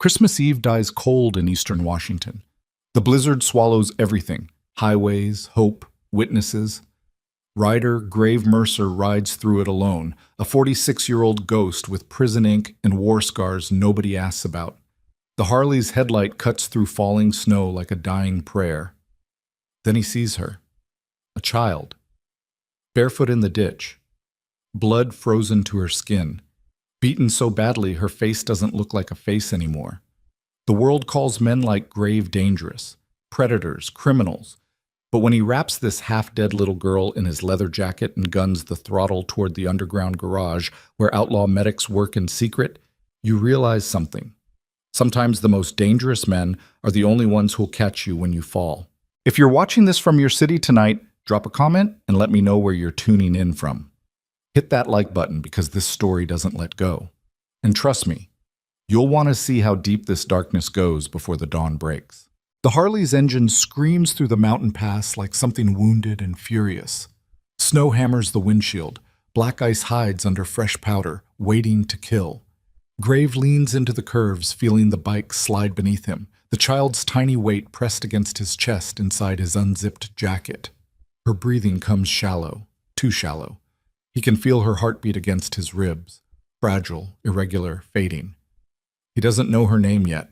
Christmas Eve dies cold in eastern Washington. The blizzard swallows everything: highways, hope, witnesses. Rider Grave Mercer rides through it alone, a 46-year-old ghost with prison ink and war scars nobody asks about. The Harley's headlight cuts through falling snow like a dying prayer. Then he sees her, a child, barefoot in the ditch, blood frozen to her skin, beaten so badly her face doesn't look like a face anymore. The world calls men like Grave dangerous, predators, criminals. But when he wraps this half-dead little girl in his leather jacket and guns the throttle toward the underground garage where outlaw medics work in secret, you realize something. Sometimes the most dangerous men are the only ones who'll catch you when you fall. If you're watching this from your city tonight, drop a comment and let me know where you're tuning in from. Hit that like button because this story doesn't let go. And trust me, you'll want to see how deep this darkness goes before the dawn breaks. The Harley's engine screams through the mountain pass like something wounded and furious. Snow hammers the windshield. Black ice hides under fresh powder, waiting to kill. Grave leans into the curves, feeling the bike slide beneath him, the child's tiny weight pressed against his chest inside his unzipped jacket. Her breathing comes shallow, too shallow. He can feel her heartbeat against his ribs, fragile, irregular, fading. He doesn't know her name yet,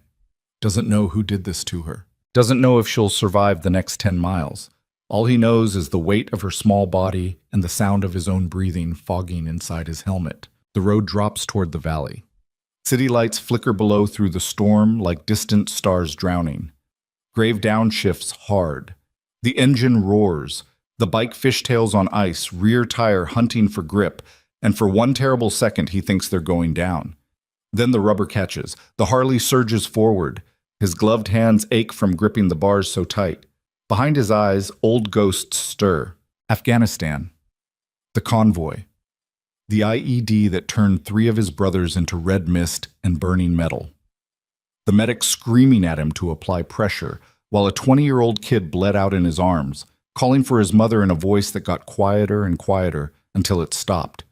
doesn't know who did this to her, doesn't know if she'll survive the next 10 miles. All he knows is the weight of her small body and the sound of his own breathing fogging inside his helmet. The road drops toward the valley. City lights flicker below through the storm like distant stars drowning. Grave downshifts hard. The engine roars. The bike fishtails on ice, rear tire hunting for grip, and for one terrible second he thinks they're going down. Then the rubber catches. The Harley surges forward. His gloved hands ache from gripping the bars so tight. Behind his eyes, old ghosts stir. Afghanistan. The convoy. The IED that turned 3 of his brothers into red mist and burning metal. The medic screaming at him to apply pressure, while a 20-year-old kid bled out in his arms, calling for his mother in a voice that got quieter and quieter until it stopped.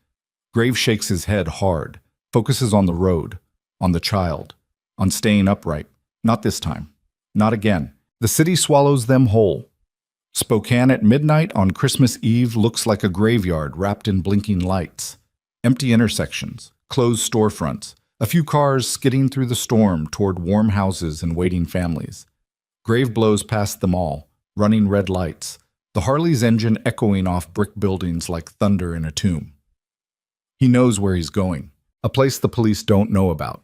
Grave shakes his head hard, focuses on the road, on the child, on staying upright. Not this time. Not again. The city swallows them whole. Spokane at midnight on Christmas Eve looks like a graveyard wrapped in blinking lights. Empty intersections, closed storefronts, a few cars skidding through the storm toward warm houses and waiting families. Grave blows past them all, running red lights, the Harley's engine echoing off brick buildings like thunder in a tomb. He knows where he's going, a place the police don't know about,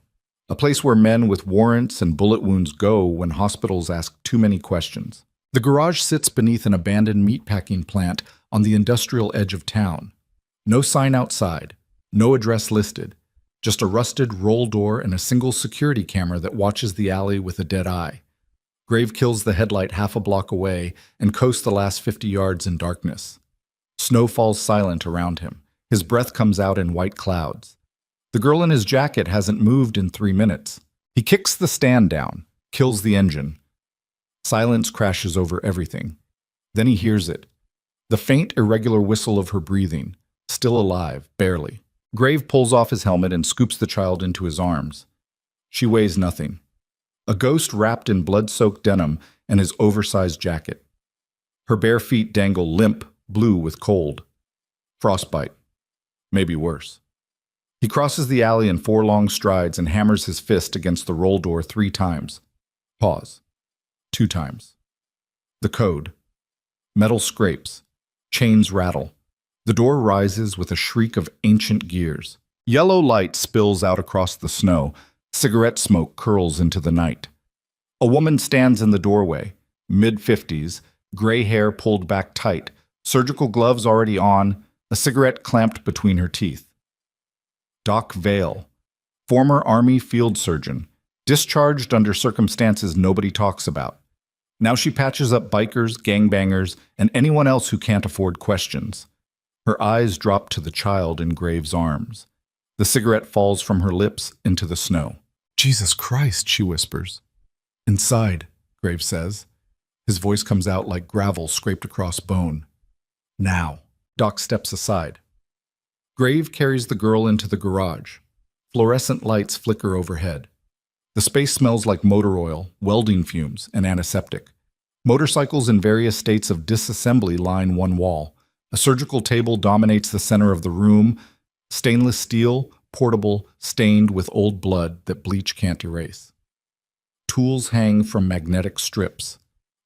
a place where men with warrants and bullet wounds go when hospitals ask too many questions. The garage sits beneath an abandoned meatpacking plant on the industrial edge of town. No sign outside, no address listed, just a rusted roll door and a single security camera that watches the alley with a dead eye. Grave kills the headlight half a block away and coasts the last 50 yards in darkness. Snow falls silent around him. His breath comes out in white clouds. The girl in his jacket hasn't moved in 3 minutes. He kicks the stand down, kills the engine. Silence crashes over everything. Then he hears it. The faint, irregular whistle of her breathing, still alive, barely. Grave pulls off his helmet and scoops the child into his arms. She weighs nothing. A ghost wrapped in blood-soaked denim and his oversized jacket. Her bare feet dangle limp, blue with cold. Frostbite. Maybe worse. He crosses the alley in 4 long strides and hammers his fist against the roll door 3 times. Pause. 2 times. The code. Metal scrapes. Chains rattle. The door rises with a shriek of ancient gears. Yellow light spills out across the snow. Cigarette smoke curls into the night. A woman stands in the doorway, mid-50s, gray hair pulled back tight, surgical gloves already on, a cigarette clamped between her teeth. Doc Vale, former Army field surgeon, discharged under circumstances nobody talks about. Now she patches up bikers, gangbangers, and anyone else who can't afford questions. Her eyes drop to the child in Grave's arms. The cigarette falls from her lips into the snow. "Jesus Christ," she whispers. "Inside," Grave says. His voice comes out like gravel scraped across bone. "Now." Doc steps aside. Grave carries the girl into the garage. Fluorescent lights flicker overhead. The space smells like motor oil, welding fumes, and antiseptic. Motorcycles in various states of disassembly line one wall. A surgical table dominates the center of the room, stainless steel, portable, stained with old blood that bleach can't erase. Tools hang from magnetic strips.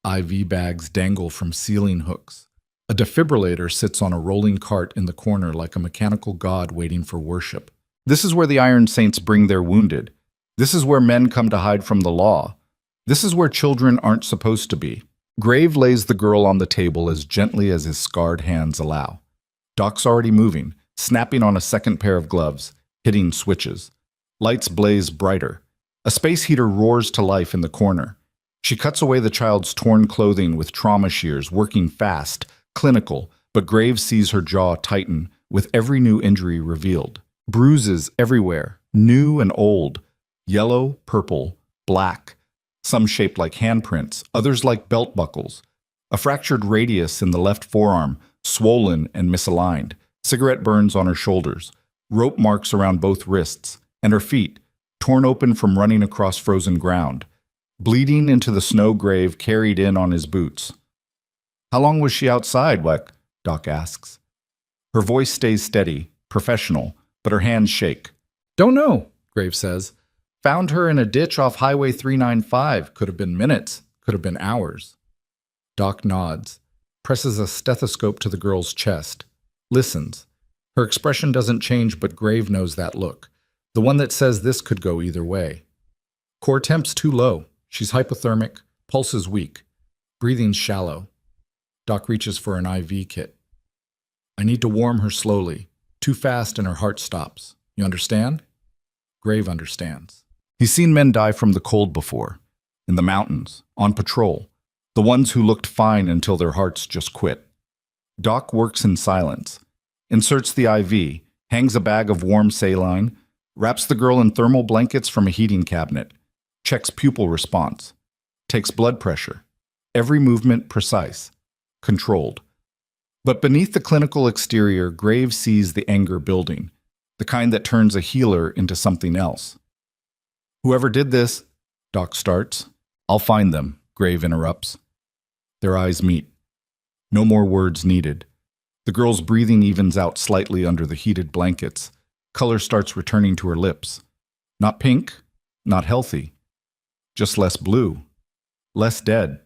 IV bags dangle from ceiling hooks. A defibrillator sits on a rolling cart in the corner like a mechanical god waiting for worship. This is where the Iron Saints bring their wounded. This is where men come to hide from the law. This is where children aren't supposed to be. Grave lays the girl on the table as gently as his scarred hands allow. Doc's already moving, snapping on a second pair of gloves, hitting switches. Lights blaze brighter. A space heater roars to life in the corner. She cuts away the child's torn clothing with trauma shears, working fast, clinical, but Grave sees her jaw tighten with every new injury revealed. Bruises everywhere, new and old, yellow, purple, black, some shaped like handprints, others like belt buckles. A fractured radius in the left forearm, swollen and misaligned, cigarette burns on her shoulders, rope marks around both wrists, and her feet, torn open from running across frozen ground, bleeding into the snow. Grave carried in on his boots. "How long was she outside, Weck?" Doc asks. Her voice stays steady, professional, but her hands shake. "Don't know," Grave says. "Found her in a ditch off Highway 395. Could have been minutes, could have been hours." Doc nods, presses a stethoscope to the girl's chest, listens. Her expression doesn't change, but Grave knows that look, the one that says this could go either way. Core temp's too low. She's hypothermic, pulse is weak, breathing's shallow. Doc reaches for an IV kit. "I need to warm her slowly. Too fast and her heart stops. You understand?" Grave understands. He's seen men die from the cold before, in the mountains, on patrol, the ones who looked fine until their hearts just quit. Doc works in silence, inserts the IV, hangs a bag of warm saline, wraps the girl in thermal blankets from a heating cabinet, checks pupil response, takes blood pressure, every movement precise, controlled. But beneath the clinical exterior, Grave sees the anger building, the kind that turns a healer into something else. "Whoever did this," Doc starts. "I'll find them," Grave interrupts. Their eyes meet. No more words needed. The girl's breathing evens out slightly under the heated blankets. Color starts returning to her lips. Not pink, not healthy. Just less blue. Less dead.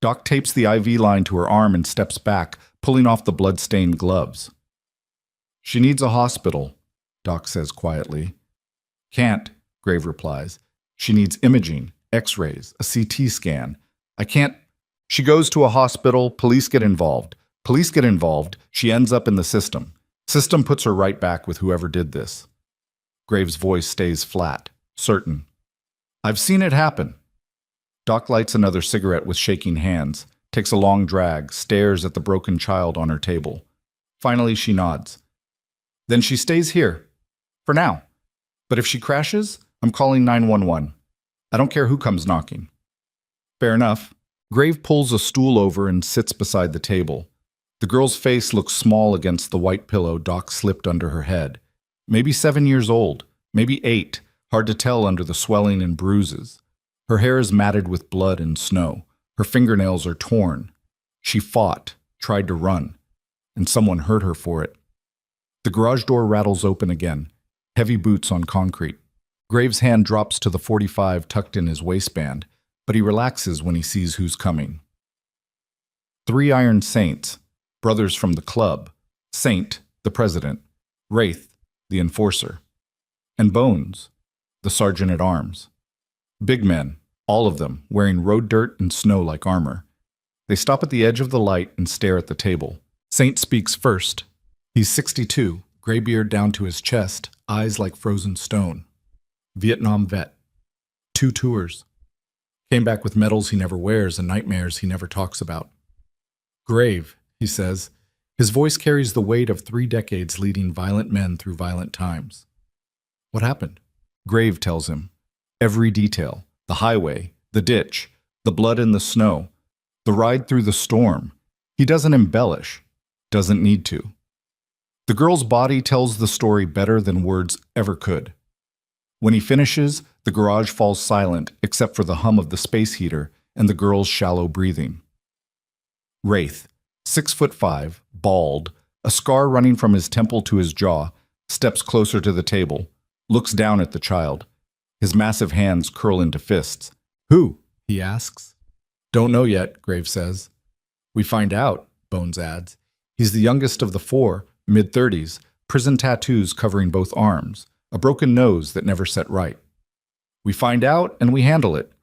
Doc tapes the IV line to her arm and steps back, pulling off the blood-stained gloves. "She needs a hospital," Doc says quietly. "Can't," Grave replies. "She needs imaging, x-rays, a CT scan. I can't." She goes to a hospital, police get involved. Police get involved, she ends up in the system. System puts her right back with whoever did this. Grave's voice stays flat, certain. "I've seen it happen." Doc lights another cigarette with shaking hands, takes a long drag, stares at the broken child on her table. Finally, she nods. "Then she stays here. For now. But if she crashes, I'm calling 911. I don't care who comes knocking." "Fair enough." Grave pulls a stool over and sits beside the table. The girl's face looks small against the white pillow Doc slipped under her head. Maybe 7 years old, maybe 8, hard to tell under the swelling and bruises. Her hair is matted with blood and snow. Her fingernails are torn. She fought, tried to run, and someone hurt her for it. The garage door rattles open again, heavy boots on concrete. Grave's hand drops to the .45 tucked in his waistband, but he relaxes when he sees who's coming. 3 Iron Saints, brothers from the club, Saint, the president, Wraith, the enforcer, and Bones, the sergeant-at-arms. Big men, all of them, wearing road dirt and snow like armor. They stop at the edge of the light and stare at the table. Saint speaks first. He's 62, gray beard down to his chest, eyes like frozen stone. Vietnam vet. 2 tours. Came back with medals he never wears and nightmares he never talks about. "Grave," he says. His voice carries the weight of 3 decades leading violent men through violent times. "What happened?" Grave tells him. Every detail. The highway, the ditch, the blood in the snow, the ride through the storm. He doesn't embellish. Doesn't need to. The girl's body tells the story better than words ever could. When he finishes, the garage falls silent except for the hum of the space heater and the girl's shallow breathing. Wraith, 6'5", bald, a scar running from his temple to his jaw, steps closer to the table, looks down at the child. His massive hands curl into fists. "Who?" he asks. "Don't know yet," Graves says. "We find out," Bones adds. He's the youngest of the four, mid-30s, prison tattoos covering both arms, a broken nose that never set right. "We find out and we handle it."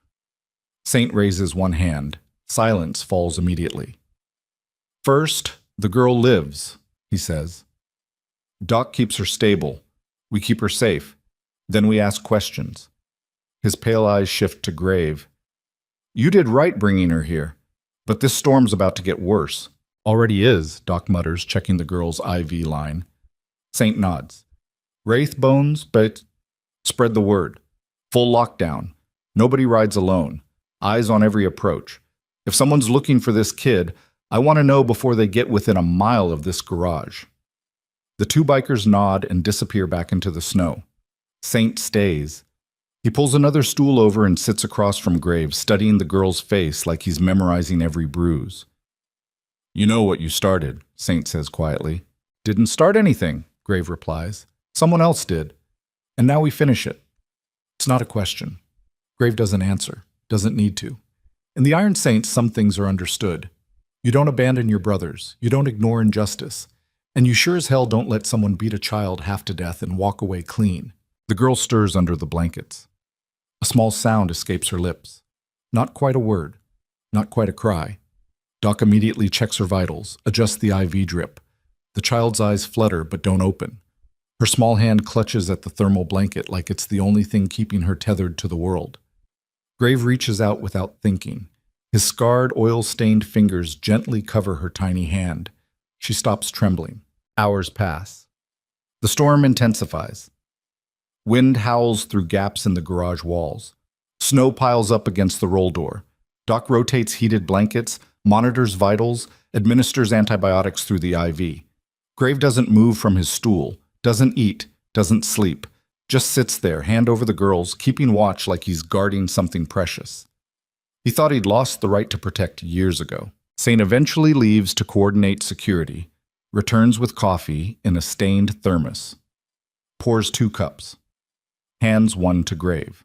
Saint raises one hand. Silence falls immediately. "First, the girl lives," he says. "Doc keeps her stable. We keep her safe. Then we ask questions." His pale eyes shift to Grave. "You did right bringing her here, but this storm's about to get worse." "Already is," Doc mutters, checking the girl's IV line. Saint nods. "Wraith, Bones, but spread the word. Full lockdown. Nobody rides alone. Eyes on every approach. If someone's looking for this kid, I want to know before they get within a mile of this garage." The two bikers nod and disappear back into the snow. Saint stays. He pulls another stool over and sits across from Graves, studying the girl's face like he's memorizing every bruise. "You know what you started," Saint says quietly. "Didn't start anything," Grave replies. "Someone else did. And now we finish it." It's not a question. Grave doesn't answer, doesn't need to. In the Iron Saints, some things are understood. You don't abandon your brothers, you don't ignore injustice, and you sure as hell don't let someone beat a child half to death and walk away clean. The girl stirs under the blankets. A small sound escapes her lips. Not quite a word, not quite a cry. Doc immediately checks her vitals, adjusts the IV drip. The child's eyes flutter but don't open. Her small hand clutches at the thermal blanket like it's the only thing keeping her tethered to the world. Grave reaches out without thinking. His scarred, oil-stained fingers gently cover her tiny hand. She stops trembling. Hours pass. The storm intensifies. Wind howls through gaps in the garage walls. Snow piles up against the roll door. Doc rotates heated blankets, monitors vitals, administers antibiotics through the IV. Grave doesn't move from his stool, doesn't eat, doesn't sleep, just sits there, hand over the girls, keeping watch like he's guarding something precious. He thought he'd lost the right to protect years ago. Saint eventually leaves to coordinate security, returns with coffee in a stained thermos. Pours 2 cups. Hands one to Grave.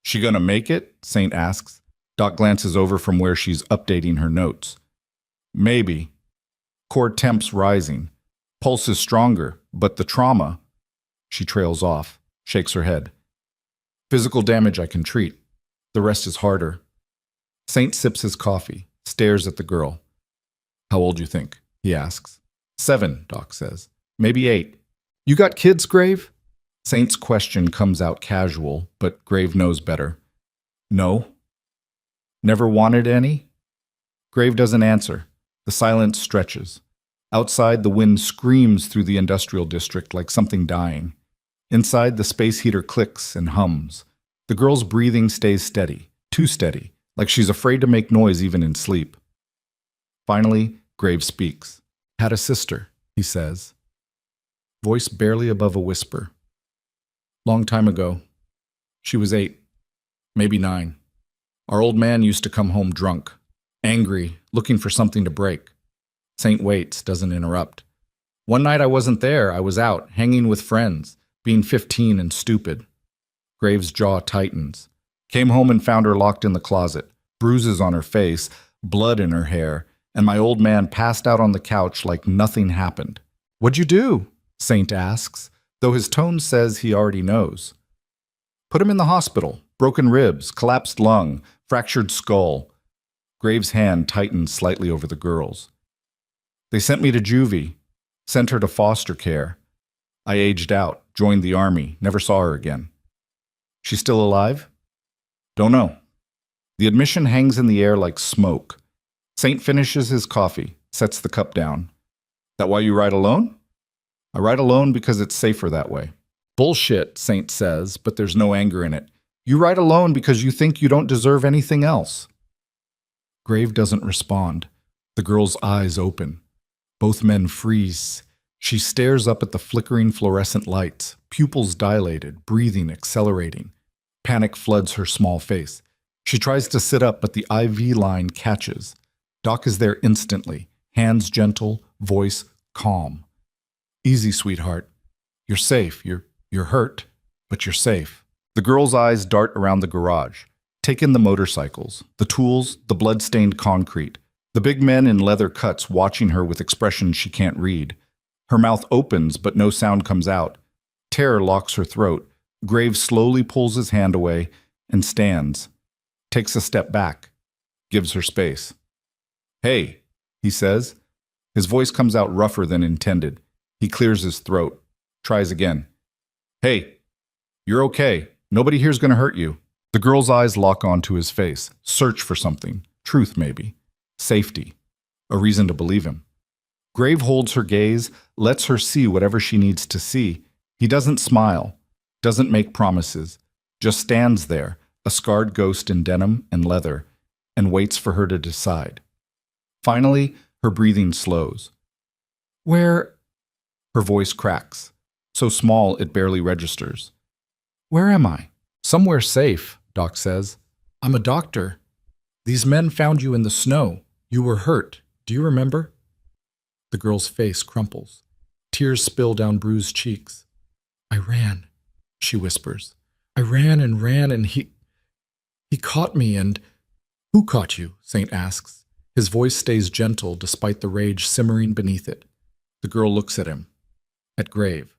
"She gonna make it?" Saint asks. Doc glances over from where she's updating her notes. "Maybe. Core temp's rising. Pulse is stronger, but the trauma..." She trails off, shakes her head. "Physical damage I can treat. The rest is harder." Saint sips his coffee, stares at the girl. "How old you think?" he asks. 7, Doc says. "Maybe 8. You got kids, Grave?" Saint's question comes out casual, but Grave knows better. "No." "Never wanted any?" Grave doesn't answer. The silence stretches. Outside, the wind screams through the industrial district like something dying. Inside, the space heater clicks and hums. The girl's breathing stays steady, too steady, like she's afraid to make noise even in sleep. Finally, Grave speaks. "Had a sister," he says. Voice barely above a whisper. "Long time ago. She was 8, maybe 9. Our old man used to come home drunk, angry, looking for something to break." Saint waits, doesn't interrupt. "One night I wasn't there. I was out, hanging with friends, being 15 and stupid." Grave's jaw tightens. "Came home and found her locked in the closet, bruises on her face, blood in her hair, and my old man passed out on the couch like nothing happened." "What'd you do?" Saint asks, though his tone says he already knows. "Put him in the hospital. Broken ribs, collapsed lung, fractured skull." Grave's hand tightens slightly over the girl's. "They sent me to juvie, sent her to foster care. I aged out, joined the army, never saw her again." "She's still alive?" "Don't know." The admission hangs in the air like smoke. Saint finishes his coffee, sets the cup down. "That why you ride alone?" "I ride alone because it's safer that way." "Bullshit," Saint says, but there's no anger in it. "You ride alone because you think you don't deserve anything else." Grave doesn't respond. The girl's eyes open. Both men freeze. She stares up at the flickering fluorescent lights, pupils dilated, breathing accelerating. Panic floods her small face. She tries to sit up, but the IV line catches. Doc is there instantly, hands gentle, voice calm. Easy, sweetheart. You're safe. You're hurt, but you're safe. The girl's eyes dart around the garage. Take in the motorcycles, the tools, the blood-stained concrete. The big men in leather cuts watching her with expressions she can't read. Her mouth opens, but no sound comes out. Terror locks her throat. Graves slowly pulls his hand away and stands. Takes a step back. Gives her space. "Hey," he says. His voice comes out rougher than intended. He clears his throat. Tries again. "Hey, you're okay. Nobody here's gonna hurt you." The girl's eyes lock onto his face. Search for something. Truth, maybe. Safety. A reason to believe him. Grave holds her gaze, lets her see whatever she needs to see. He doesn't smile, doesn't make promises, just stands there, a scarred ghost in denim and leather, and waits for her to decide. Finally, her breathing slows. "Where?" Her voice cracks, so small it barely registers. "Where am I?" "Somewhere safe," Doc says. "I'm a doctor. These men found you in the snow. You were hurt. Do you remember?" The girl's face crumples. Tears spill down bruised cheeks. "I ran," she whispers. "I ran, and he caught me and—" "Who caught you?" Saint asks. His voice stays gentle despite the rage simmering beneath it. The girl looks at him, at Grave,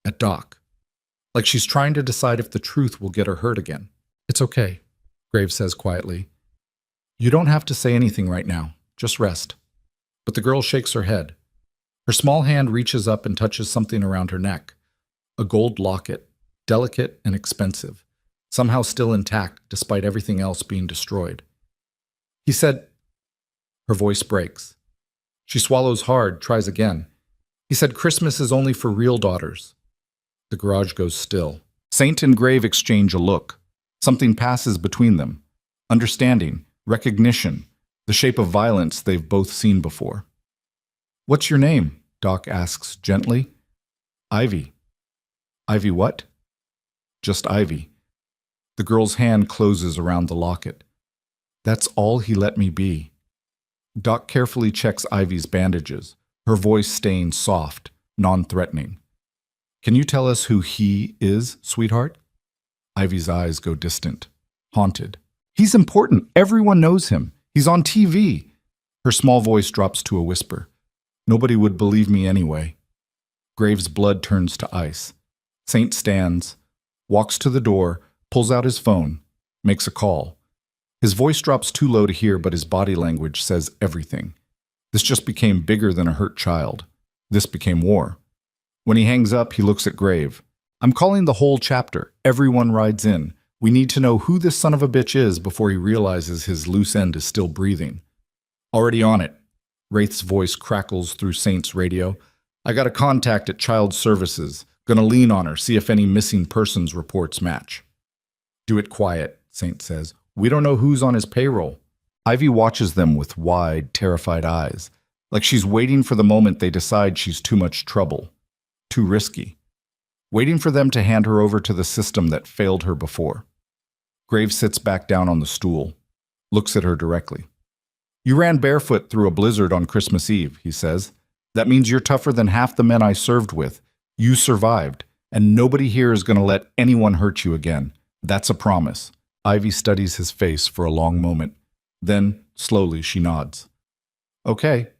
at Doc, like she's trying to decide if the truth will get her hurt again. "It's okay," Grave says quietly. "You don't have to say anything right now. Just rest." But the girl shakes her head. Her small hand reaches up and touches something around her neck. A gold locket, delicate and expensive, somehow still intact despite everything else being destroyed. "He said—" Her voice breaks. She swallows hard, tries again. "He said Christmas is only for real daughters." The garage goes still. Saint and Grave exchange a look. Something passes between them. Understanding, recognition, the shape of violence they've both seen before. "What's your name?" Doc asks gently. "Ivy." "Ivy what?" "Just Ivy." The girl's hand closes around the locket. "That's all he let me be." Doc carefully checks Ivy's bandages, her voice staying soft, non-threatening. "Can you tell us who he is, sweetheart?" Ivy's eyes go distant, haunted. "He's important. Everyone knows him. He's on TV." Her small voice drops to a whisper. "Nobody would believe me anyway." Graves' blood turns to ice. Saint stands, walks to the door, pulls out his phone, makes a call. His voice drops too low to hear, but his body language says everything. This just became bigger than a hurt child. This became war. When he hangs up, he looks at Grave. "I'm calling the whole chapter. Everyone rides in. We need to know who this son of a bitch is before he realizes his loose end is still breathing." "Already on it." Wraith's voice crackles through Saint's radio. "I got a contact at Child Services. Gonna lean on her, see if any missing persons reports match." "Do it quiet," Saint says. "We don't know who's on his payroll." Ivy watches them with wide, terrified eyes, like she's waiting for the moment they decide she's too much trouble, too risky, waiting for them to hand her over to the system that failed her before. Graves sits back down on the stool, looks at her directly. "You ran barefoot through a blizzard on Christmas Eve," he says. "That means you're tougher than half the men I served with. You survived, and nobody here is going to let anyone hurt you again. That's a promise." Ivy studies his face for a long moment. Then, slowly, she nods. "Okay."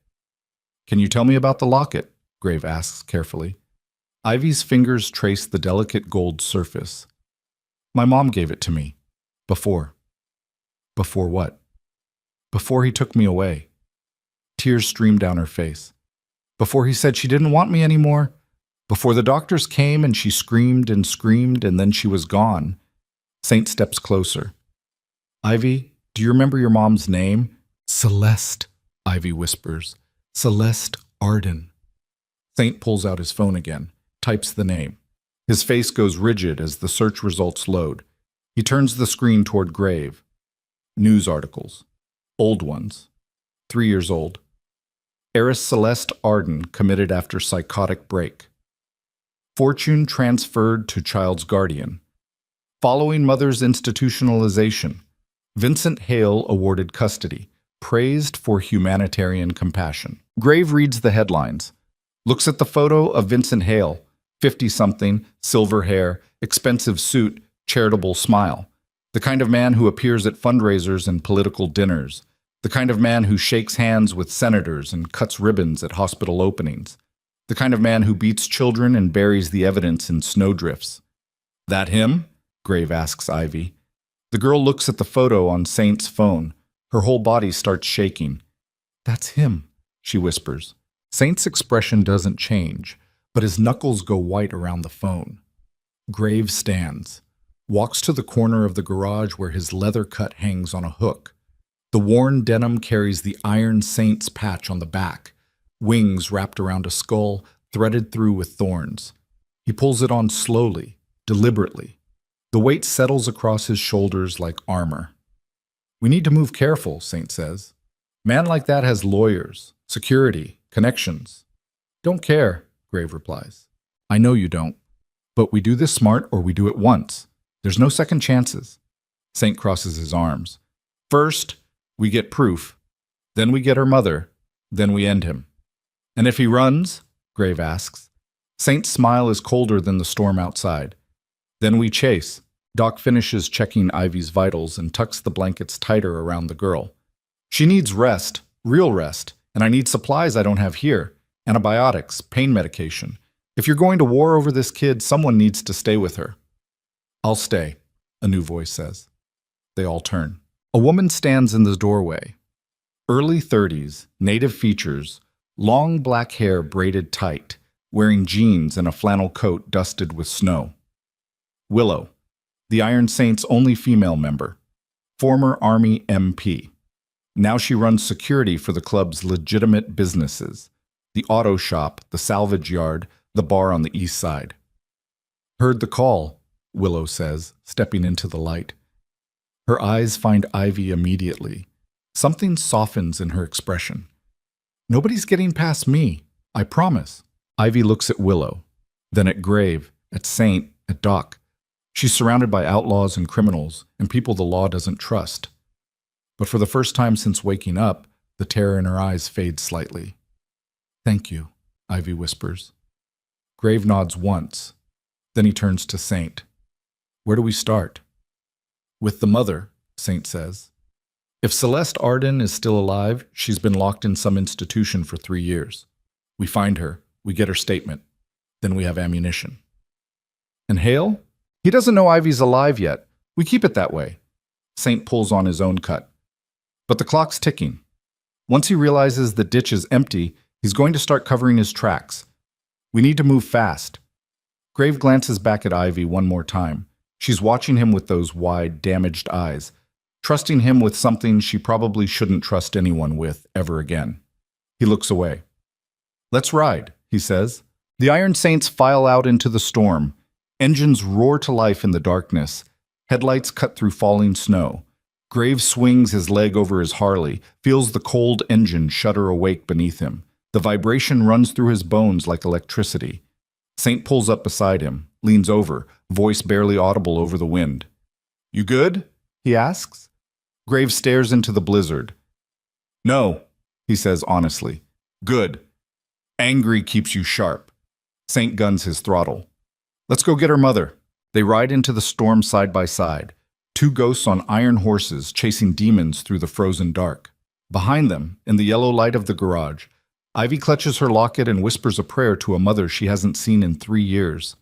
"Can you tell me about the locket?" Grave asks carefully. Ivy's fingers trace the delicate gold surface. "My mom gave it to me. Before." "Before what?" "Before he took me away." Tears stream down her face. "Before he said she didn't want me anymore. Before the doctors came and she screamed and then she was gone." Saint steps closer. "Ivy, do you remember your mom's name?" "Celeste," Ivy whispers. "Celeste Arden." Saint pulls out his phone again, types the name. His face goes rigid as the search results load. He turns the screen toward Grave. News articles. Old ones. 3 years old. Heiress Celeste Arden committed after psychotic break. Fortune transferred to child's guardian. Following mother's institutionalization, Vincent Hale awarded custody, praised for humanitarian compassion. Grave reads the headlines, looks at the photo of Vincent Hale, 50-something, silver hair, expensive suit, charitable smile. The kind of man who appears at fundraisers and political dinners. The kind of man who shakes hands with senators and cuts ribbons at hospital openings. The kind of man who beats children and buries the evidence in snowdrifts. That him? Grave asks Ivy. The girl looks at the photo on Saint's phone. Her whole body starts shaking. That's him, she whispers. Saint's expression doesn't change, but his knuckles go white around the phone. Grave stands, walks to the corner of the garage where his leather cut hangs on a hook. The worn denim carries the Iron Saint's patch on the back, wings wrapped around a skull, threaded through with thorns. He pulls it on slowly, deliberately. The weight settles across his shoulders like armor. We need to move careful, Saint says. Man like that has lawyers, security, connections. Don't care, Grave replies. I know you don't. But we do this smart or we do it once. There's no second chances. Saint crosses his arms. First, we get proof. Then we get her mother. Then we end him. And if he runs? Grave asks. Saint's smile is colder than the storm outside. Then we chase. Doc finishes checking Ivy's vitals and tucks the blankets tighter around the girl. She needs rest, real rest, and I need supplies I don't have here. Antibiotics, pain medication. If you're going to war over this kid, someone needs to stay with her. I'll stay, a new voice says. They all turn. A woman stands in the doorway. Early 30s, native features, long black hair braided tight, wearing jeans and a flannel coat dusted with snow. Willow, the Iron Saint's only female member, former Army MP. Now she runs security for the club's legitimate businesses, the auto shop, the salvage yard, the bar on the east side. Heard the call, Willow says, stepping into the light. Her eyes find Ivy immediately. Something softens in her expression. Nobody's getting past me, I promise. Ivy looks at Willow, then at Grave, at Saint, at Doc. She's surrounded by outlaws and criminals, and people the law doesn't trust. But for the first time since waking up, the terror in her eyes fades slightly. Thank you, Ivy whispers. Grave nods once. Then he turns to Saint. Where do we start? With the mother, Saint says. If Celeste Arden is still alive, she's been locked in some institution for 3 years. We find her, we get her statement. Then we have ammunition. And Hale? He doesn't know Ivy's alive yet. We keep it that way. Saint pulls on his own cut. But the clock's ticking. Once he realizes the ditch is empty, he's going to start covering his tracks. We need to move fast. Grave glances back at Ivy one more time. She's watching him with those wide, damaged eyes, trusting him with something she probably shouldn't trust anyone with ever again. He looks away. Let's ride, he says. The Iron Saints file out into the storm. Engines roar to life in the darkness. Headlights cut through falling snow. Grave swings his leg over his Harley, feels the cold engine shudder awake beneath him. The vibration runs through his bones like electricity. Saint pulls up beside him, leans over, voice barely audible over the wind. You good? He asks. Grave stares into the blizzard. No, he says honestly. Good. Angry keeps you sharp. Saint guns his throttle. Let's go get her mother. They ride into the storm side by side. Two ghosts on iron horses chasing demons through the frozen dark. Behind them, in the yellow light of the garage, Ivy clutches her locket and whispers a prayer to a mother she hasn't seen in 3 years.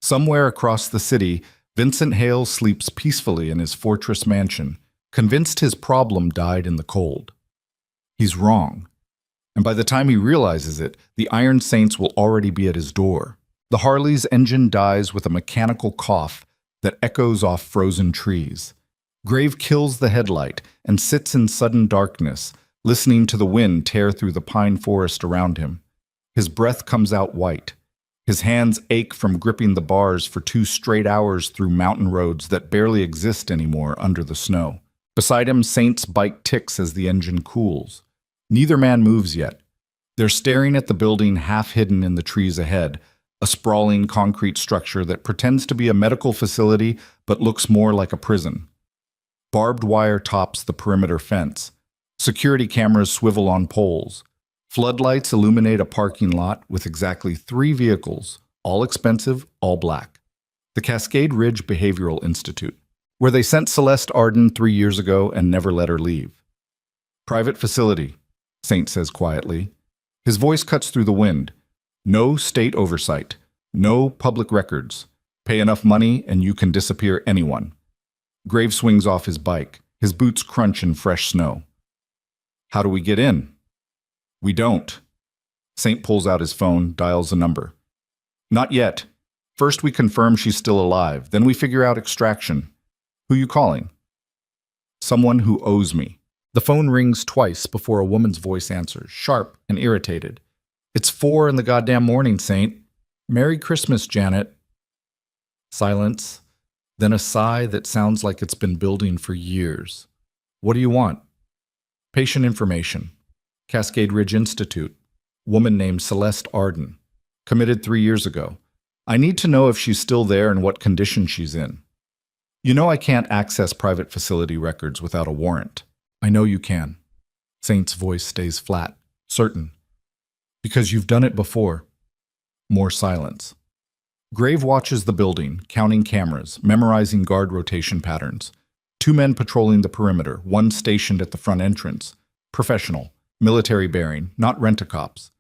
Somewhere across the city, Vincent Hale sleeps peacefully in his fortress mansion, convinced his problem died in the cold. He's wrong. And by the time he realizes it, the Iron Saints will already be at his door. The Harley's engine dies with a mechanical cough that echoes off frozen trees. Grave kills the headlight and sits in sudden darkness, listening to the wind tear through the pine forest around him. His breath comes out white. His hands ache from gripping the bars for 2 straight hours through mountain roads that barely exist anymore under the snow. Beside him, Saint's bike ticks as the engine cools. Neither man moves yet. They're staring at the building half hidden in the trees ahead, a sprawling concrete structure that pretends to be a medical facility but looks more like a prison. Barbed wire tops the perimeter fence. Security cameras swivel on poles. Floodlights illuminate a parking lot with exactly 3 vehicles, all expensive, all black. The Cascade Ridge Behavioral Institute, where they sent Celeste Arden 3 years ago and never let her leave. Private facility, Saint says quietly. His voice cuts through the wind. No state oversight. No public records. Pay enough money and you can disappear anyone. Grave swings off his bike. His boots crunch in fresh snow. How do we get in? We don't. Saint pulls out his phone, dials a number. Not yet. First we confirm she's still alive. Then we figure out extraction. Who you calling? Someone who owes me. The phone rings twice before a woman's voice answers, sharp and irritated. It's 4 in the goddamn morning, Saint. Merry Christmas, Janet. Silence, then a sigh that sounds like it's been building for years. What do you want? Patient information. Cascade Ridge Institute. Woman named Celeste Arden. Committed 3 years ago. I need to know if she's still there and what condition she's in. You know I can't access private facility records without a warrant. I know you can. Saint's voice stays flat, certain. Because you've done it before. More silence. Grave watches the building, counting cameras, memorizing guard rotation patterns. 2 men patrolling the perimeter, 1 stationed at the front entrance. Professional, military bearing, not rent-a-cops.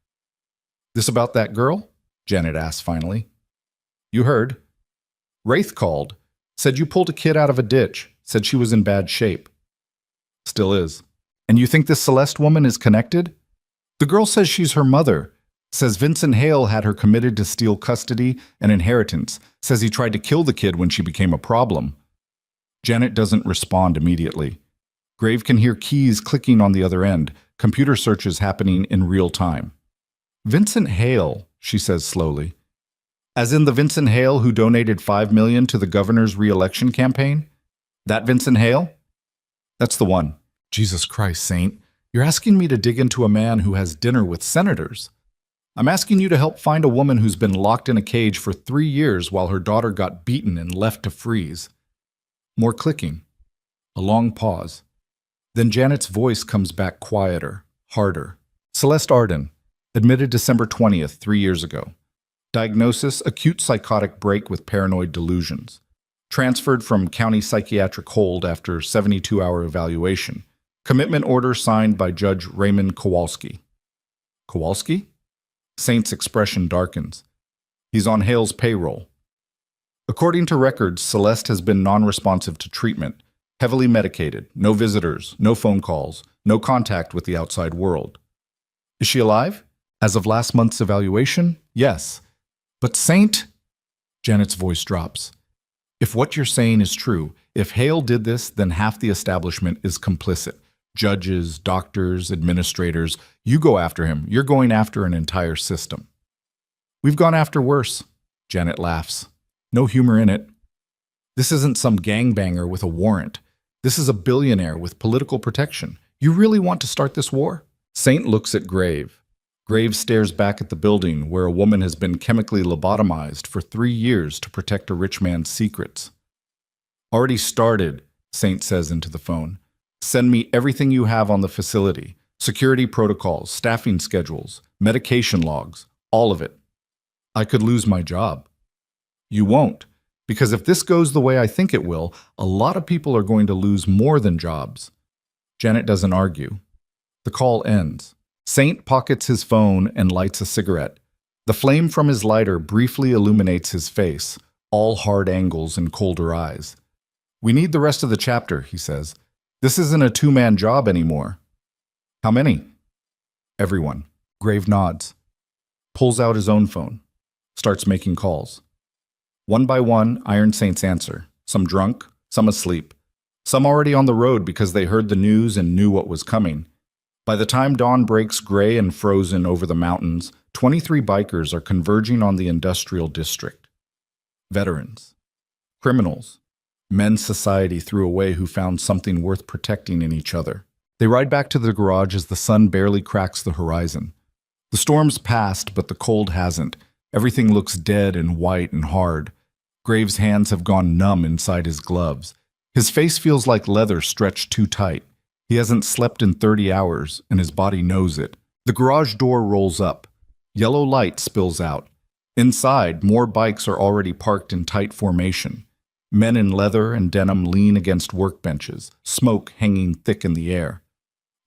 This about that girl? Janet asks finally. You heard. Wraith called. Said you pulled a kid out of a ditch. Said she was in bad shape. Still is. And you think this Celeste woman is connected? The girl says she's her mother. Says Vincent Hale had her committed to steal custody and inheritance. Says he tried to kill the kid when she became a problem. Janet doesn't respond immediately. Grave can hear keys clicking on the other end, computer searches happening in real time. Vincent Hale, she says slowly. As in the Vincent Hale who donated $5 million to the governor's re-election campaign? That Vincent Hale? That's the one. Jesus Christ, Saint. You're asking me to dig into a man who has dinner with senators. I'm asking you to help find a woman who's been locked in a cage for 3 years while her daughter got beaten and left to freeze. More clicking. A long pause. Then Janet's voice comes back quieter, harder. Celeste Arden, admitted December 20th, 3 years ago. Diagnosis, acute psychotic break with paranoid delusions. Transferred from county psychiatric hold after 72-hour evaluation. Commitment order signed by Judge Raymond Kowalski. Kowalski? Saint's expression darkens. He's on Hale's payroll. According to records, Celeste has been non-responsive to treatment, heavily medicated, no visitors, no phone calls, no contact with the outside world. Is she alive? As of last month's evaluation, yes. But Saint? Janet's voice drops. If what you're saying is true, if Hale did this, then half the establishment is complicit. Judges, doctors, administrators, you go after him. You're going after an entire system. We've gone after worse, Janet laughs. No humor in it. This isn't some gangbanger with a warrant. This is a billionaire with political protection. You really want to start this war? Saint looks at Grave. Grave stares back at the building where a woman has been chemically lobotomized for 3 years to protect a rich man's secrets. Already started, Saint says into the phone. Send me everything you have on the facility. Security protocols, staffing schedules, medication logs, all of it. I could lose my job. You won't, because if this goes the way I think it will, a lot of people are going to lose more than jobs. Janet doesn't argue. The call ends. Saint pockets his phone and lights a cigarette. The flame from his lighter briefly illuminates his face, all hard angles and colder eyes. We need the rest of the chapter, he says. This isn't a 2-man job anymore. How many? Everyone. Grave nods. Pulls out his own phone. Starts making calls. One by one, Iron Saints answer. Some drunk, some asleep. Some already on the road because they heard the news and knew what was coming. By the time dawn breaks gray and frozen over the mountains, 23 bikers are converging on the industrial district. Veterans. Criminals. Men society threw away who found something worth protecting in each other. They ride back to the garage as the sun barely cracks the horizon. The storm's passed, but the cold hasn't. Everything looks dead and white and hard. Graves' hands have gone numb inside his gloves. His face feels like leather stretched too tight. He hasn't slept in 30 hours, and his body knows it. The garage door rolls up. Yellow light spills out. Inside, more bikes are already parked in tight formation. Men in leather and denim lean against workbenches, smoke hanging thick in the air.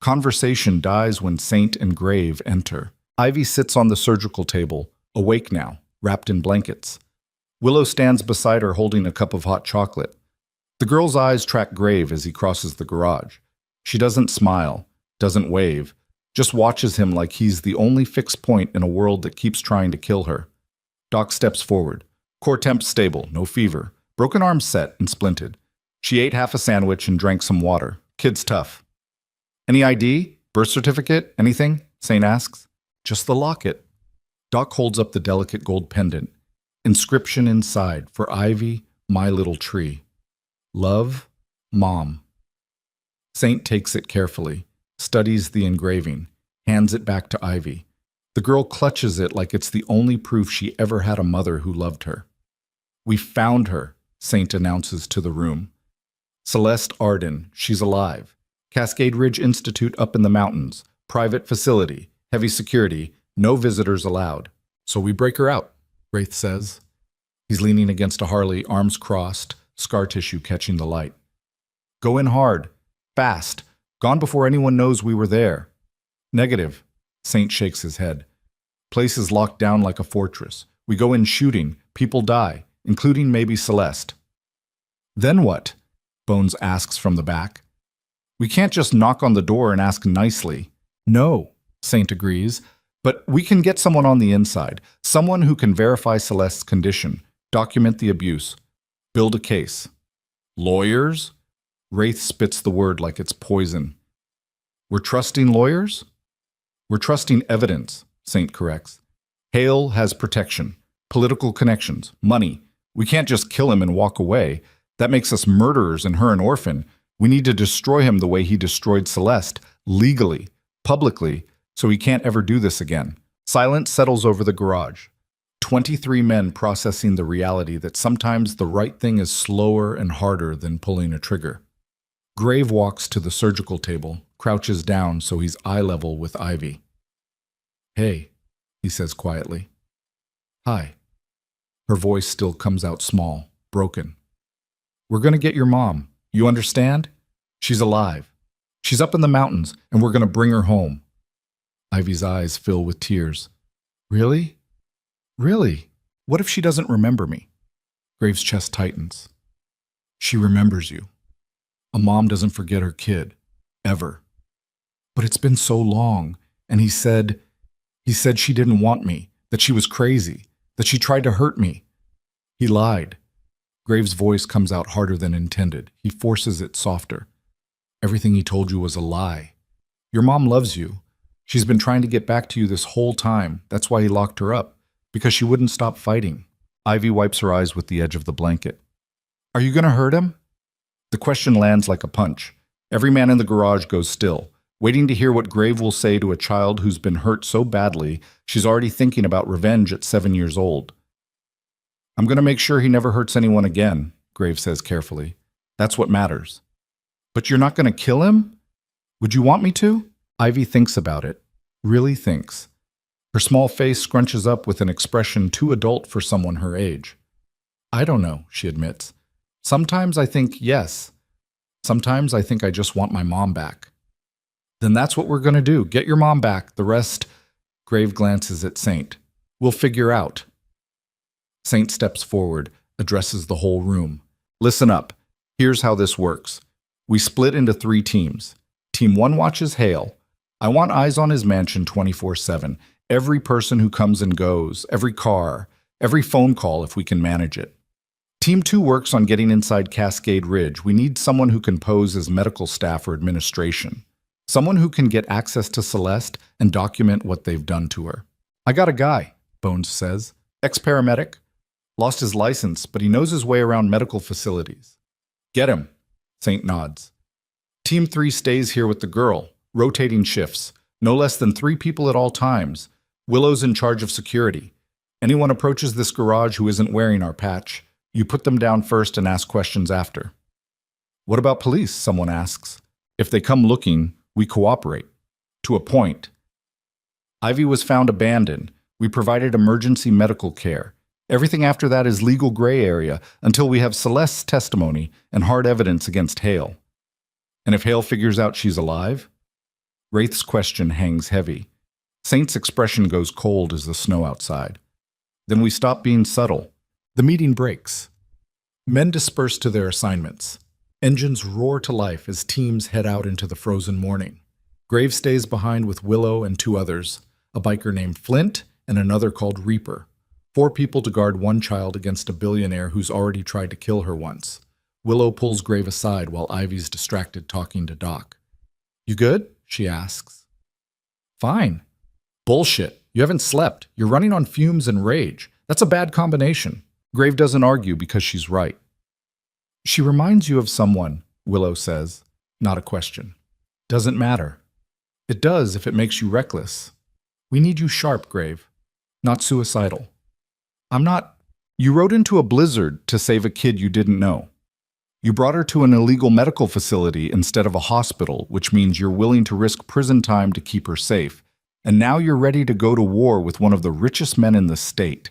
Conversation dies when Saint and Grave enter. Ivy sits on the surgical table, awake now, wrapped in blankets. Willow stands beside her holding a cup of hot chocolate. The girl's eyes track Grave as he crosses the garage. She doesn't smile, doesn't wave, just watches him like he's the only fixed point in a world that keeps trying to kill her. Doc steps forward. Core temp stable, no fever. Broken arm set and splinted. She ate half a sandwich and drank some water. Kid's tough. Any ID? Birth certificate? Anything? Saint asks. Just the locket. Doc holds up the delicate gold pendant. Inscription inside for Ivy, my little tree. Love, Mom. Saint takes it carefully, studies the engraving, hands it back to Ivy. The girl clutches it like it's the only proof she ever had a mother who loved her. We found her, Saint announces to the room. Celeste Arden, she's alive. Cascade Ridge Institute up in the mountains. Private facility. Heavy security. No visitors allowed. So we break her out, Wraith says. He's leaning against a Harley, arms crossed, scar tissue catching the light. Go in hard. Fast. Gone before anyone knows we were there. Negative. Saint shakes his head. Place is locked down like a fortress. We go in shooting. People die, including maybe Celeste. Then what? Bones asks from the back. We can't just knock on the door and ask nicely. No, Saint agrees, but we can get someone on the inside, someone who can verify Celeste's condition, document the abuse, build a case. Lawyers? Wraith spits the word like it's poison. We're trusting lawyers? We're trusting evidence, Saint corrects. Hale has protection, political connections, money. We can't just kill him and walk away. That makes us murderers and her an orphan. We need to destroy him the way he destroyed Celeste, legally, publicly, so he can't ever do this again. Silence settles over the garage. 23 men processing the reality that sometimes the right thing is slower and harder than pulling a trigger. Grave walks to the surgical table, crouches down so he's eye level with Ivy. Hey, he says quietly. Hi. Her voice still comes out small, broken. We're going to get your mom. You understand? She's alive. She's up in the mountains, and we're going to bring her home. Ivy's eyes fill with tears. Really? Really? What if she doesn't remember me? Graves' chest tightens. She remembers you. A mom doesn't forget her kid. Ever. But it's been so long, and he said she didn't want me, that she was crazy, that she tried to hurt me. He lied. Graves' voice comes out harder than intended. He forces it softer. Everything he told you was a lie. Your mom loves you. She's been trying to get back to you this whole time. That's why he locked her up, because she wouldn't stop fighting. Ivy wipes her eyes with the edge of the blanket. Are you going to hurt him? The question lands like a punch. Every man in the garage goes still, waiting to hear what Grave will say to a child who's been hurt so badly she's already thinking about revenge at 7 years old. I'm going to make sure he never hurts anyone again, Grave says carefully. That's what matters. But you're not going to kill him? Would you want me to? Ivy thinks about it. Really thinks. Her small face scrunches up with an expression too adult for someone her age. I don't know, she admits. Sometimes I think yes. Sometimes I think I just want my mom back. Then that's what we're going to do. Get your mom back. The rest... Grave glances at Saint. We'll figure out. Saint steps forward, addresses the whole room. Listen up. Here's how this works. We split into 3 teams. Team 1 watches Hale. I want eyes on his mansion 24/7. Every person who comes and goes, every car, every phone call if we can manage it. Team 2 works on getting inside Cascade Ridge. We need someone who can pose as medical staff or administration. Someone who can get access to Celeste and document what they've done to her. I got a guy, Bones says. Ex-paramedic. Lost his license, but he knows his way around medical facilities. Get him, Saint nods. Team 3 stays here with the girl, rotating shifts. No less than 3 people at all times. Willow's in charge of security. Anyone approaches this garage who isn't wearing our patch, you put them down first and ask questions after. What about police? Someone asks. If they come looking, we cooperate. To a point. Ivy was found abandoned. We provided emergency medical care. Everything after that is legal gray area until we have Celeste's testimony and hard evidence against Hale. And if Hale figures out she's alive? Wraith's question hangs heavy. Saint's expression goes cold as the snow outside. Then we stop being subtle. The meeting breaks. Men disperse to their assignments. Engines roar to life as teams head out into the frozen morning. Grave stays behind with Willow and two others, a biker named Flint and another called Reaper. 4 people to guard one child against a billionaire who's already tried to kill her once. Willow pulls Grave aside while Ivy's distracted talking to Doc. You good? She asks. Fine. Bullshit. You haven't slept. You're running on fumes and rage. That's a bad combination. Grave doesn't argue because she's right. She reminds you of someone, Willow says. Not a question. Doesn't matter. It does if it makes you reckless. We need you sharp, Grave. Not suicidal. I'm not. You rode into a blizzard to save a kid you didn't know. You brought her to an illegal medical facility instead of a hospital, which means you're willing to risk prison time to keep her safe. And now you're ready to go to war with one of the richest men in the state.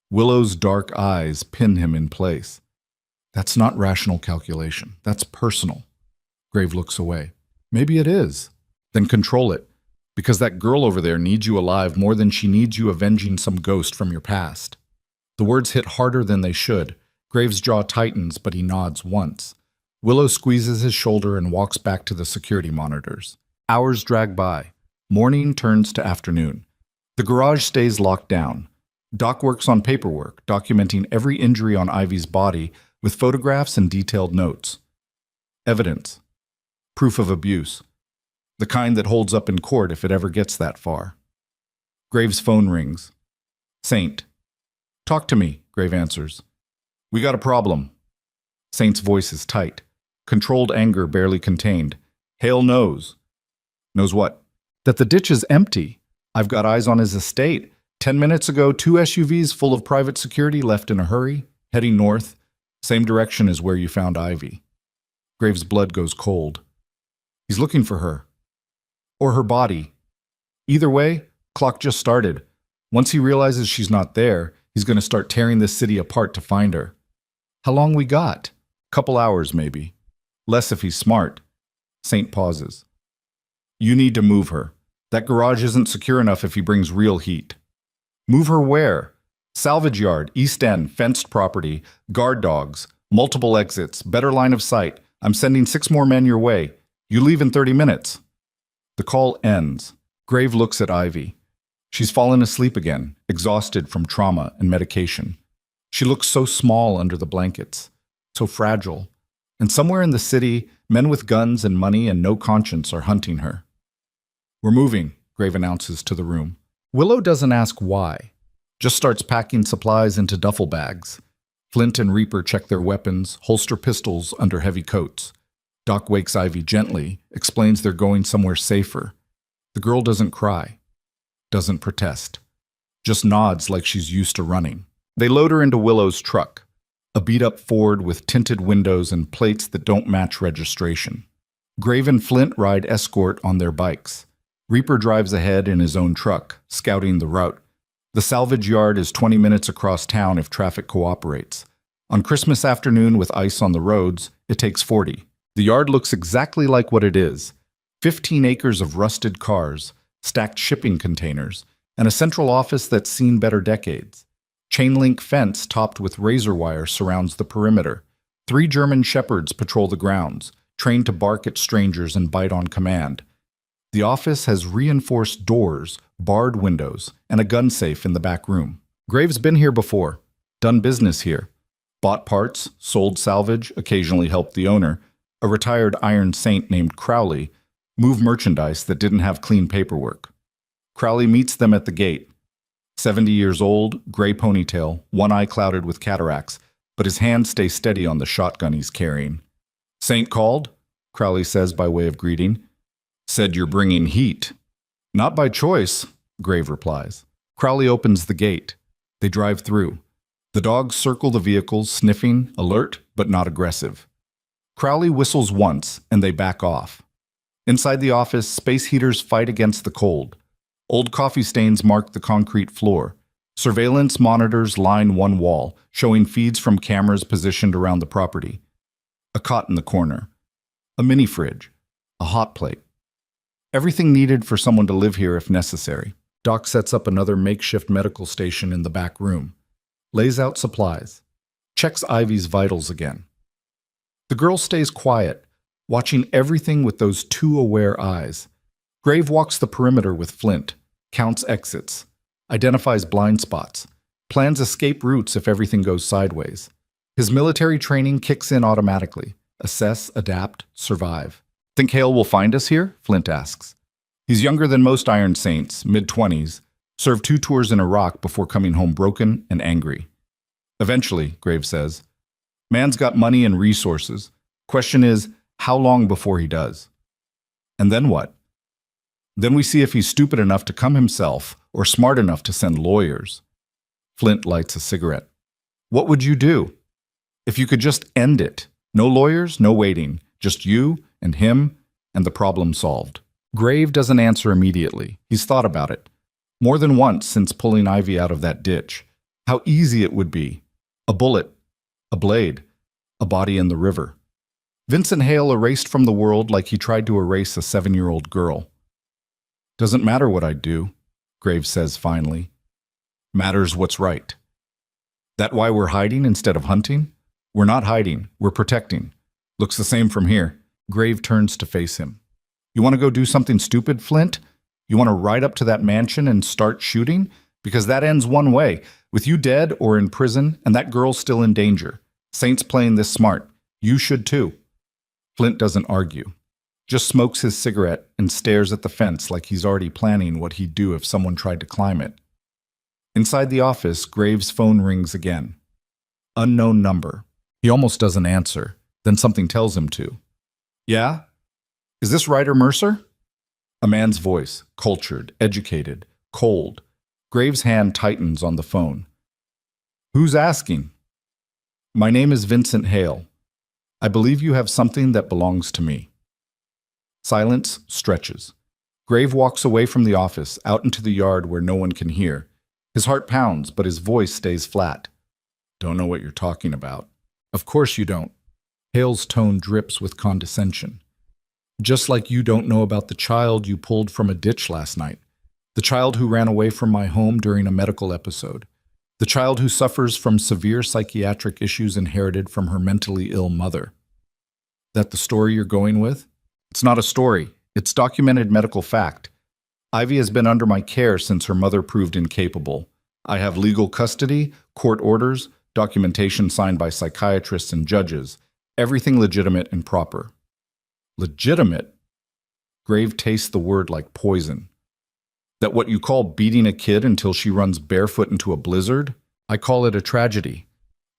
Willow's dark eyes pin him in place. That's not rational calculation. That's personal. Grave looks away. Maybe it is. Then control it. Because that girl over there needs you alive more than she needs you avenging some ghost from your past. The words hit harder than they should. Grave's jaw tightens, but he nods once. Willow squeezes his shoulder and walks back to the security monitors. Hours drag by. Morning turns to afternoon. The garage stays locked down. Doc works on paperwork, documenting every injury on Ivy's body with photographs and detailed notes. Evidence. Proof of abuse. The kind that holds up in court if it ever gets that far. Grave's phone rings. Saint. Talk to me, Grave answers. We got a problem. Saint's voice is tight. Controlled anger barely contained. Hale knows. Knows what? That the ditch is empty. I've got eyes on his estate. 10 minutes ago, 2 SUVs full of private security left in a hurry, heading north. Same direction as where you found Ivy. Grave's blood goes cold. He's looking for her. Or her body. Either way, clock just started. Once he realizes she's not there, he's going to start tearing this city apart to find her. How long we got? Couple hours, maybe. Less if he's smart. Saint pauses. You need to move her. That garage isn't secure enough if he brings real heat. Move her where? Salvage yard, East End, fenced property, guard dogs, multiple exits, better line of sight. I'm sending 6 more men your way. You leave in 30 minutes. The call ends. Grave looks at Ivy. She's fallen asleep again, exhausted from trauma and medication. She looks so small under the blankets, so fragile. And somewhere in the city, men with guns and money and no conscience are hunting her. We're moving, Grave announces to the room. Willow doesn't ask why, just starts packing supplies into duffel bags. Flint and Reaper check their weapons, holster pistols under heavy coats. Doc wakes Ivy gently, explains they're going somewhere safer. The girl doesn't cry, doesn't protest, just nods like she's used to running. They load her into Willow's truck, a beat-up Ford with tinted windows and plates that don't match registration. Grave and Flint ride escort on their bikes. Reaper drives ahead in his own truck, scouting the route. The salvage yard is 20 minutes across town if traffic cooperates. On Christmas afternoon with ice on the roads, it takes 40. The yard looks exactly like what it is. 15 acres of rusted cars, stacked shipping containers, and a central office that's seen better decades. Chain-link fence topped with razor wire surrounds the perimeter. 3 German shepherds patrol the grounds, trained to bark at strangers and bite on command. The office has reinforced doors, barred windows, and a gun safe in the back room. Grave's been here before, done business here. Bought parts, sold salvage, occasionally helped the owner. A retired Iron Saint named Crowley moved merchandise that didn't have clean paperwork. Crowley meets them at the gate. 70 years old, gray ponytail, one eye clouded with cataracts, but his hands stay steady on the shotgun he's carrying. Saint called, Crowley says by way of greeting. Said you're bringing heat. Not by choice, Grave replies. Crowley opens the gate. They drive through. The dogs circle the vehicles, sniffing, alert, but not aggressive. Crowley whistles once, and they back off. Inside the office, space heaters fight against the cold. Old coffee stains mark the concrete floor. Surveillance monitors line one wall, showing feeds from cameras positioned around the property. A cot in the corner. A mini fridge. A hot plate. Everything needed for someone to live here if necessary. Doc sets up another makeshift medical station in the back room. Lays out supplies. Checks Ivy's vitals again. The girl stays quiet, watching everything with those two aware eyes. Grave walks the perimeter with Flint, counts exits, identifies blind spots, plans escape routes if everything goes sideways. His military training kicks in automatically. Assess, adapt, survive. Think Hale will find us here? Flint asks. He's younger than most Iron Saints, mid-20s, served 2 tours in Iraq before coming home broken and angry. Eventually, Grave says, man's got money and resources. Question is, how long before he does? And then what? Then we see if he's stupid enough to come himself or smart enough to send lawyers. Flint lights a cigarette. What would you do? If you could just end it. No lawyers, no waiting. Just you and him and the problem solved. Grave doesn't answer immediately. He's thought about it. More than once since pulling Ivy out of that ditch. How easy it would be. A bullet. A blade. A body in the river. Vincent Hale erased from the world like he tried to erase a 7-year-old girl. Doesn't matter what I do, Graves says finally. Matters what's right. That why we're hiding instead of hunting? We're not hiding, we're protecting. Looks the same from here. Grave turns to face him. You want to go do something stupid, Flint? You want to ride up to that mansion and start shooting? Because that ends one way, with you dead or in prison and that girl still in danger. Saint's playing this smart. You should too. Flint doesn't argue. Just smokes his cigarette and stares at the fence like he's already planning what he'd do if someone tried to climb it. Inside the office, Graves' phone rings again. Unknown number. He almost doesn't answer. Then something tells him to. Yeah? Is this Ryder Mercer? A man's voice, cultured, educated, cold. Graves' hand tightens on the phone. Who's asking? My name is Vincent Hale. I believe you have something that belongs to me. Silence stretches. Grave walks away from the office, out into the yard where no one can hear. His heart pounds, but his voice stays flat. Don't know what you're talking about. Of course you don't. Hale's tone drips with condescension. Just like you don't know about the child you pulled from a ditch last night. The child who ran away from my home during a medical episode. The child who suffers from severe psychiatric issues inherited from her mentally ill mother. That the story you're going with? It's not a story. It's documented medical fact. Ivy has been under my care since her mother proved incapable. I have legal custody, court orders, documentation signed by psychiatrists and judges. Everything legitimate and proper. Legitimate? Grave tastes the word like poison. That what you call beating a kid until she runs barefoot into a blizzard? I call it a tragedy.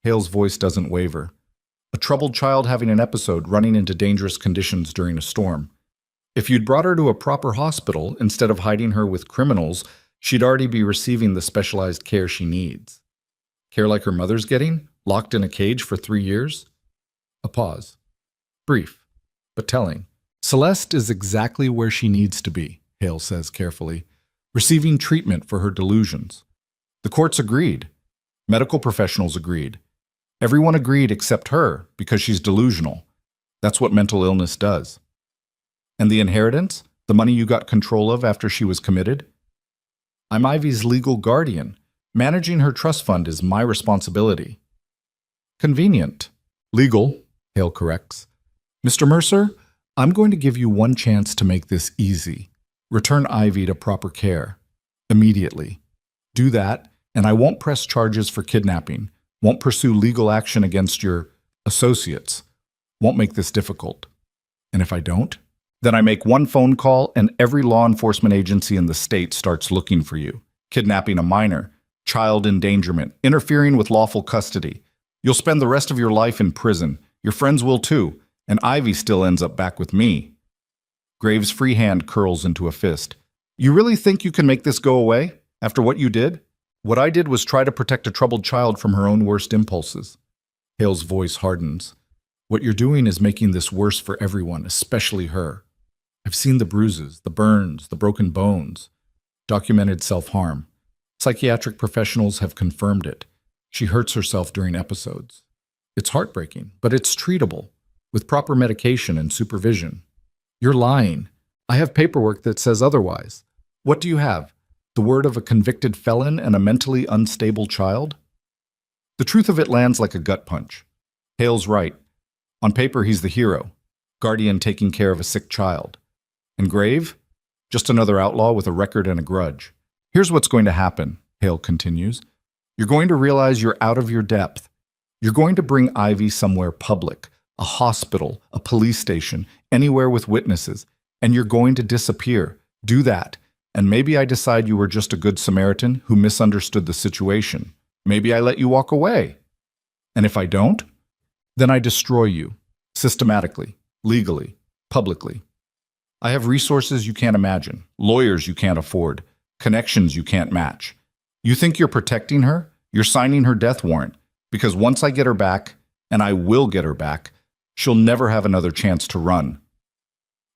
Hale's voice doesn't waver. A troubled child having an episode, running into dangerous conditions during a storm. If you'd brought her to a proper hospital instead of hiding her with criminals, she'd already be receiving the specialized care she needs. Care like her mother's getting? Locked in a cage for 3 years? A pause. Brief, but telling. Celeste is exactly where she needs to be, Hale says carefully, receiving treatment for her delusions. The courts agreed. Medical professionals agreed. Everyone agreed except her because she's delusional. That's what mental illness does. And the inheritance? The money you got control of after she was committed? I'm Ivy's legal guardian. Managing her trust fund is my responsibility. Convenient. Legal, Hale corrects. Mr. Mercer, I'm going to give you one chance to make this easy. Return Ivy to proper care. Immediately. Do that, and I won't press charges for kidnapping. Won't pursue legal action against your associates. Won't make this difficult. And if I don't? Then I make one phone call and every law enforcement agency in the state starts looking for you. Kidnapping a minor, child endangerment, interfering with lawful custody. You'll spend the rest of your life in prison. Your friends will too. And Ivy still ends up back with me. Graves' free hand curls into a fist. You really think you can make this go away? After what you did? What I did was try to protect a troubled child from her own worst impulses. Hale's voice hardens. What you're doing is making this worse for everyone, especially her. I've seen the bruises, the burns, the broken bones. Documented self-harm. Psychiatric professionals have confirmed it. She hurts herself during episodes. It's heartbreaking, but it's treatable, with proper medication and supervision. You're lying. I have paperwork that says otherwise. What do you have? The word of a convicted felon and a mentally unstable child? The truth of it lands like a gut punch. Hale's right. On paper, he's the hero, guardian taking care of a sick child. And Grave? Just another outlaw with a record and a grudge. Here's what's going to happen, Hale continues. You're going to realize you're out of your depth. You're going to bring Ivy somewhere public, a hospital, a police station, anywhere with witnesses, and you're going to disappear. Do that. And maybe I decide you were just a good Samaritan who misunderstood the situation. Maybe I let you walk away. And if I don't, then I destroy you, systematically, legally, publicly. I have resources you can't imagine, lawyers you can't afford, connections you can't match. You think you're protecting her? You're signing her death warrant, because once I get her back, and I will get her back, she'll never have another chance to run.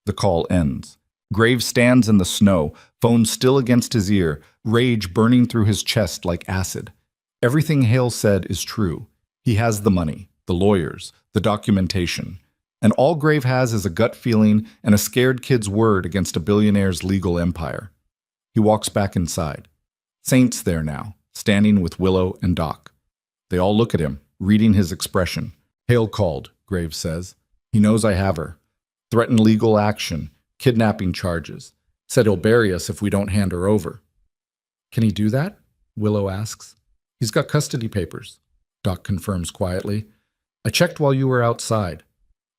The call ends. Grave stands in the snow, phone still against his ear, rage burning through his chest like acid. Everything Hale said is true. He has the money, the lawyers, the documentation. And all Grave has is a gut feeling and a scared kid's word against a billionaire's legal empire. He walks back inside. Saint's there now, standing with Willow and Doc. They all look at him, reading his expression. Hale called, Grave says. He knows I have her. Threatened legal action, kidnapping charges. Said he'll bury us if we don't hand her over. Can he do that? Willow asks. He's got custody papers, Doc confirms quietly. I checked while you were outside.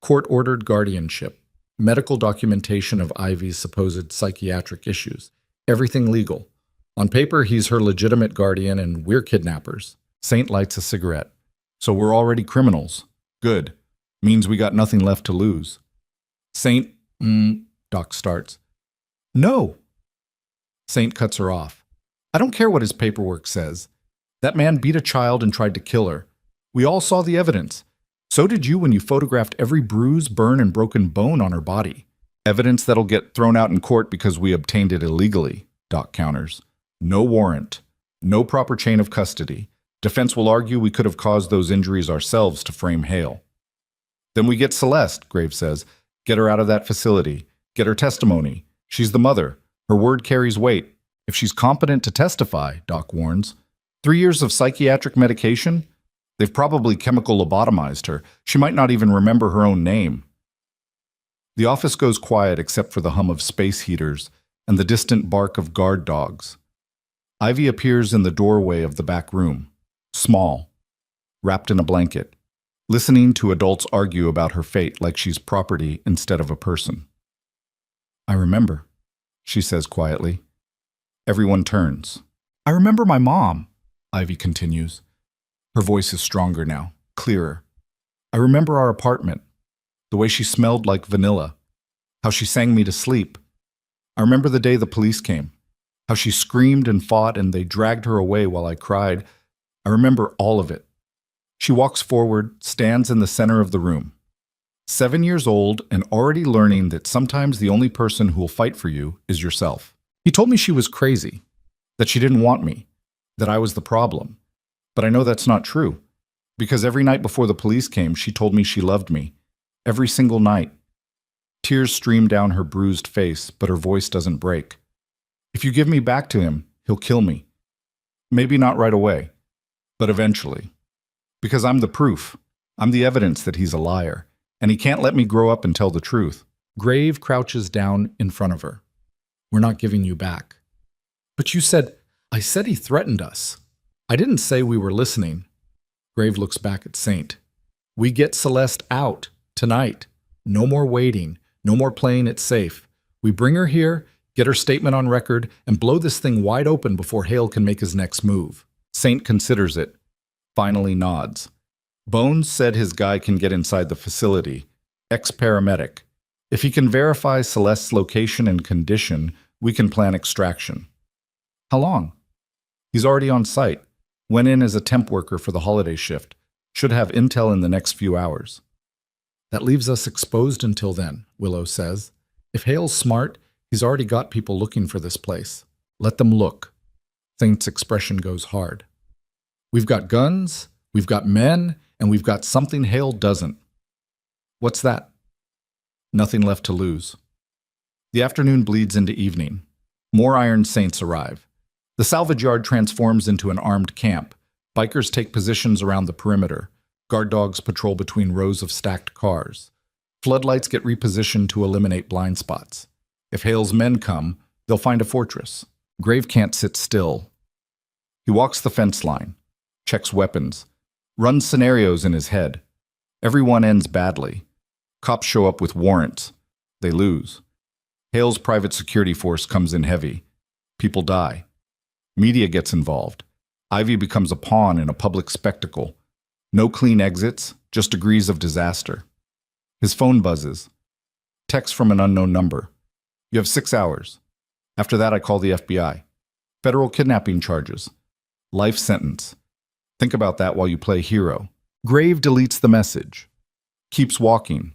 Court-ordered guardianship, medical documentation of Ivy's supposed psychiatric issues. Everything legal. On paper, he's her legitimate guardian and we're kidnappers. Saint lights a cigarette. So we're already criminals. Good. Means we got nothing left to lose. Saint, Doc starts. No. Saint cuts her off. I don't care what his paperwork says. That man beat a child and tried to kill her. We all saw the evidence. So did you when you photographed every bruise, burn, and broken bone on her body. Evidence that'll get thrown out in court because we obtained it illegally, Doc counters. No warrant. No proper chain of custody. Defense will argue we could have caused those injuries ourselves to frame Hale. Then we get Celeste, Graves says. Get her out of that facility. Get her testimony. She's the mother. Her word carries weight. If she's competent to testify, Doc warns. 3 years of psychiatric medication? They've probably chemical lobotomized her. She might not even remember her own name. The office goes quiet except for the hum of space heaters and the distant bark of guard dogs. Ivy appears in the doorway of the back room, small, wrapped in a blanket, listening to adults argue about her fate like she's property instead of a person. I remember, she says quietly. Everyone turns. I remember my mom, Ivy continues. Her voice is stronger now, clearer. I remember our apartment, the way she smelled like vanilla, how she sang me to sleep. I remember the day the police came, how she screamed and fought and they dragged her away while I cried. I remember all of it. She walks forward, stands in the center of the room. 7 years old and already learning that sometimes the only person who will fight for you is yourself. He told me she was crazy, that she didn't want me, that I was the problem. But I know that's not true, because every night before the police came, she told me she loved me. Every single night. Tears stream down her bruised face, but her voice doesn't break. If you give me back to him, he'll kill me. Maybe not right away, but eventually. Because I'm the proof. I'm the evidence that he's a liar, and he can't let me grow up and tell the truth. Grave crouches down in front of her. We're not giving you back. But you said, I said he threatened us. I didn't say we were listening. Grave looks back at Saint. We get Celeste out tonight. No more waiting. No more playing it safe. We bring her here, get her statement on record, and blow this thing wide open before Hale can make his next move. Saint considers it, finally nods. Bones said his guy can get inside the facility. Ex-paramedic. If he can verify Celeste's location and condition, we can plan extraction. How long? He's already on site. Went in as a temp worker for the holiday shift. Should have intel in the next few hours. That leaves us exposed until then, Willow says. If Hale's smart, he's already got people looking for this place. Let them look. Saint's expression goes hard. We've got guns, we've got men, and we've got something Hale doesn't. What's that? Nothing left to lose. The afternoon bleeds into evening. More Iron Saints arrive. The salvage yard transforms into an armed camp. Bikers take positions around the perimeter. Guard dogs patrol between rows of stacked cars. Floodlights get repositioned to eliminate blind spots. If Hale's men come, they'll find a fortress. Grave can't sit still. He walks the fence line, checks weapons, runs scenarios in his head. Everyone ends badly. Cops show up with warrants. They lose. Hale's private security force comes in heavy. People die. Media gets involved. Ivy becomes a pawn in a public spectacle. No clean exits, just degrees of disaster. His phone buzzes. Text from an unknown number. You have 6 hours. After that, I call the FBI. Federal kidnapping charges. Life sentence. Think about that while you play hero. Grave deletes the message. Keeps walking.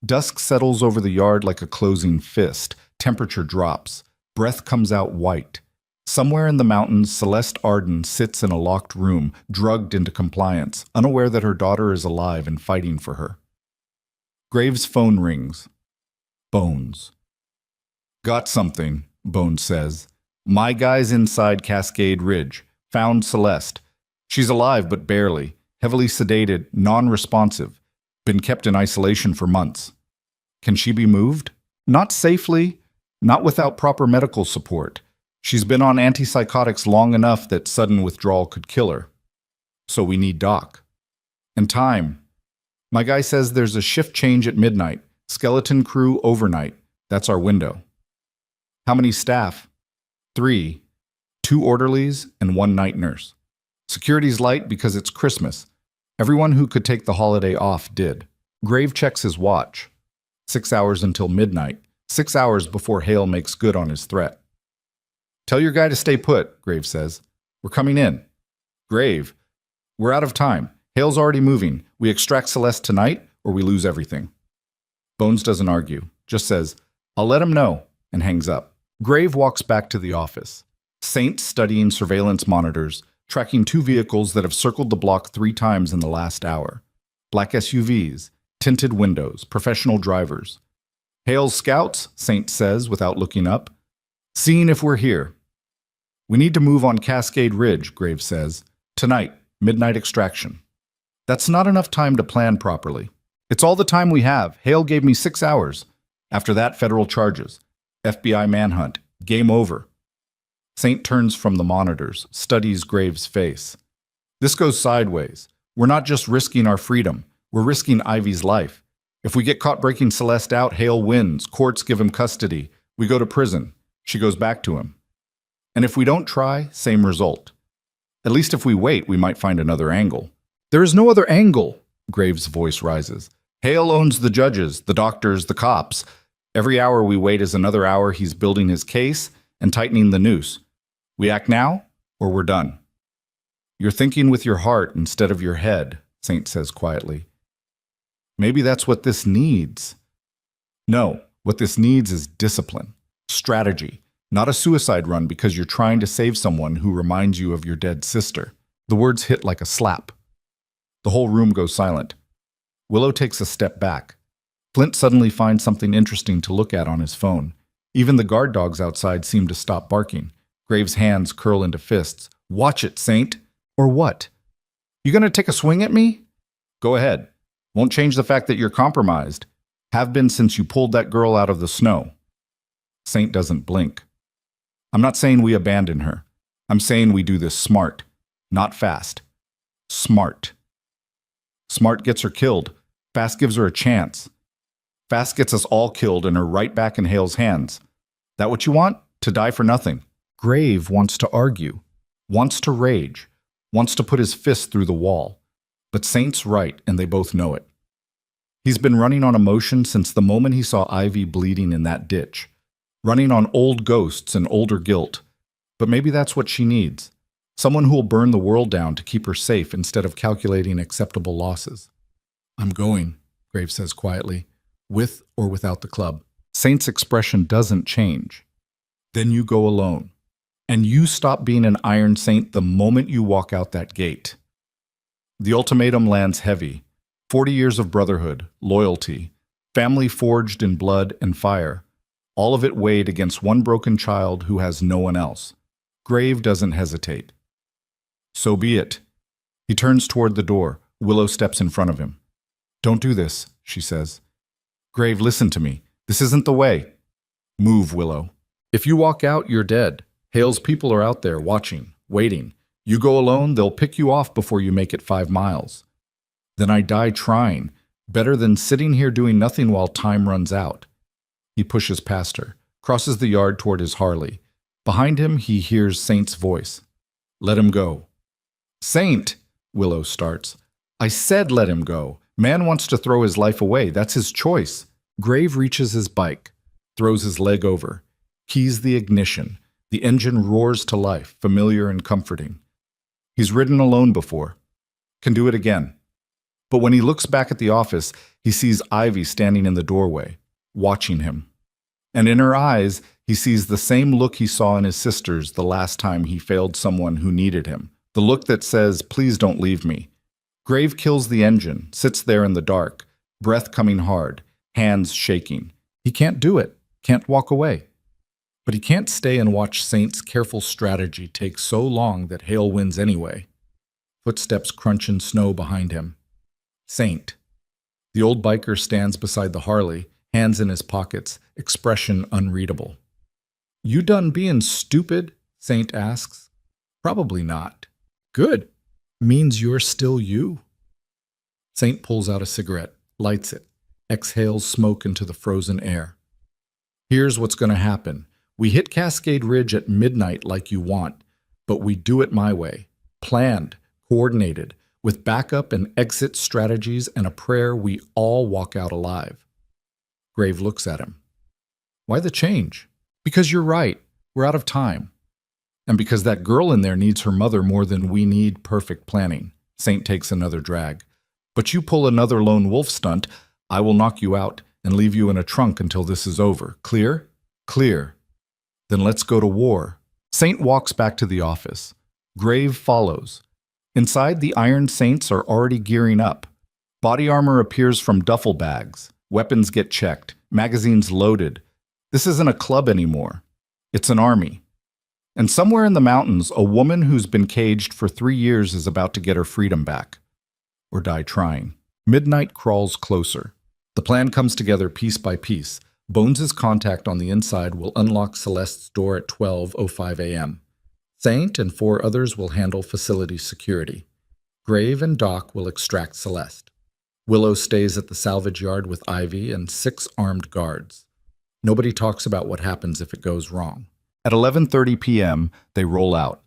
Dusk settles over the yard like a closing fist. Temperature drops. Breath comes out white. Somewhere in the mountains, Celeste Arden sits in a locked room, drugged into compliance, unaware that her daughter is alive and fighting for her. Grave's phone rings. Bones. Got something, Bones says. My guy's inside Cascade Ridge. Found Celeste. She's alive, but barely. Heavily sedated, non-responsive. Been kept in isolation for months. Can she be moved? Not safely, not without proper medical support. She's been on antipsychotics long enough that sudden withdrawal could kill her. So we need Doc. And time. My guy says there's a shift change at midnight. Skeleton crew overnight. That's our window. How many staff? 3. 2 orderlies and 1 night nurse. Security's light because it's Christmas. Everyone who could take the holiday off did. Grave checks his watch. 6 hours until midnight. 6 hours before Hale makes good on his threat. Tell your guy to stay put, Grave says. We're coming in. Grave. We're out of time. Hale's already moving. We extract Celeste tonight or we lose everything. Bones doesn't argue. Just says, I'll let him know, and hangs up. Grave walks back to the office. Saint studying surveillance monitors, tracking 2 vehicles that have circled the block 3 times in the last hour. Black SUVs, tinted windows, professional drivers. Hale's scouts, Saint says without looking up. Seeing if we're here. We need to move on Cascade Ridge, Grave says. Tonight, midnight extraction. That's not enough time to plan properly. It's all the time we have. Hale gave me 6 hours. After that, federal charges. FBI manhunt. Game over. Saint turns from the monitors, studies Grave's face. This goes sideways. We're not just risking our freedom. We're risking Ivy's life. If we get caught breaking Celeste out, Hale wins. Courts give him custody. We go to prison. She goes back to him. And if we don't try, same result. At least if we wait, we might find another angle. There is no other angle, Grave's voice rises. Hale owns the judges, the doctors, the cops. Every hour we wait is another hour he's building his case and tightening the noose. We act now, or we're done. You're thinking with your heart instead of your head, Saint says quietly. Maybe that's what this needs. No, what this needs is discipline, strategy, not a suicide run because you're trying to save someone who reminds you of your dead sister. The words hit like a slap. The whole room goes silent. Willow takes a step back. Flint suddenly finds something interesting to look at on his phone. Even the guard dogs outside seem to stop barking. Grave's hands curl into fists. Watch it, Saint. Or what? You gonna take a swing at me? Go ahead. Won't change the fact that you're compromised. Have been since you pulled that girl out of the snow. Saint doesn't blink. I'm not saying we abandon her. I'm saying we do this smart, not fast. Smart. Smart gets her killed. Fast gives her a chance. Fast gets us all killed and her right back in Hale's hands. That what you want? To die for nothing. Grave wants to argue, wants to rage, wants to put his fist through the wall. But Saint's right, and they both know it. He's been running on emotion since the moment he saw Ivy bleeding in that ditch. Running on old ghosts and older guilt. But maybe that's what she needs. Someone who will burn the world down to keep her safe instead of calculating acceptable losses. I'm going, Graves says quietly, with or without the club. Saint's expression doesn't change. Then you go alone. And you stop being an Iron Saint the moment you walk out that gate. The ultimatum lands heavy. 40 years of brotherhood, loyalty, family forged in blood and fire. All of it weighed against one broken child who has no one else. Grave doesn't hesitate. So be it. He turns toward the door. Willow steps in front of him. Don't do this, she says. Grave, listen to me. This isn't the way. Move, Willow. If you walk out, you're dead. Hale's people are out there watching, waiting. You go alone, they'll pick you off before you make it 5 miles. Then I die trying. Better than sitting here doing nothing while time runs out. He pushes past her, crosses the yard toward his Harley. Behind him, he hears Saint's voice. Let him go. Saint, Willow starts. I said let him go. Man wants to throw his life away. That's his choice. Grave reaches his bike, throws his leg over, keys the ignition. The engine roars to life, familiar and comforting. He's ridden alone before. Can do it again. But when he looks back at the office, he sees Ivy standing in the doorway, watching him. And in her eyes, he sees the same look he saw in his sister's the last time he failed someone who needed him. The look that says, please don't leave me. Grave kills the engine, sits there in the dark, breath coming hard, hands shaking. He can't do it, can't walk away. But he can't stay and watch Saint's careful strategy take so long that Hale wins anyway. Footsteps crunch in snow behind him. Saint. The old biker stands beside the Harley, hands in his pockets, expression unreadable. You done being stupid? Saint asks. Probably not. Good. Means you're still you. Saint pulls out a cigarette, lights it, exhales smoke into the frozen air. Here's what's going to happen. We hit Cascade Ridge at midnight like you want, but we do it my way. Planned, coordinated, with backup and exit strategies and a prayer we all walk out alive. Grave looks at him. Why the change? Because you're right. We're out of time. And because that girl in there needs her mother more than we need perfect planning. Saint takes another drag. But you pull another lone wolf stunt, I will knock you out and leave you in a trunk until this is over. Clear? Clear. Then let's go to war. Saint walks back to the office. Grave follows. Inside, the Iron Saints are already gearing up. Body armor appears from duffel bags. Weapons get checked. Magazines loaded. This isn't a club anymore. It's an army. And somewhere in the mountains, a woman who's been caged for 3 years is about to get her freedom back. Or die trying. Midnight crawls closer. The plan comes together piece by piece. Bones' contact on the inside will unlock Celeste's door at 12:05 a.m. Saint and 4 others will handle facility security. Grave and Doc will extract Celeste. Willow stays at the salvage yard with Ivy and 6 armed guards. Nobody talks about what happens if it goes wrong. At 11:30 p.m., they roll out.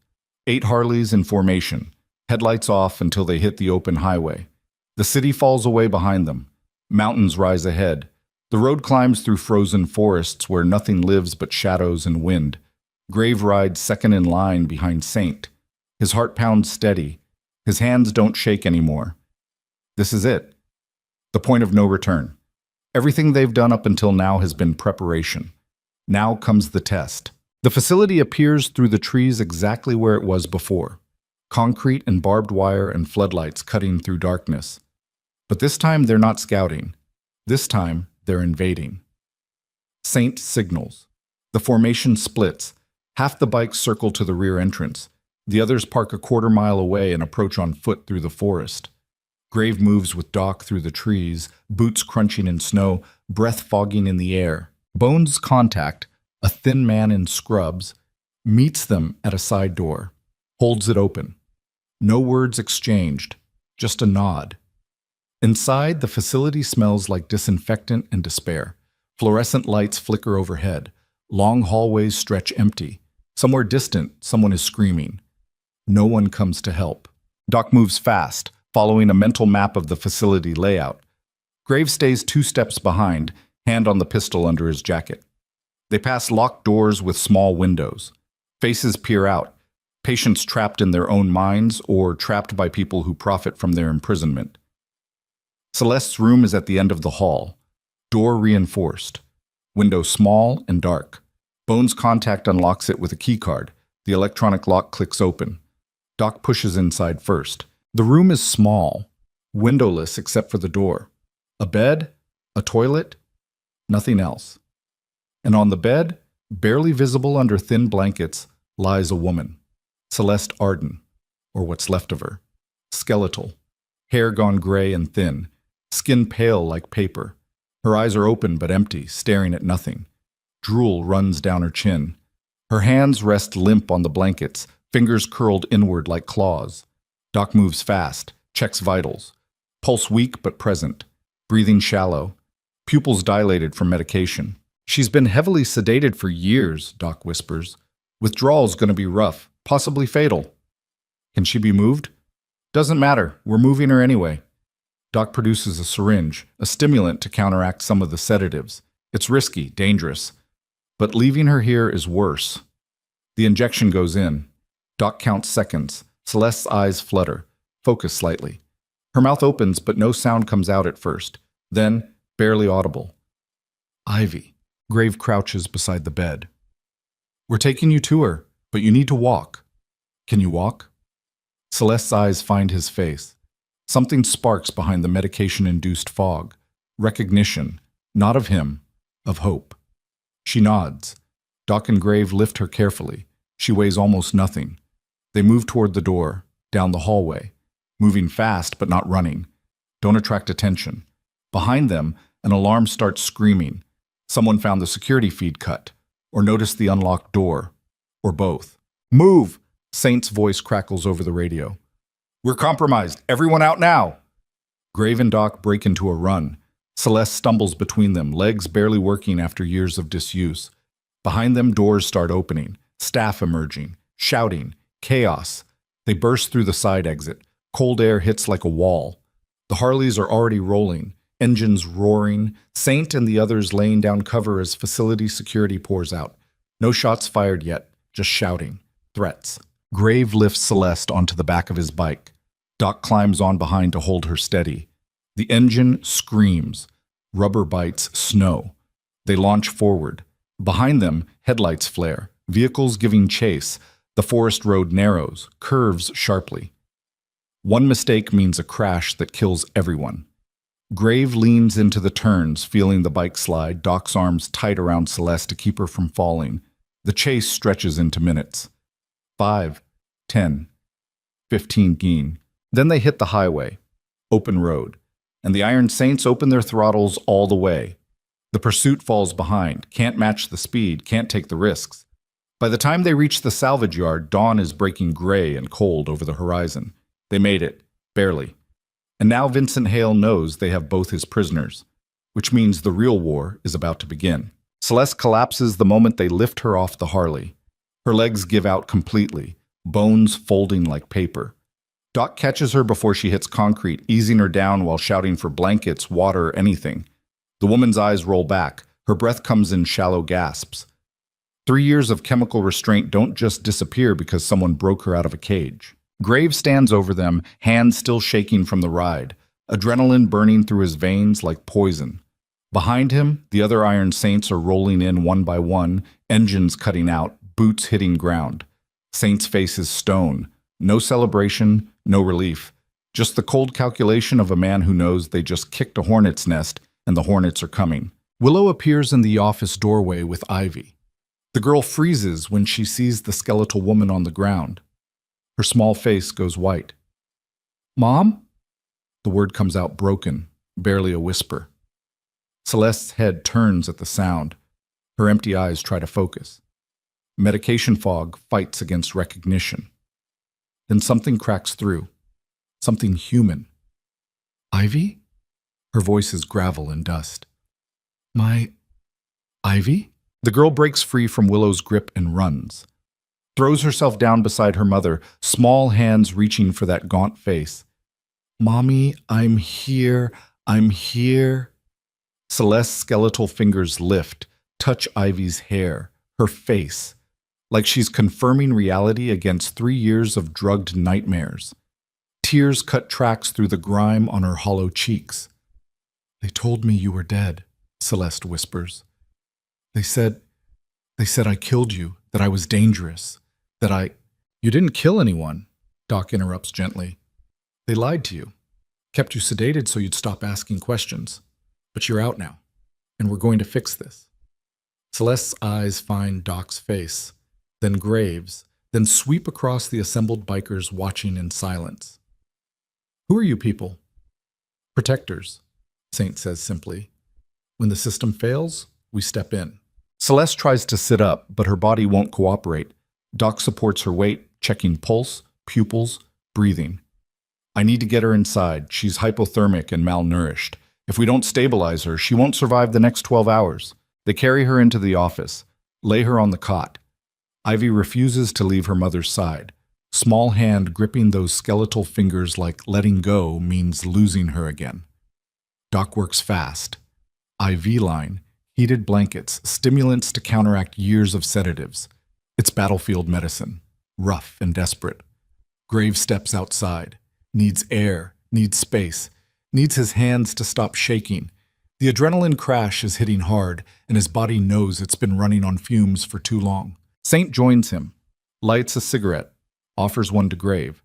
8 Harleys in formation, headlights off until they hit the open highway. The city falls away behind them. Mountains rise ahead. The road climbs through frozen forests where nothing lives but shadows and wind. Grave rides second in line behind Saint. His heart pounds steady. His hands don't shake anymore. This is it. The point of no return. Everything they've done up until now has been preparation. Now comes the test. The facility appears through the trees exactly where it was before. Concrete and barbed wire and floodlights cutting through darkness. But this time they're not scouting. This time they're invading. Saint signals. The formation splits. Half the bikes circle to the rear entrance. The others park a quarter mile away and approach on foot through the forest. Grave moves with Doc through the trees, boots crunching in snow, breath fogging in the air. Bones' contact, a thin man in scrubs, meets them at a side door, holds it open. No words exchanged, just a nod. Inside, the facility smells like disinfectant and despair. Fluorescent lights flicker overhead. Long hallways stretch empty. Somewhere distant, someone is screaming. No one comes to help. Doc moves fast, following a mental map of the facility layout. Grave stays 2 steps behind, hand on the pistol under his jacket. They pass locked doors with small windows. Faces peer out. Patients trapped in their own minds or trapped by people who profit from their imprisonment. Celeste's room is at the end of the hall. Door reinforced. Window small and dark. Bones contact unlocks it with a keycard. The electronic lock clicks open. Doc pushes inside first. The room is small, windowless except for the door. A bed, a toilet, nothing else. And on the bed, barely visible under thin blankets, lies a woman. Celeste Arden, or what's left of her. Skeletal. Hair gone gray and thin. Skin pale like paper. Her eyes are open but empty, staring at nothing. Drool runs down her chin. Her hands rest limp on the blankets, fingers curled inward like claws. Doc moves fast, checks vitals. Pulse weak but present. Breathing shallow. Pupils dilated from medication. She's been heavily sedated for years, Doc whispers. Withdrawal's gonna be rough, possibly fatal. Can she be moved? Doesn't matter, we're moving her anyway. Doc produces a syringe, a stimulant to counteract some of the sedatives. It's risky, dangerous. But leaving her here is worse. The injection goes in. Doc counts seconds. Celeste's eyes flutter, focus slightly. Her mouth opens, but no sound comes out at first. Then, barely audible. Ivy. Grave crouches beside the bed. We're taking you to her, but you need to walk. Can you walk? Celeste's eyes find his face. Something sparks behind the medication-induced fog. Recognition, not of him, of hope. She nods. Doc and Grave lift her carefully. She weighs almost nothing. They move toward the door, down the hallway, moving fast but not running. Don't attract attention. Behind them, an alarm starts screaming. Someone found the security feed cut, or noticed the unlocked door, or both. Move! Saint's voice crackles over the radio. We're compromised. Everyone out now! Grave and Doc break into a run. Celeste stumbles between them, legs barely working after years of disuse. Behind them, doors start opening, staff emerging, shouting, chaos. They burst through the side exit. Cold air hits like a wall. The Harleys are already rolling, engines roaring, Saint and the others laying down cover as facility security pours out. No shots fired yet, just shouting, threats. Grave lifts Celeste onto the back of his bike. Doc climbs on behind to hold her steady. The engine screams. Rubber bites snow. They launch forward. Behind them, headlights flare. Vehicles giving chase. The forest road narrows, curves sharply. One mistake means a crash that kills everyone. Grave leans into the turns, feeling the bike slide, Doc's arms tight around Celeste to keep her from falling. The chase stretches into minutes. 5, 10, 15 geen. Then they hit the highway, open road, and the Iron Saints open their throttles all the way. The pursuit falls behind, can't match the speed, can't take the risks. By the time they reach the salvage yard, dawn is breaking gray and cold over the horizon. They made it, barely. And now Vincent Hale knows they have both his prisoners, which means the real war is about to begin. Celeste collapses the moment they lift her off the Harley. Her legs give out completely, bones folding like paper. Doc catches her before she hits concrete, easing her down while shouting for blankets, water, anything. The woman's eyes roll back. Her breath comes in shallow gasps. 3 years of chemical restraint don't just disappear because someone broke her out of a cage. Grave stands over them, hands still shaking from the ride, adrenaline burning through his veins like poison. Behind him, the other Iron Saints are rolling in one by one, engines cutting out, boots hitting ground. Saint's face is stone. No celebration, no relief. Just the cold calculation of a man who knows they just kicked a hornet's nest and the hornets are coming. Willow appears in the office doorway with Ivy. The girl freezes when she sees the skeletal woman on the ground. Her small face goes white. Mom? The word comes out broken, barely a whisper. Celeste's head turns at the sound. Her empty eyes try to focus. Medication fog fights against recognition. Then something cracks through. Something human. Ivy? Her voice is gravel and dust. My... Ivy? The girl breaks free from Willow's grip and runs. Throws herself down beside her mother, small hands reaching for that gaunt face. Mommy, I'm here. I'm here. Celeste's skeletal fingers lift, touch Ivy's hair, her face. like she's confirming reality against 3 years of drugged nightmares. Tears cut tracks through the grime on her hollow cheeks. "They told me you were dead," Celeste whispers. They said I killed you, that I was dangerous, that I—" "You didn't kill anyone," Doc interrupts gently. "They lied to you, kept you sedated so you'd stop asking questions. But you're out now, and we're going to fix this." Celeste's eyes find Doc's face, then Graves, then sweep across the assembled bikers watching in silence. "Who are you people?" "Protectors," Saint says simply. "When the system fails, we step in." Celeste tries to sit up, but her body won't cooperate. Doc supports her weight, checking pulse, pupils, breathing. "I need to get her inside. She's hypothermic and malnourished. If we don't stabilize her, she won't survive the next 12 hours. They carry her into the office, lay her on the cot. Ivy refuses to leave her mother's side. Small hand gripping those skeletal fingers like letting go means losing her again. Doc works fast. IV line, heated blankets, stimulants to counteract years of sedatives. It's battlefield medicine, rough and desperate. Graves steps outside, needs air, needs space, needs his hands to stop shaking. The adrenaline crash is hitting hard, and his body knows it's been running on fumes for too long. Saint joins him, lights a cigarette, offers one to Grave.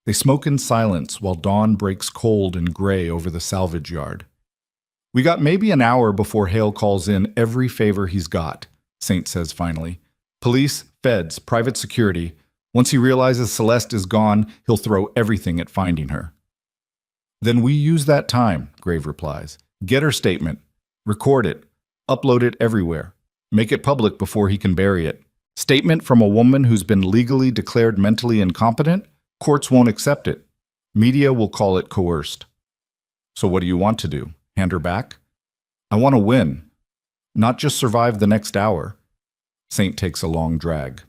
They smoke in silence while dawn breaks cold and gray over the salvage yard. "We got maybe an hour before Hale calls in every favor he's got," Saint says finally. "Police, feds, private security. Once he realizes Celeste is gone, he'll throw everything at finding her." "Then we use that time," Grave replies. "Get her statement. Record it. Upload it everywhere. Make it public before he can bury it. Statement from a woman who's been legally declared mentally incompetent? Courts won't accept it. Media will call it coerced." "So what do you want to do? Hand her back?" "I want to win. Not just survive the next hour." Saint takes a long drag.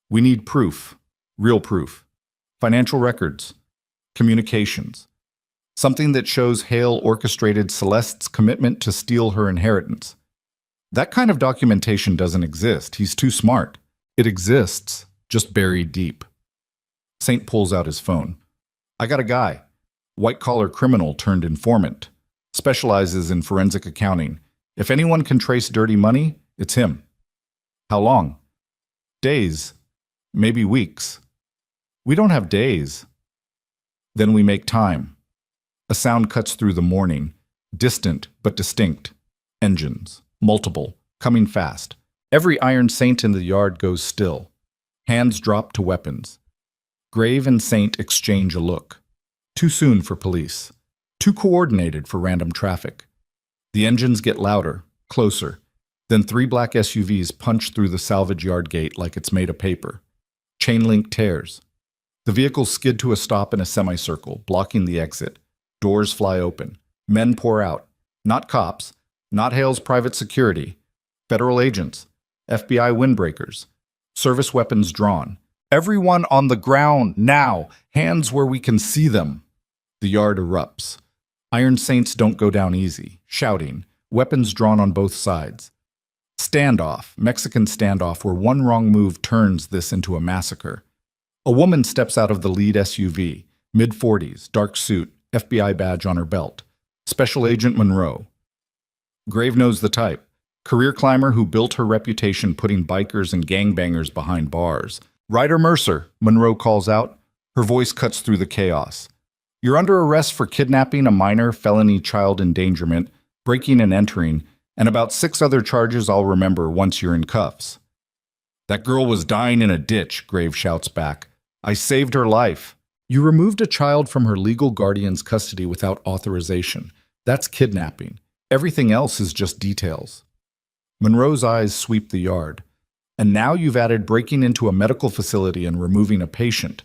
"We need proof. Real proof. Financial records. Communications. Something that shows Hale orchestrated Celeste's commitment to steal her inheritance. That kind of documentation doesn't exist. He's too smart. It exists, just buried deep." Saint pulls out his phone. "I got a guy. White-collar criminal turned informant. Specializes in forensic accounting. If anyone can trace dirty money, it's him." "How long?" "Days. Maybe weeks." "We don't have days." "Then we make time." A sound cuts through the morning, distant but distinct. Engines. Multiple, coming fast. Every Iron Saint in the yard goes still. Hands drop to weapons. Grave and Saint exchange a look. Too soon for police. Too coordinated for random traffic. The engines get louder, closer. Then 3 black SUVs punch through the salvage yard gate like it's made of paper. Chain link tears. The vehicles skid to a stop in a semicircle, blocking the exit. Doors fly open. Men pour out. Not cops. Not Hale's private security. Federal agents. FBI windbreakers. Service weapons drawn. "Everyone on the ground, now! Hands where we can see them!" The yard erupts. Iron Saints don't go down easy, shouting, weapons drawn on both sides. Standoff, Mexican standoff where one wrong move turns this into a massacre. A woman steps out of the lead SUV, mid-40s, dark suit, FBI badge on her belt. Special Agent Monroe. Grave knows the type. Career climber who built her reputation putting bikers and gangbangers behind bars. "Ryder Mercer," Monroe calls out. Her voice cuts through the chaos. "You're under arrest for kidnapping a minor, felony child endangerment, breaking and entering, and about 6 other charges I'll remember once you're in cuffs." "That girl was dying in a ditch," Grave shouts back. "I saved her life." "You removed a child from her legal guardian's custody without authorization. That's kidnapping. Everything else is just details." Monroe's eyes sweep the yard. "And now you've added breaking into a medical facility and removing a patient.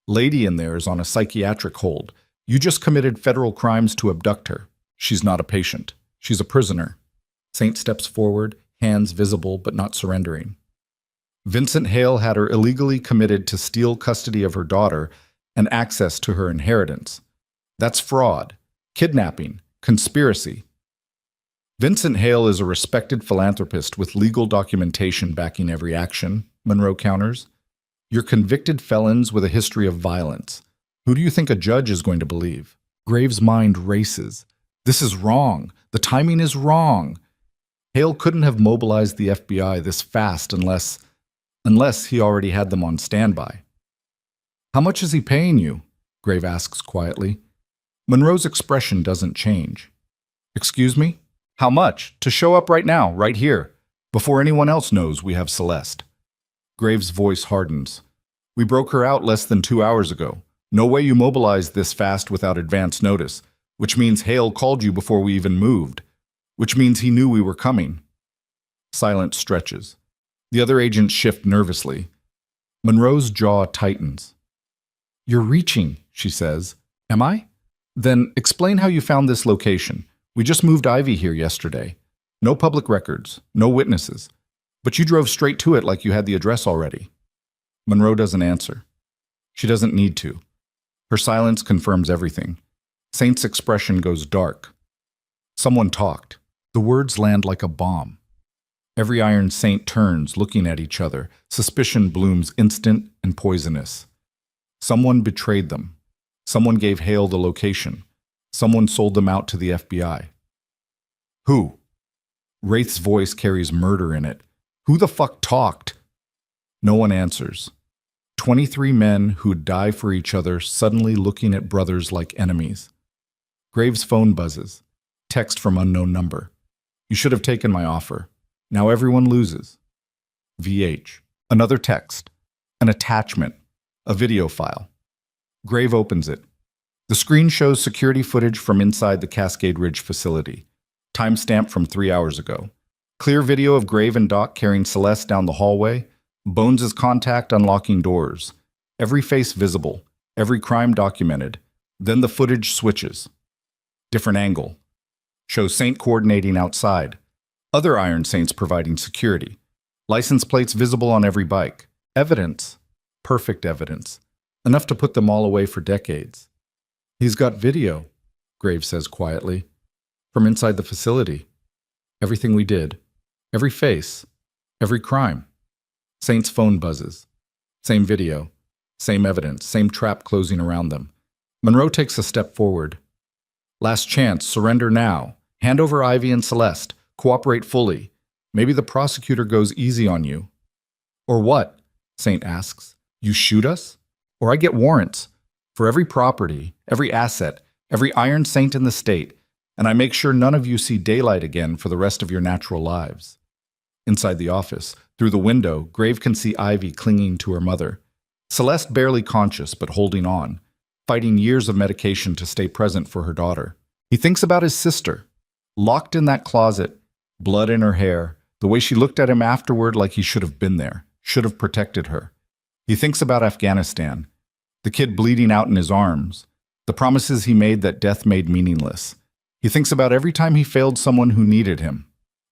Lady in there is on a psychiatric hold. You just committed federal crimes to abduct her. She's not a patient. She's a prisoner." Saint steps forward, hands visible but not surrendering. "Vincent Hale had her illegally committed to steal custody of her daughter and access to her inheritance. That's fraud, kidnapping, conspiracy." Vincent Hale is a respected philanthropist with legal documentation backing every action, Monroe counters. You're convicted felons with a history of violence. Who do you think a judge is going to believe? Graves' mind races. This is wrong. The timing is wrong. Hale couldn't have mobilized the FBI this fast unless he already had them on standby. How much is he paying you? Grave asks quietly. Monroe's expression doesn't change. Excuse me? How much? To show up right now, right here, before anyone else knows we have Celeste. Graves' voice hardens. We broke her out less than 2 hours ago. No way you mobilized this fast without advance notice, which means Hale called you before we even moved, which means he knew we were coming. Silence stretches. The other agents shift nervously. Monroe's jaw tightens. You're reaching, she says. Am I? Then explain how you found this location. We just moved Ivy here yesterday. No public records, no witnesses. But you drove straight to it like you had the address already. Monroe doesn't answer. She doesn't need to. Her silence confirms everything. Saint's expression goes dark. Someone talked. The words land like a bomb. Every Iron Saint turns, looking at each other. Suspicion blooms instant and poisonous. Someone betrayed them. Someone gave Hale the location. Someone sold them out to the FBI. Who? Wraith's voice carries murder in it. Who the fuck talked? No one answers. 23 men who'd die for each other suddenly looking at brothers like enemies. Graves' phone buzzes. Text from unknown number. You should have taken my offer. Now everyone loses. VH. Another text. An attachment. A video file. Grave opens it. The screen shows security footage from inside the Cascade Ridge facility. Timestamp from 3 hours ago. Clear video of Grave and Doc carrying Celeste down the hallway. Bones' contact unlocking doors. Every face visible. Every crime documented. Then the footage switches. Different angle. Shows Saint coordinating outside. Other Iron Saints providing security. License plates visible on every bike. Evidence. Perfect evidence. Enough to put them all away for decades. He's got video, Graves says quietly. From inside the facility. Everything we did. Every face. Every crime. Saint's phone buzzes. Same video. Same evidence. Same trap closing around them. Monroe takes a step forward. Last chance. Surrender now. Hand over Ivy and Celeste. Cooperate fully. Maybe the prosecutor goes easy on you. Or what? Saint asks. You shoot us? Or I get warrants. For every property, every asset, every Iron Saint in the state, and I make sure none of you see daylight again for the rest of your natural lives. Inside the office, through the window, Grave can see Ivy clinging to her mother. Celeste barely conscious, but holding on, fighting years of medication to stay present for her daughter. He thinks about his sister, locked in that closet, blood in her hair, the way she looked at him afterward like he should have been there, should have protected her. He thinks about Afghanistan, the kid bleeding out in his arms, the promises he made that death made meaningless. He thinks about every time he failed someone who needed him.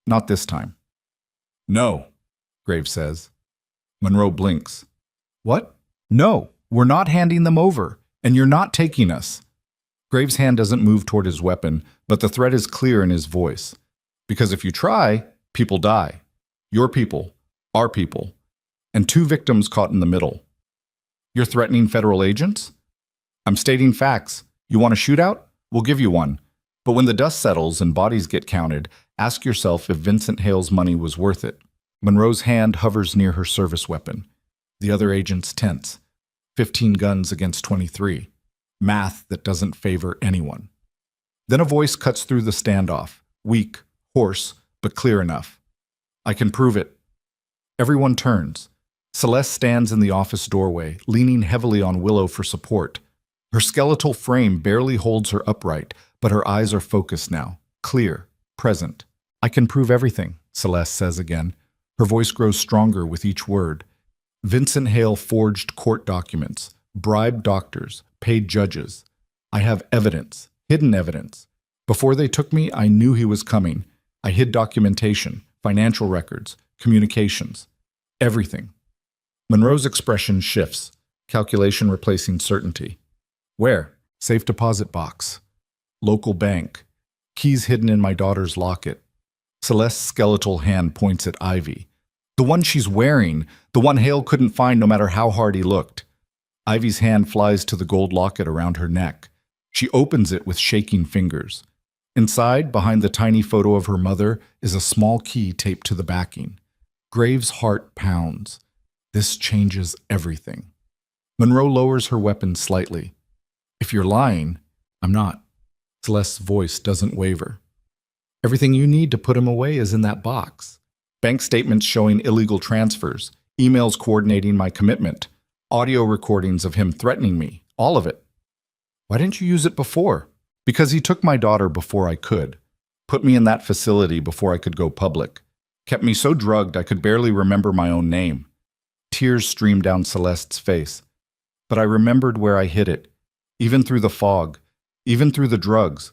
Not this time. No, Graves says. Monroe blinks. What? No, we're not handing them over, and you're not taking us. Graves' hand doesn't move toward his weapon, but the threat is clear in his voice. Because if you try, people die. Your people, our people, and 2 victims caught in the middle. You're threatening federal agents? I'm stating facts. You want a shootout? We'll give you one. But when the dust settles and bodies get counted, ask yourself if Vincent Hale's money was worth it. Monroe's hand hovers near her service weapon. The other agents tense. 15 guns against 23. Math that doesn't favor anyone. Then a voice cuts through the standoff. Weak, hoarse, but clear enough. I can prove it. Everyone turns. Celeste stands in the office doorway, leaning heavily on Willow for support. Her skeletal frame barely holds her upright, but her eyes are focused now, clear, present. I can prove everything, Celeste says again. Her voice grows stronger with each word. Vincent Hale forged court documents, bribed doctors, paid judges. I have evidence, hidden evidence. Before they took me, I knew he was coming. I hid documentation, financial records, communications, everything. Monroe's expression shifts, calculation replacing certainty. Where? Safe deposit box. Local bank. Keys hidden in my daughter's locket. Celeste's skeletal hand points at Ivy. The one she's wearing, the one Hale couldn't find no matter how hard he looked. Ivy's hand flies to the gold locket around her neck. She opens it with shaking fingers. Inside, behind the tiny photo of her mother, is a small key taped to the backing. Graves' heart pounds. This changes everything. Monroe lowers her weapon slightly. If you're lying, I'm not. Celeste's voice doesn't waver. Everything you need to put him away is in that box. Bank statements showing illegal transfers, emails coordinating my commitment, audio recordings of him threatening me, all of it. Why didn't you use it before? Because he took my daughter before I could, put me in that facility before I could go public, kept me so drugged I could barely remember my own name. Tears streamed down Celeste's face. But I remembered where I hid it, even through the fog, even through the drugs.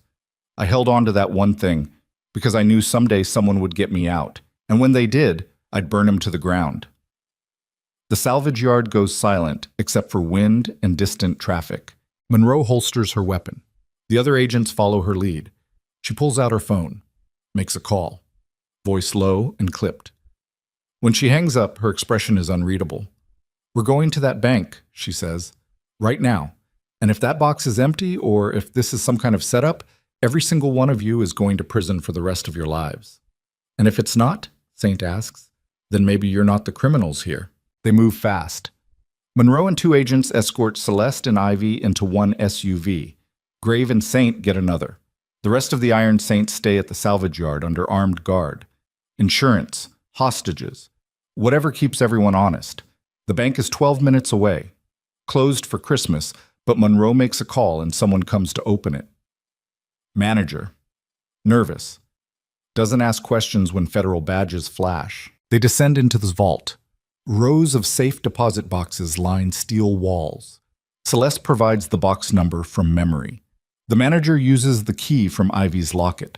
I held on to that one thing, because I knew someday someone would get me out, and when they did, I'd burn him to the ground. The salvage yard goes silent, except for wind and distant traffic. Monroe holsters her weapon. The other agents follow her lead. She pulls out her phone, makes a call, voice low and clipped. When she hangs up, her expression is unreadable. We're going to that bank, she says, right now. And if that box is empty, or if this is some kind of setup, every single one of you is going to prison for the rest of your lives. And if it's not, Saint asks, then maybe you're not the criminals here. They move fast. Monroe and two agents escort Celeste and Ivy into one SUV. Grave and Saint get another. The rest of the Iron Saints stay at the salvage yard under armed guard. Insurance, hostages, whatever keeps everyone honest. The bank is 12 minutes away. Closed for Christmas, but Monroe makes a call and someone comes to open it. Manager. Nervous. Doesn't ask questions when federal badges flash. They descend into the vault. Rows of safe deposit boxes line steel walls. Celeste provides the box number from memory. The manager uses the key from Ivy's locket.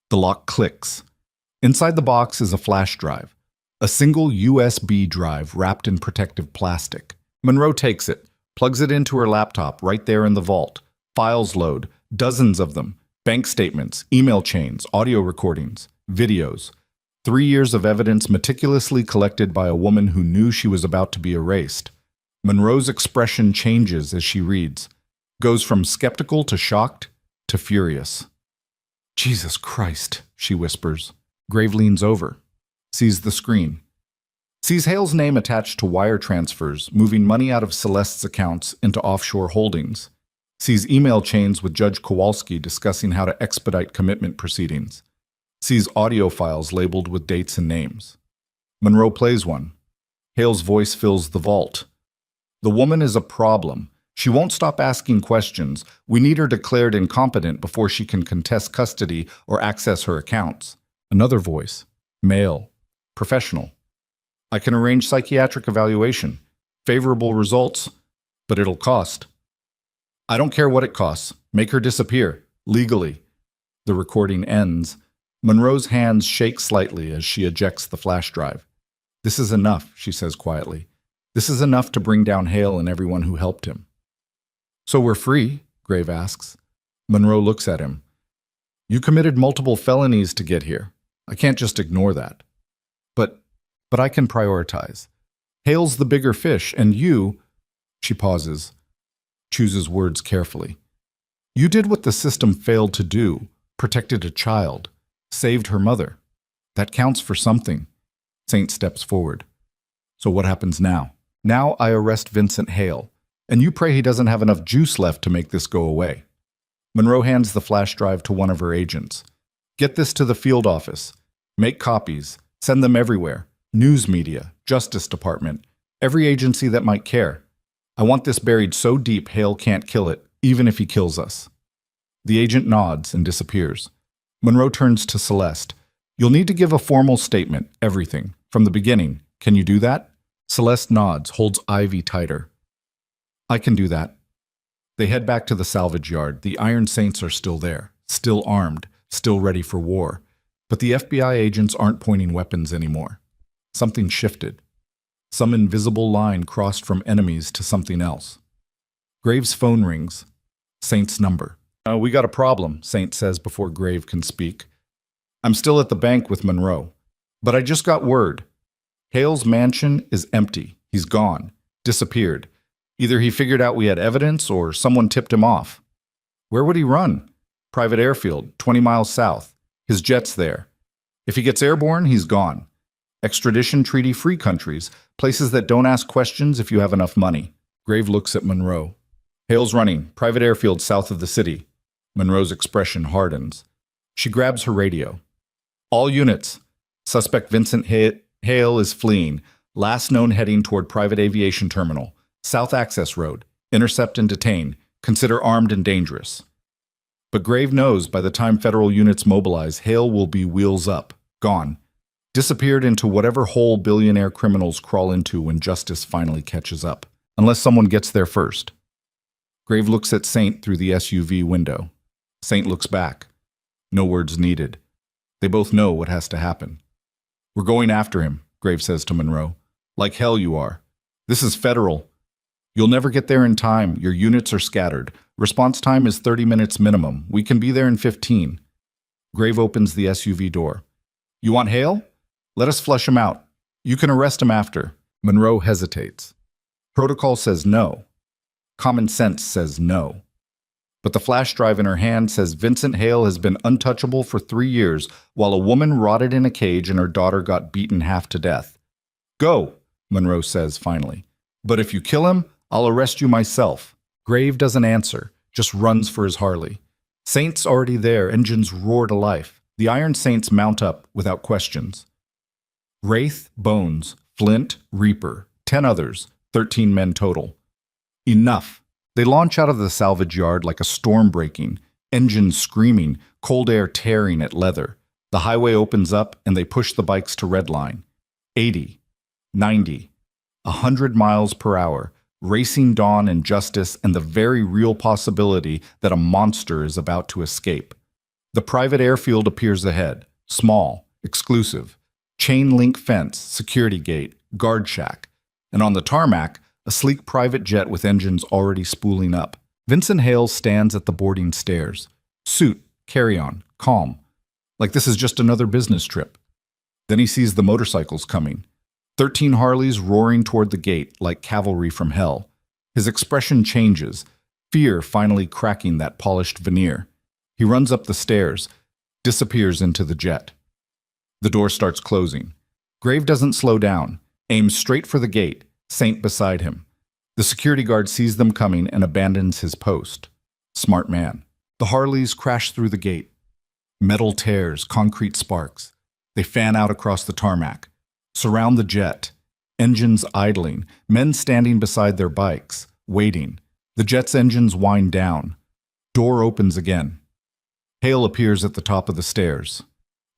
The lock clicks. Inside the box is a flash drive, a single USB drive wrapped in protective plastic. Monroe takes it, plugs it into her laptop right there in the vault. Files load, dozens of them, bank statements, email chains, audio recordings, videos. 3 years of evidence meticulously collected by a woman who knew she was about to be erased. Monroe's expression changes as she reads, goes from skeptical to shocked to furious. Jesus Christ, she whispers. Grave leans over, sees the screen, sees Hale's name attached to wire transfers, moving money out of Celeste's accounts into offshore holdings, sees email chains with Judge Kowalski discussing how to expedite commitment proceedings, sees audio files labeled with dates and names. Monroe plays one. Hale's voice fills the vault. The woman is a problem. She won't stop asking questions. We need her declared incompetent before she can contest custody or access her accounts. Another voice. Male. Professional. I can arrange psychiatric evaluation. Favorable results. But it'll cost. I don't care what it costs. Make her disappear. Legally. The recording ends. Monroe's hands shake slightly as she ejects the flash drive. This is enough, she says quietly. This is enough to bring down Hale and everyone who helped him. So we're free? Grave asks. Monroe looks at him. You committed multiple felonies to get here. I can't just ignore that. But I can prioritize. Hale's the bigger fish, and you... She pauses, chooses words carefully. You did what the system failed to do, protected a child, saved her mother. That counts for something. Saint steps forward. So what happens now? Now I arrest Vincent Hale, and you pray he doesn't have enough juice left to make this go away. Monroe hands the flash drive to one of her agents. Get this to the field office. Make copies. Send them everywhere. News media, Justice Department, every agency that might care. I want this buried so deep Hale can't kill it, even if he kills us. The agent nods and disappears. Monroe turns to Celeste. You'll need to give a formal statement, everything, from the beginning. Can you do that? Celeste nods, holds Ivy tighter. I can do that. They head back to the salvage yard. The Iron Saints are still there, still armed, still ready for war. But the FBI agents aren't pointing weapons anymore. Something shifted. Some invisible line crossed from enemies to something else. Grave's phone rings. Saint's number. We got a problem, Saint says before Grave can speak. I'm still at the bank with Monroe. But I just got word. Hale's mansion is empty. He's gone. Disappeared. Either he figured out we had evidence or someone tipped him off. Where would he run? Private airfield, 20 miles south. His jet's there. If he gets airborne, he's gone. Extradition treaty-free countries, places that don't ask questions if you have enough money. Grave looks at Monroe. Hale's running, private airfield south of the city. Monroe's expression hardens. She grabs her radio. All units. Suspect Vincent Hale is fleeing. Last known heading toward private aviation terminal. South Access Road. Intercept and detain. Consider armed and dangerous. But Grave knows by the time federal units mobilize, Hale will be wheels up. Gone. Disappeared into whatever hole billionaire criminals crawl into when justice finally catches up. Unless someone gets there first. Grave looks at Saint through the SUV window. Saint looks back. No words needed. They both know what has to happen. We're going after him, Grave says to Monroe. Like hell you are. This is federal. You'll never get there in time. Your units are scattered. Response time is 30 minutes minimum. We can be there in 15. Grave opens the SUV door. You want Hale? Let us flush him out. You can arrest him after. Monroe hesitates. Protocol says no. Common sense says no. But the flash drive in her hand says Vincent Hale has been untouchable for 3 years while a woman rotted in a cage and her daughter got beaten half to death. Go, Monroe says finally. But if you kill him, I'll arrest you myself. Grave doesn't answer, just runs for his Harley. Saint's already there, engines roar to life. The Iron Saints mount up without questions. Wraith, Bones, Flint, Reaper, 10 others, 13 men total. Enough. They launch out of the salvage yard like a storm breaking, engines screaming, cold air tearing at leather. The highway opens up and they push the bikes to redline. 80, 90, 100 miles per hour, racing dawn and justice and the very real possibility that a monster is about to escape. The private airfield appears ahead, small, exclusive, chain link fence, security gate, guard shack, and on the tarmac, a sleek private jet with engines already spooling up. Vincent Hale stands at the boarding stairs. Suit, carry-on, calm. Like this is just another business trip. Then he sees the motorcycles coming. 13 Harleys roaring toward the gate like cavalry from hell. His expression changes, fear finally cracking that polished veneer. He runs up the stairs, disappears into the jet. The door starts closing. Grave doesn't slow down, aims straight for the gate, Saint beside him. The security guard sees them coming and abandons his post. Smart man. The Harleys crash through the gate. Metal tears, concrete sparks. They fan out across the tarmac. Surround the jet. Engines idling. Men standing beside their bikes, waiting. The jet's engines wind down. Door opens again. Hale appears at the top of the stairs.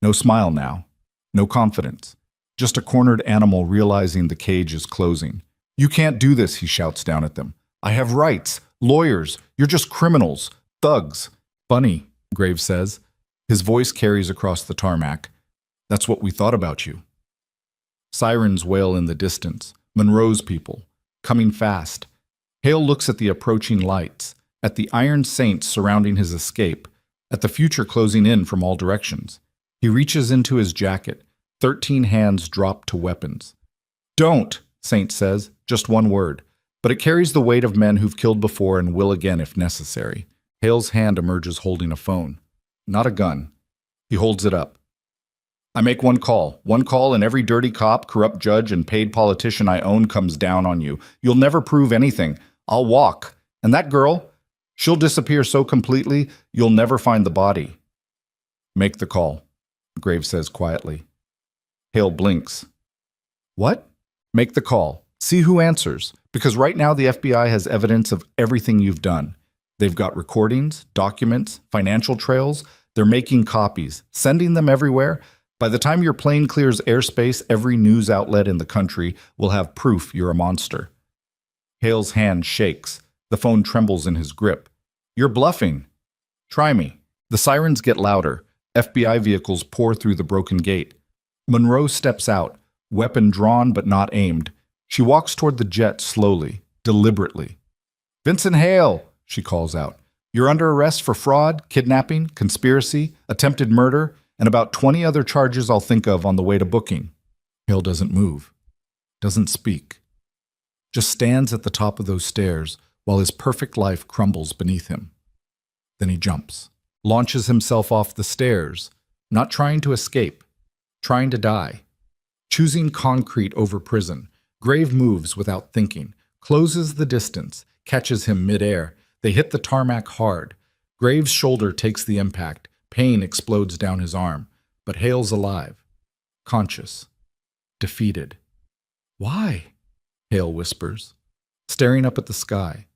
No smile now. No confidence. Just a cornered animal realizing the cage is closing. You can't do this, he shouts down at them. I have rights. Lawyers. You're just criminals. Thugs. Funny, Graves says. His voice carries across the tarmac. That's what we thought about you. Sirens wail in the distance. Monroe's people. Coming fast. Hale looks at the approaching lights, at the Iron Saints surrounding his escape, at the future closing in from all directions. He reaches into his jacket. 13 hands drop to weapons. Don't, Saint says, just one word. But it carries the weight of men who've killed before and will again if necessary. Hale's hand emerges holding a phone. Not a gun. He holds it up. I make one call and every dirty cop, corrupt judge, and paid politician I own comes down on you. You'll never prove anything. I'll walk. And that girl, she'll disappear so completely, you'll never find the body. Make the call, Graves says quietly. Hale blinks. What? Make the call. See who answers. Because right now the FBI has evidence of everything you've done. They've got recordings, documents, financial trails. They're making copies, sending them everywhere. By the time your plane clears airspace, every news outlet in the country will have proof you're a monster. Hale's hand shakes. The phone trembles in his grip. You're bluffing. Try me. The sirens get louder. FBI vehicles pour through the broken gate. Monroe steps out, weapon drawn but not aimed. She walks toward the jet slowly, deliberately. Vincent Hale, she calls out. You're under arrest for fraud, kidnapping, conspiracy, attempted murder, and about 20 other charges I'll think of on the way to booking. Hale doesn't move. doesn't speak. Just stands at the top of those stairs while his perfect life crumbles beneath him. Then he jumps, launches himself off the stairs, not trying to escape, trying to die. Choosing concrete over prison, Grave moves without thinking, closes the distance, catches him midair. They hit the tarmac hard. Grave's shoulder takes the impact. Pain explodes down his arm. But Hale's alive, conscious, defeated. Why? Hale whispers, staring up at the sky.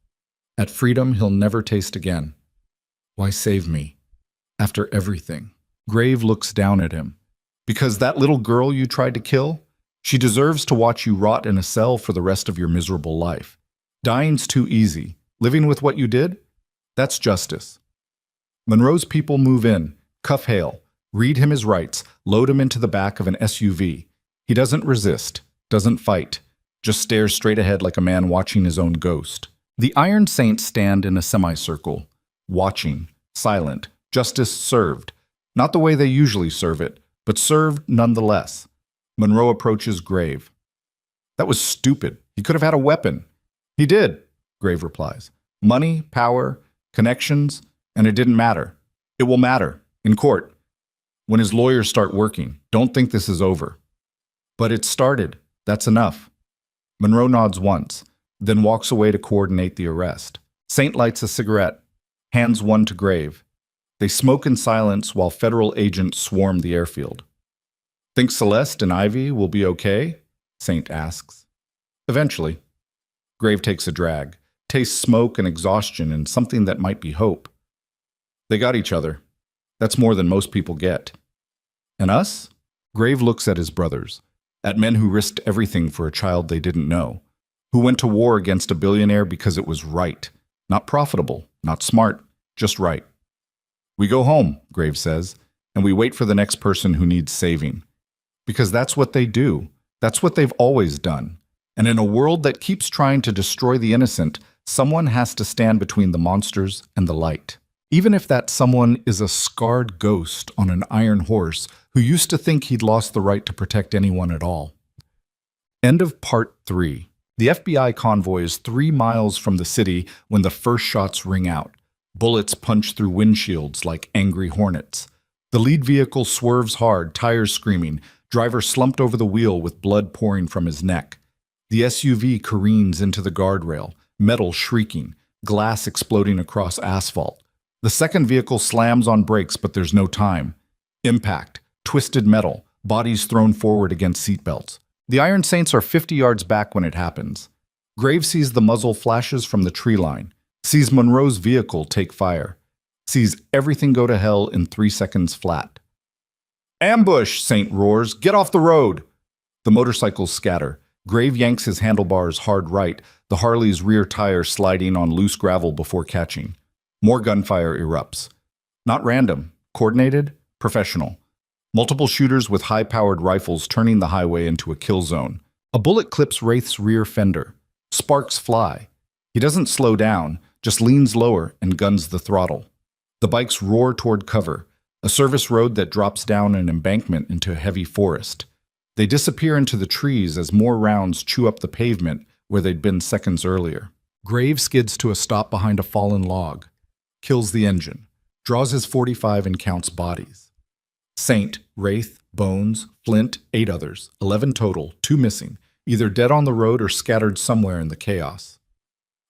At freedom he'll never taste again. Why save me? After everything. Grave looks down at him. Because that little girl you tried to kill, she deserves to watch you rot in a cell for the rest of your miserable life. Dying's too easy. Living with what you did? That's justice. Monroe's people move in, cuff Hale, read him his rights, load him into the back of an SUV. He doesn't resist, doesn't fight, just stares straight ahead like a man watching his own ghost. The Iron Saints stand in a semicircle, watching, silent, justice served. Not the way they usually serve it, but served nonetheless. Monroe approaches Grave. That was stupid. He could have had a weapon. He did, Grave replies. Money, power, connections, and it didn't matter. It will matter, in court. When his lawyers start working, don't think this is over. But it started. That's enough. Monroe nods once, then walks away to coordinate the arrest. Saint lights a cigarette, hands one to Grave. They smoke in silence while federal agents swarm the airfield. Think Celeste and Ivy will be okay? Saint asks. Eventually. Grave takes a drag, tastes smoke and exhaustion and something that might be hope. They got each other. That's more than most people get. And us? Grave looks at his brothers, at men who risked everything for a child they didn't know, who went to war against a billionaire because it was right, not profitable, not smart, just right. We go home, Grave says, and we wait for the next person who needs saving. Because that's what they do. That's what they've always done. And in a world that keeps trying to destroy the innocent, someone has to stand between the monsters and the light. Even if that someone is a scarred ghost on an iron horse who used to think he'd lost the right to protect anyone at all. End of part 3. The FBI convoy is 3 miles from the city when the first shots ring out. Bullets punch through windshields like angry hornets. The lead vehicle swerves hard, tires screaming, driver slumped over the wheel with blood pouring from his neck. The SUV careens into the guardrail, metal shrieking, glass exploding across asphalt. The second vehicle slams on brakes, but there's no time. Impact, twisted metal, bodies thrown forward against seatbelts. The Iron Saints are 50 yards back when it happens. Grave sees the muzzle flashes from the tree line, sees Monroe's vehicle take fire, sees everything go to hell in 3 seconds flat. Ambush, Saint roars. Get off the road. The motorcycles scatter. Grave yanks his handlebars hard right, the Harley's rear tire sliding on loose gravel before catching. More gunfire erupts. Not random, coordinated, professional. Multiple shooters with high-powered rifles turning the highway into a kill zone. A bullet clips Wraith's rear fender. Sparks fly. He doesn't slow down, just leans lower and guns the throttle. The bikes roar toward cover, a service road that drops down an embankment into a heavy forest. They disappear into the trees as more rounds chew up the pavement where they'd been seconds earlier. Grave skids to a stop behind a fallen log, kills the engine, draws his .45 and counts bodies. Saint, Wraith, Bones, Flint, 8 others, 11 total, 2 missing, either dead on the road or scattered somewhere in the chaos.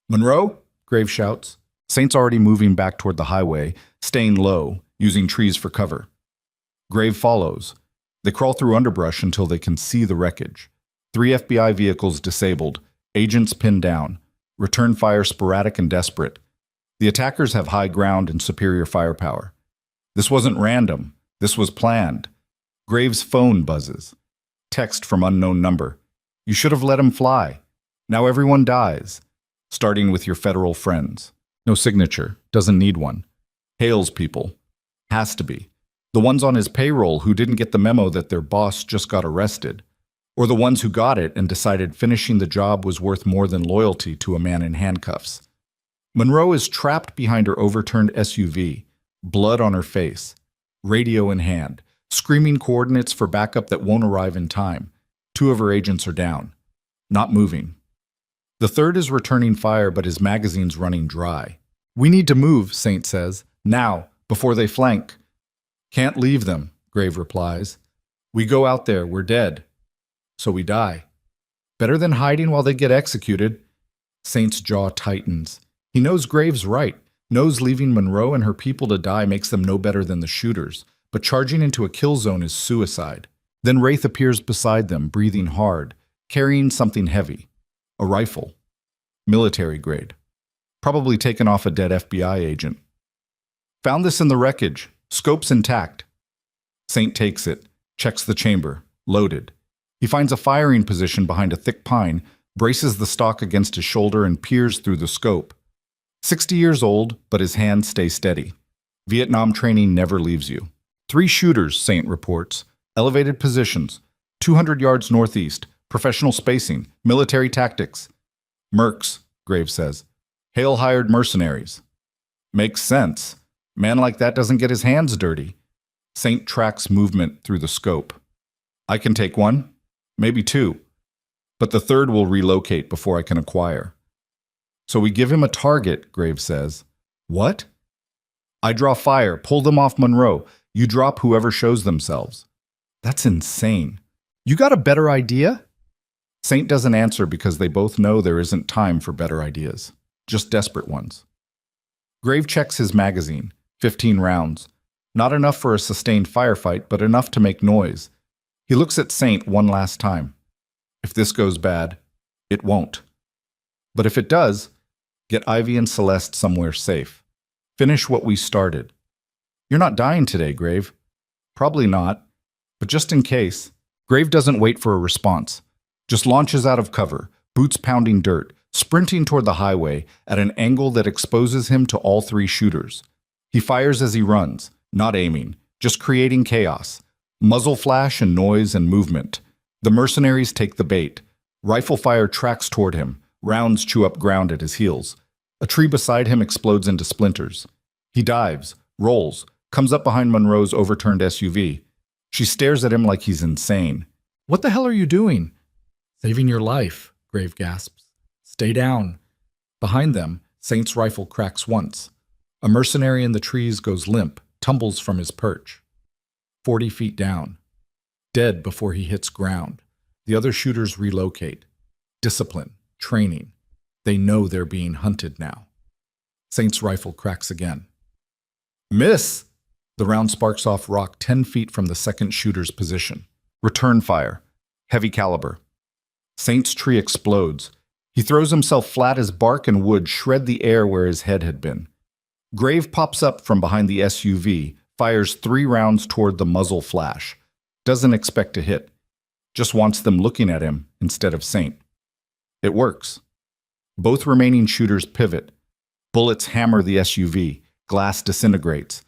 Monroe? Grave shouts. Saint's already moving back toward the highway, staying low, using trees for cover. Grave follows. They crawl through underbrush until they can see the wreckage. 3 FBI vehicles disabled, agents pinned down, return fire sporadic and desperate. The attackers have high ground and superior firepower. This wasn't random. This was planned. Grave's phone buzzes. Text from unknown number. You should have let him fly. Now everyone dies. Starting with your federal friends. No signature. Doesn't need one. Hale's people. Has to be. The ones on his payroll who didn't get the memo that their boss just got arrested. Or the ones who got it and decided finishing the job was worth more than loyalty to a man in handcuffs. Monroe is trapped behind her overturned SUV, blood on her face, radio in hand, screaming coordinates for backup that won't arrive in time. 2 of her agents are down. not moving. The third is returning fire, but his magazine's running dry. "We need to move," Saint says. "Now, before they flank." "Can't leave them," Grave replies. "We go out there, we're dead. So we die. Better than hiding while they get executed." Saint's jaw tightens. He knows Grave's right, knows leaving Monroe and her people to die makes them no better than the shooters, but charging into a kill zone is suicide. Then Wraith appears beside them, breathing hard, carrying something heavy. A rifle. Military grade. Probably taken off a dead FBI agent. "Found this in the wreckage. Scope's intact." Saint takes it, checks the chamber. Loaded. He finds a firing position behind a thick pine, braces the stock against his shoulder and peers through the scope. 60 years old, but his hands stay steady. Vietnam training never leaves you. 3 shooters, Saint reports. Elevated positions. 200 yards northeast. Professional spacing. Military tactics. "Mercs," Graves says. "Hale hired mercenaries." Makes sense. Man like that doesn't get his hands dirty. Saint tracks movement through the scope. "I can take 1, maybe 2. But the third will relocate before I can acquire." "So we give him a target," Graves says. "What?" "I draw fire, pull them off Monroe. You drop whoever shows themselves." "That's insane. You got a better idea?" Saint doesn't answer because they both know there isn't time for better ideas, just desperate ones. Grave checks his magazine, 15 rounds. Not enough for a sustained firefight, but enough to make noise. He looks at Saint one last time. If this goes bad, it won't. But if it does, get Ivy and Celeste somewhere safe. Finish what we started. "You're not dying today, Grave." "Probably not, but just in case." Grave doesn't wait for a response. Just launches out of cover, boots pounding dirt, sprinting toward the highway at an angle that exposes him to all 3 shooters. He fires as he runs, not aiming, just creating chaos. Muzzle flash and noise and movement. The mercenaries take the bait. Rifle fire tracks toward him. Rounds chew up ground at his heels. A tree beside him explodes into splinters. He dives, rolls, comes up behind Monroe's overturned SUV. She stares at him like he's insane. "What the hell are you doing?" "Saving your life," Grave gasps. "Stay down." Behind them, Saint's rifle cracks once. A mercenary in the trees goes limp, tumbles from his perch. 40 feet down. Dead before he hits ground. The other shooters relocate. Discipline, training. They know they're being hunted now. Saint's rifle cracks again. "Miss!" The round sparks off rock 10 feet from the second shooter's position. Return fire. Heavy caliber. Saint's tree explodes. He throws himself flat as bark and wood shred the air where his head had been. Grave pops up from behind the SUV, fires 3 rounds toward the muzzle flash. Doesn't expect to hit. Just wants them looking at him instead of Saint. It works. Both remaining shooters pivot. Bullets hammer the SUV. Glass disintegrates.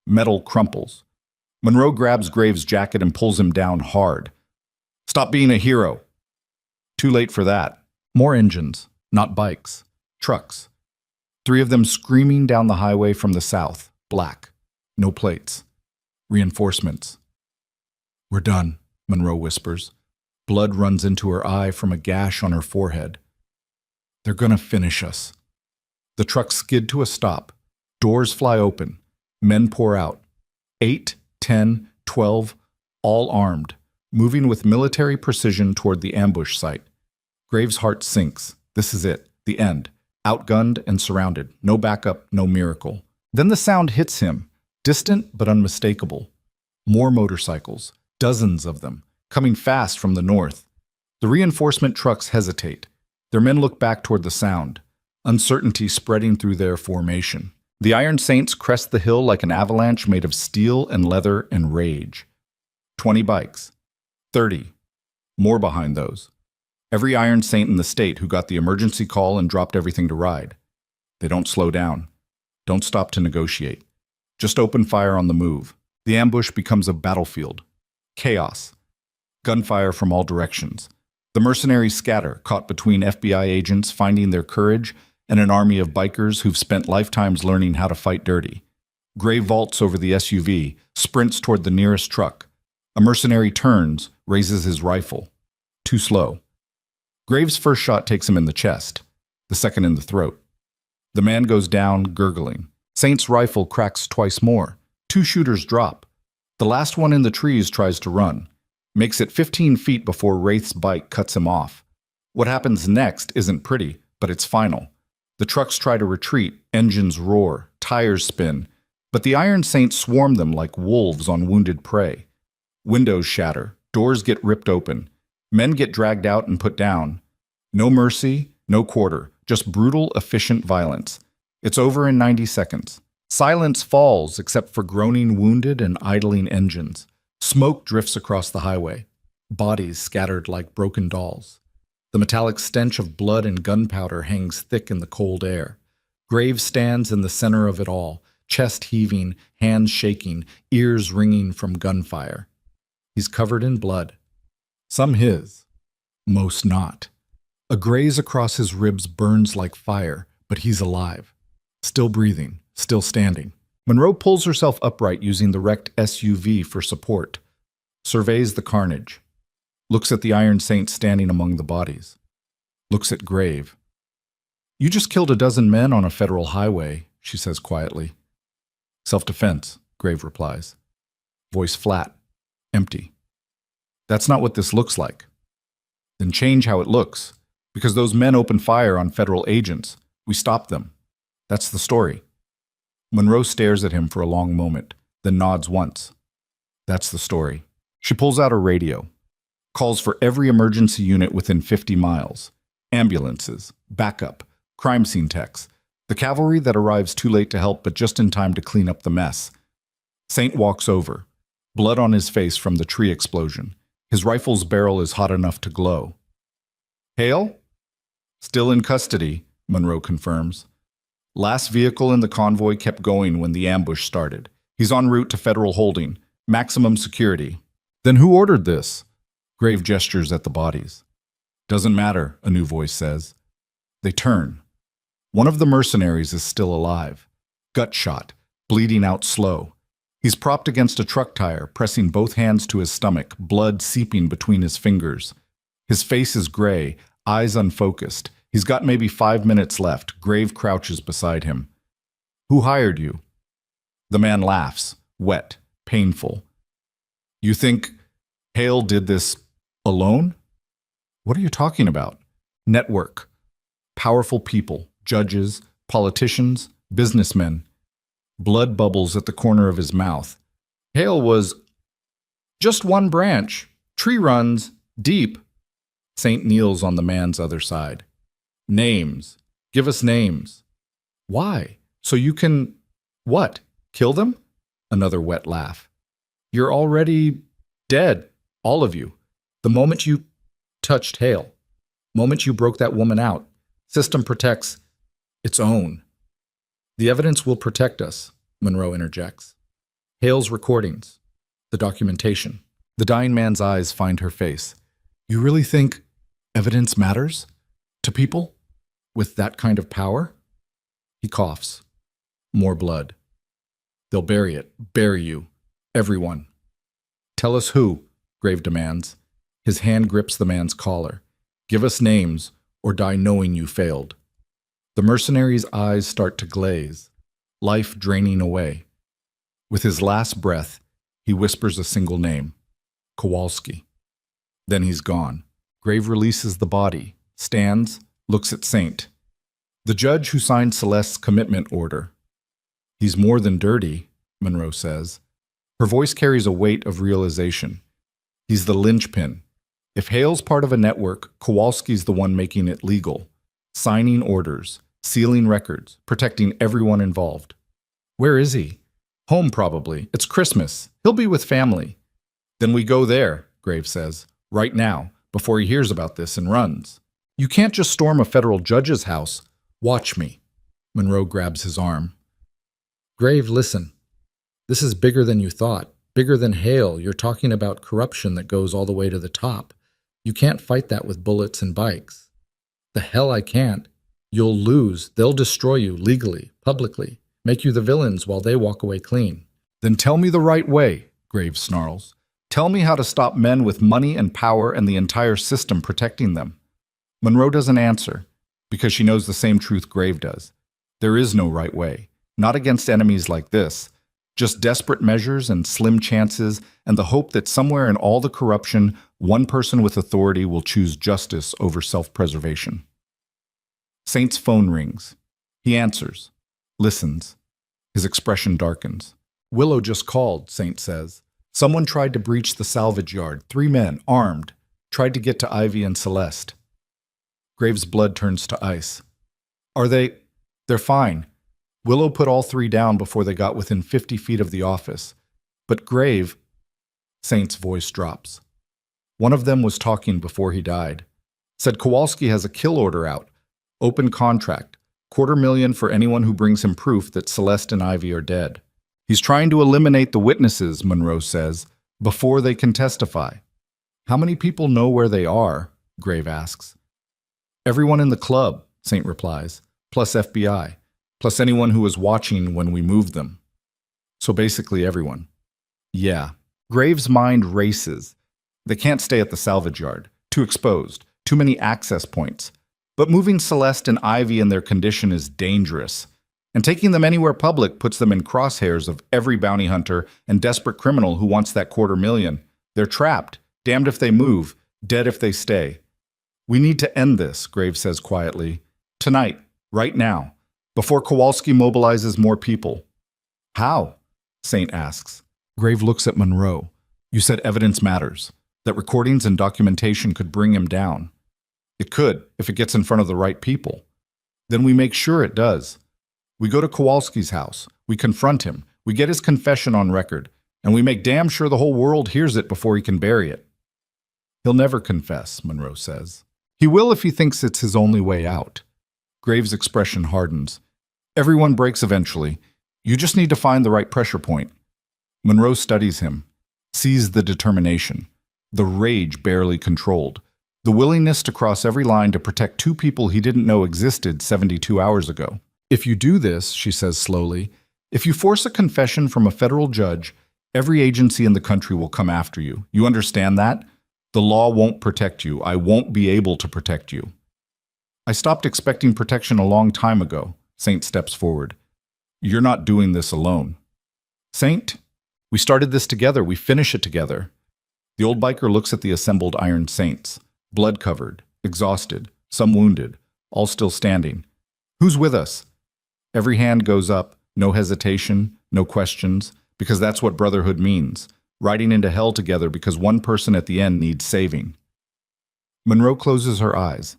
Metal crumples. Monroe grabs Graves' jacket and pulls him down hard. "Stop being a hero." Too late for that. More engines, not bikes. Trucks. 3 of them screaming down the highway from the south. Black. No plates. Reinforcements. "We're done," Monroe whispers. Blood runs into her eye from a gash on her forehead. "They're gonna finish us." The trucks skid to a stop. Doors fly open. Men pour out. 8, 10, 12, all armed, moving with military precision toward the ambush site. Graves' heart sinks. This is it. The end. Outgunned and surrounded. No backup, no miracle. Then the sound hits him. Distant but unmistakable. More motorcycles. Dozens of them. Coming fast from the north. The reinforcement trucks hesitate. Their men look back toward the sound. Uncertainty spreading through their formation. The Iron Saints crest the hill like an avalanche made of steel and leather and rage. 20 bikes. 30. More behind those. Every Iron Saint in the state who got the emergency call and dropped everything to ride. They don't slow down. Don't stop to negotiate. Just open fire on the move. The ambush becomes a battlefield. Chaos. Gunfire from all directions. The mercenaries scatter, caught between FBI agents finding their courage and an army of bikers who've spent lifetimes learning how to fight dirty. Gray vaults over the SUV, sprints toward the nearest truck. A mercenary turns, raises his rifle. Too slow. Graves' first shot takes him in the chest, the second in the throat. The man goes down, gurgling. Saint's rifle cracks twice more. 2 shooters drop. The last one in the trees tries to run. Makes it 15 feet before Wraith's bike cuts him off. What happens next isn't pretty, but it's final. The trucks try to retreat, engines roar, tires spin, but the Iron Saints swarm them like wolves on wounded prey. Windows shatter, doors get ripped open, men get dragged out and put down. No mercy, no quarter, just brutal, efficient violence. It's over in 90 seconds. Silence falls except for groaning wounded and idling engines. Smoke drifts across the highway. Bodies scattered like broken dolls. The metallic stench of blood and gunpowder hangs thick in the cold air. Graves stands in the center of it all, chest heaving, hands shaking, ears ringing from gunfire. He's covered in blood. Some his, most not. A graze across his ribs burns like fire, but he's alive. Still breathing, still standing. Monroe pulls herself upright using the wrecked SUV for support. Surveys the carnage. Looks at the Iron Saint standing among the bodies. Looks at Grave. "You just killed a dozen men on a federal highway," she says quietly. "Self-defense," Grave replies. Voice flat, empty. "That's not what this looks like." "Then change how it looks. Because those men opened fire on federal agents. We stopped them. That's the story." Monroe stares at him for a long moment, then nods once. "That's the story." She pulls out her radio. Calls for every emergency unit within 50 miles. Ambulances, backup, crime scene techs. The cavalry that arrives too late to help but just in time to clean up the mess. Saint walks over. Blood on his face from the tree explosion. His rifle's barrel is hot enough to glow. "Hale?" "Still in custody," Monroe confirms. "Last vehicle in the convoy kept going when the ambush started. He's en route to federal holding. Maximum security." "Then who ordered this?" Grave gestures at the bodies. "Doesn't matter," a new voice says. They turn. One of the mercenaries is still alive. Gut shot, bleeding out slow. He's propped against a truck tire, pressing both hands to his stomach, blood seeping between his fingers. His face is gray, eyes unfocused. He's got maybe 5 minutes left. Grave crouches beside him. "Who hired you?" The man laughs, wet, painful. "You think Hale did this alone?" "What are you talking about?" "Network. Powerful people, judges, politicians, businessmen." Blood bubbles at the corner of his mouth. "Hale was just one branch. Tree runs deep." Saint kneels on the man's other side. "Names. Give us names." "Why? So you can, what, kill them?" Another wet laugh. "You're already dead, all of you. The moment you touched Hale. Moment you broke that woman out. System protects its own." "The evidence will protect us," Monroe interjects. "Hale's recordings. The documentation." The dying man's eyes find her face. "You really think evidence matters? To people? With that kind of power?" He coughs. More blood. "They'll bury it. Bury you. Everyone." "Tell us who," Grave demands. His hand grips the man's collar. "Give us names, or die knowing you failed." The mercenary's eyes start to glaze, life draining away. With his last breath, he whispers a single name, Kowalski. Then he's gone. Grave releases the body, stands, looks at Saint. The judge who signed Celeste's commitment order. "He's more than dirty," Monroe says. Her voice carries a weight of realization. He's the linchpin. If Hale's part of a network, Kowalski's the one making it legal, signing orders, sealing records, protecting everyone involved. "Where is he?" "Home, probably. It's Christmas. He'll be with family." "Then we go there," Grave says, "right now, before he hears about this and runs." "You can't just storm a federal judge's house. Watch me." Monroe grabs his arm. "Grave, listen. This is bigger than you thought. Bigger than Hale. You're talking about corruption that goes all the way to the top. You can't fight that with bullets and bikes." "The hell I can't. You'll lose. They'll destroy you legally, publicly, make you the villains while they walk away clean." "Then tell me the right way," Graves snarls. "Tell me how to stop men with money and power and the entire system protecting them." Monroe doesn't answer, because she knows the same truth Grave does. There is no right way, not against enemies like this, just desperate measures and slim chances and the hope that somewhere in all the corruption, one person with authority will choose justice over self-preservation. Saint's phone rings. He answers, listens. His expression darkens. Willow just called, Saint says. Someone tried to breach the salvage yard. 3 men, armed, tried to get to Ivy and Celeste. Grave's blood turns to ice. Are they? They're fine. Willow put all 3 down before they got within 50 feet of the office. But Grave... Saint's voice drops. One of them was talking before he died. Said Kowalski has a kill order out. Open contract. $250,000 for anyone who brings him proof that Celeste and Ivy are dead. He's trying to eliminate the witnesses, Monroe says, before they can testify. How many people know where they are? Grave asks. Everyone in the club, Saint replies, plus FBI, plus anyone who was watching when we moved them. So basically everyone. Yeah. Grave's mind races. They can't stay at the salvage yard. Too exposed. Too many access points. But moving Celeste and Ivy in their condition is dangerous. And taking them anywhere public puts them in crosshairs of every bounty hunter and desperate criminal who wants that $250,000. They're trapped, damned if they move, dead if they stay. We need to end this, Grave says quietly. Tonight, right now, before Kowalski mobilizes more people. How? Saint asks. Grave looks at Monroe. You said evidence matters, that recordings and documentation could bring him down. It could, if it gets in front of the right people. Then we make sure it does. We go to Kowalski's house, we confront him, we get his confession on record, and we make damn sure the whole world hears it before he can bury it. He'll never confess, Monroe says. He will if he thinks it's his only way out. Grave's expression hardens. Everyone breaks eventually. You just need to find the right pressure point. Monroe studies him, sees the determination, the rage barely controlled, the willingness to cross every line to protect 2 people he didn't know existed 72 hours ago. If you do this, she says slowly, if you force a confession from a federal judge, every agency in the country will come after you. You understand that? The law won't protect you. I won't be able to protect you. I stopped expecting protection a long time ago. Saint steps forward. You're not doing this alone. Saint, we started this together. We finish it together. The old biker looks at the assembled Iron Saints, blood-covered, exhausted, some wounded, all still standing. Who's with us? Every hand goes up, no hesitation, no questions, because that's what brotherhood means, riding into hell together because one person at the end needs saving. Monroe closes her eyes,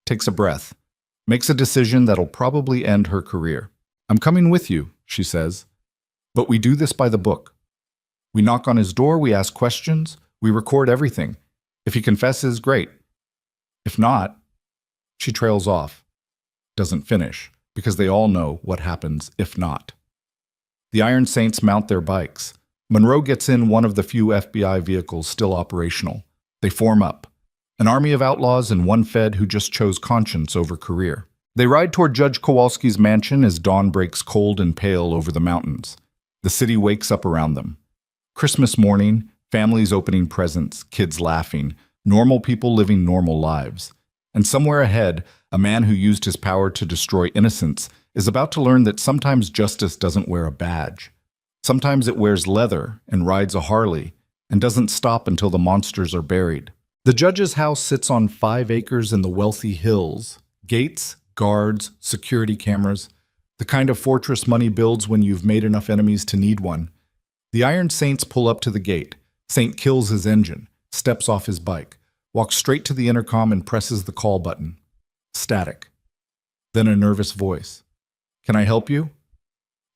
takes a breath, makes a decision that'll probably end her career. I'm coming with you, she says. But we do this by the book. We knock on his door, we ask questions, we record everything. If he confesses, great. If not, she trails off, doesn't finish, because they all know what happens if not. The Iron Saints mount their bikes. Monroe gets in one of the few FBI vehicles still operational. They form up. An army of outlaws and one Fed who just chose conscience over career. They ride toward Judge Kowalski's mansion as dawn breaks cold and pale over the mountains. The city wakes up around them. Christmas morning, families opening presents, kids laughing, normal people living normal lives. And somewhere ahead, a man who used his power to destroy innocence is about to learn that sometimes justice doesn't wear a badge. Sometimes it wears leather and rides a Harley and doesn't stop until the monsters are buried. The judge's house sits on 5 acres in the wealthy hills. Gates, guards, security cameras, the kind of fortress money builds when you've made enough enemies to need one. The Iron Saints pull up to the gate. Saint kills his engine, steps off his bike, walks straight to the intercom and presses the call button. Static. Then a nervous voice. Can I help you?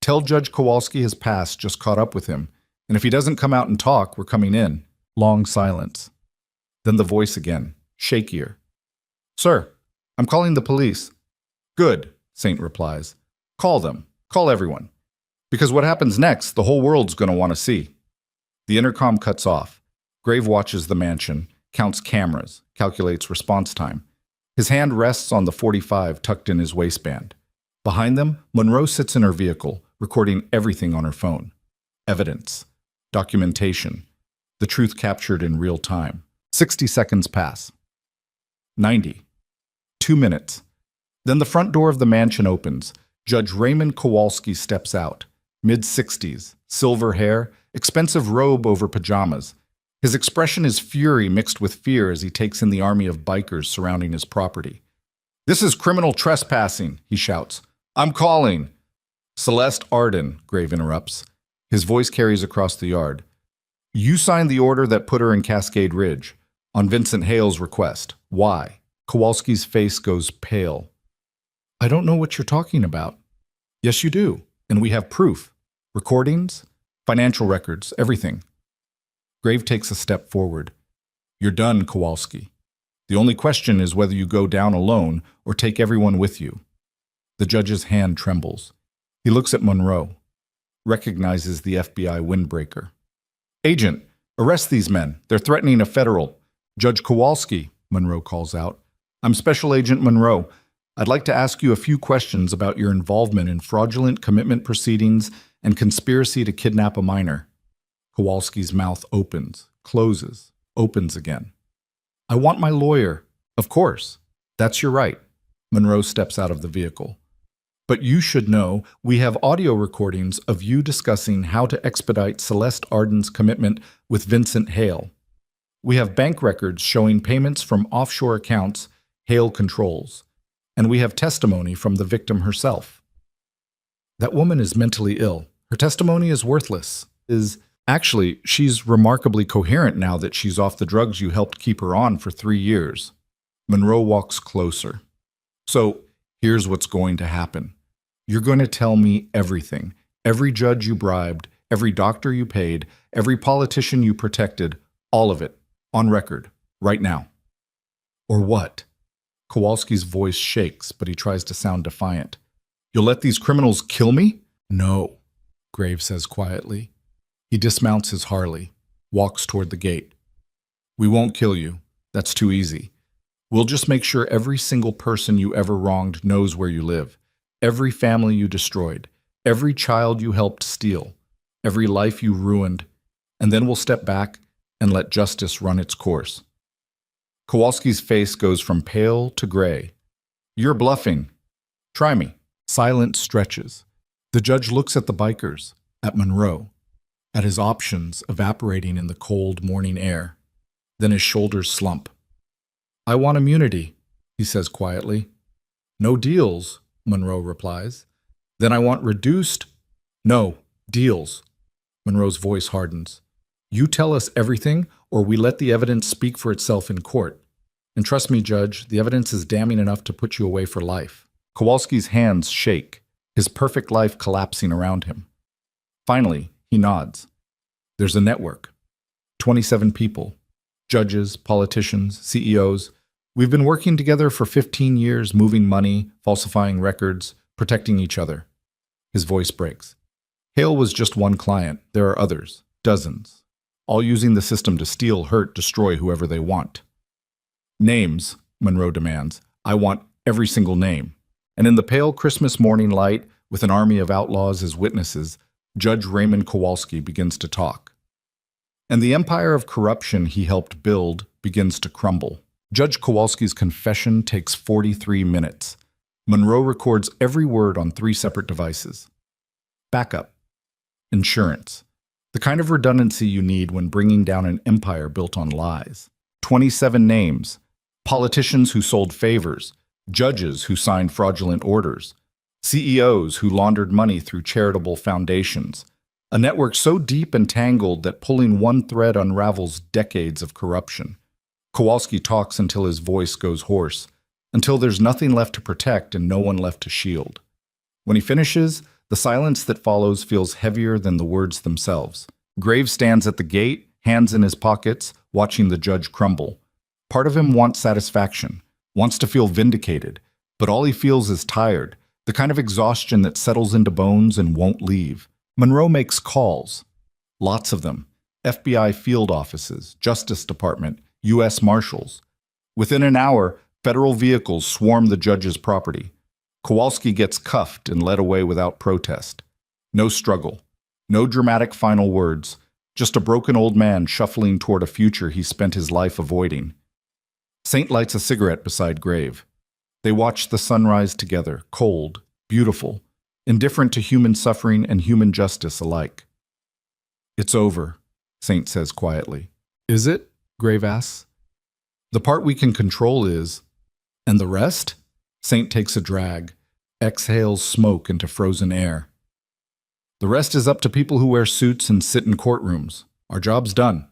Tell Judge Kowalski his past just caught up with him, and if he doesn't come out and talk, we're coming in. Long silence. Then the voice again, shakier. Sir, I'm calling the police. Good, Saint replies. Call them. Call everyone. Because what happens next, the whole world's going to want to see. The intercom cuts off. Grave watches the mansion, counts cameras, calculates response time. His hand rests on the .45 tucked in his waistband. Behind them, Monroe sits in her vehicle, recording everything on her phone. Evidence. Documentation. The truth captured in real time. 60 seconds pass. 90. 2 minutes. Then the front door of the mansion opens. Judge Raymond Kowalski steps out. Mid-60s, silver hair, expensive robe over pajamas. His expression is fury mixed with fear as he takes in the army of bikers surrounding his property. "This is criminal trespassing," he shouts. "I'm calling." "Celeste Arden," Grave interrupts. His voice carries across the yard. "You signed the order that put her in Cascade Ridge, on Vincent Hale's request. Why?" Kowalski's face goes pale. "I don't know what you're talking about." "Yes, you do, and we have proof. Recordings, financial records, everything." Grave takes a step forward. "You're done, Kowalski. The only question is whether you go down alone or take everyone with you." The judge's hand trembles. He looks at Monroe, recognizes the FBI windbreaker. "Agent, arrest these men. They're threatening a federal." "Judge Kowalski," Monroe calls out. "I'm Special Agent Monroe. I'd like to ask you a few questions about your involvement in fraudulent commitment proceedings and conspiracy to kidnap a minor." Kowalski's mouth opens, closes, opens again. "I want my lawyer." "Of course. That's your right." Monroe steps out of the vehicle. "But you should know we have audio recordings of you discussing how to expedite Celeste Arden's commitment with Vincent Hale. We have bank records showing payments from offshore accounts Hale controls. And we have testimony from the victim herself." "That woman is mentally ill. Her testimony is worthless. Actually, she's remarkably coherent now that she's off the drugs you helped keep her on for 3 years. Monroe walks closer. "So, here's what's going to happen. You're going to tell me everything. Every judge you bribed, every doctor you paid, every politician you protected, all of it, on record, right now." "Or what?" Kowalski's voice shakes, but he tries to sound defiant. "You'll let these criminals kill me?" "No," Grave says quietly. He dismounts his Harley, walks toward the gate. "We won't kill you. That's too easy. We'll just make sure every single person you ever wronged knows where you live, every family you destroyed, every child you helped steal, every life you ruined, and then we'll step back and let justice run its course." Kowalski's face goes from pale to gray. "You're bluffing. Try me." Silence stretches. The judge looks at the bikers, at Monroe, at his options evaporating in the cold morning air. Then his shoulders slump. "I want immunity," he says quietly. "No deals," Monroe replies. "Then I want reduced—" "No, deals." Monroe's voice hardens. "You tell us everything, or we let the evidence speak for itself in court. And trust me, Judge, the evidence is damning enough to put you away for life." Kowalski's hands shake, his perfect life collapsing around him. Finally, he nods. "There's a network. 27 people. Judges, politicians, CEOs. We've been working together for 15 years, moving money, falsifying records, protecting each other." His voice breaks. "Hale was just one client. There are others, dozens, all using the system to steal, hurt, destroy whoever they want." "Names," Monroe demands. "I want every single name." And in the pale Christmas morning light, with an army of outlaws as witnesses, Judge Raymond Kowalski begins to talk. And the empire of corruption he helped build begins to crumble. Judge Kowalski's confession takes 43 minutes. Monroe records every word on 3 separate devices. Backup. Insurance. The kind of redundancy you need when bringing down an empire built on lies. 27 names. Politicians who sold favors. Judges who signed fraudulent orders. CEOs who laundered money through charitable foundations. A network so deep and tangled that pulling one thread unravels decades of corruption. Kowalski talks until his voice goes hoarse, until there's nothing left to protect and no one left to shield. When he finishes, the silence that follows feels heavier than the words themselves. Grave stands at the gate, hands in his pockets, watching the judge crumble. Part of him wants satisfaction, wants to feel vindicated, but all he feels is tired, the kind of exhaustion that settles into bones and won't leave. Monroe makes calls. Lots of them. FBI field offices, Justice Department, U.S. Marshals. Within an hour, federal vehicles swarm the judge's property. Kowalski gets cuffed and led away without protest. No struggle. No dramatic final words. Just a broken old man shuffling toward a future he spent his life avoiding. Saint lights a cigarette beside Grave. They watch the sunrise together, cold, beautiful, indifferent to human suffering and human justice alike. It's over, Saint says quietly. Is it? Grave asks. The part we can control is. And the rest? Saint takes a drag, exhales smoke into frozen air. The rest is up to people who wear suits and sit in courtrooms. Our job's done.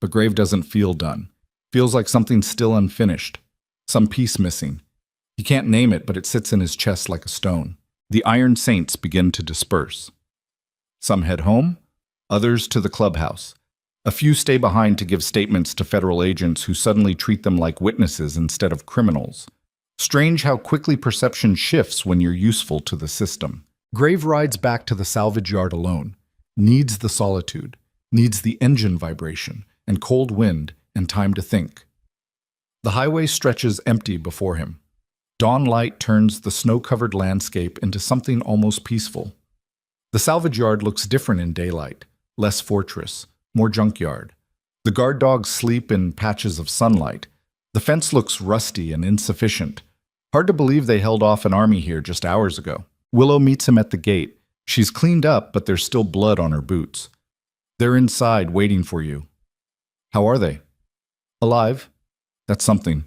But Grave doesn't feel done. Feels like something's still unfinished. Some piece missing. He can't name it, but it sits in his chest like a stone. The Iron Saints begin to disperse. Some head home, others to the clubhouse. A few stay behind to give statements to federal agents who suddenly treat them like witnesses instead of criminals. Strange how quickly perception shifts when you're useful to the system. Grave rides back to the salvage yard alone. Needs the solitude, needs the engine vibration, and cold wind, and time to think. The highway stretches empty before him. Dawn light turns the snow-covered landscape into something almost peaceful. The salvage yard looks different in daylight, less fortress, more junkyard. The guard dogs sleep in patches of sunlight. The fence looks rusty and insufficient. Hard to believe they held off an army here just hours ago. Willow meets him at the gate. She's cleaned up, but there's still blood on her boots. They're inside, waiting for you. How are they? Alive? That's something.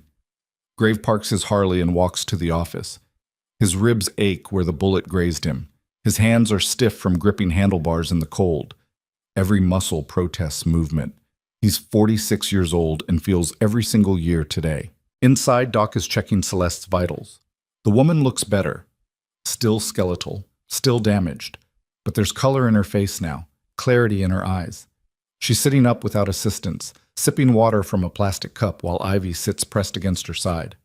Grave parks his Harley and walks to the office. His ribs ache where the bullet grazed him. His hands are stiff from gripping handlebars in the cold. Every muscle protests movement. He's 46 years old and feels every single year today. Inside, Doc is checking Celeste's vitals. The woman looks better. Still skeletal, still damaged. But there's color in her face now, clarity in her eyes. She's sitting up without assistance, sipping water from a plastic cup while Ivy sits pressed against her side.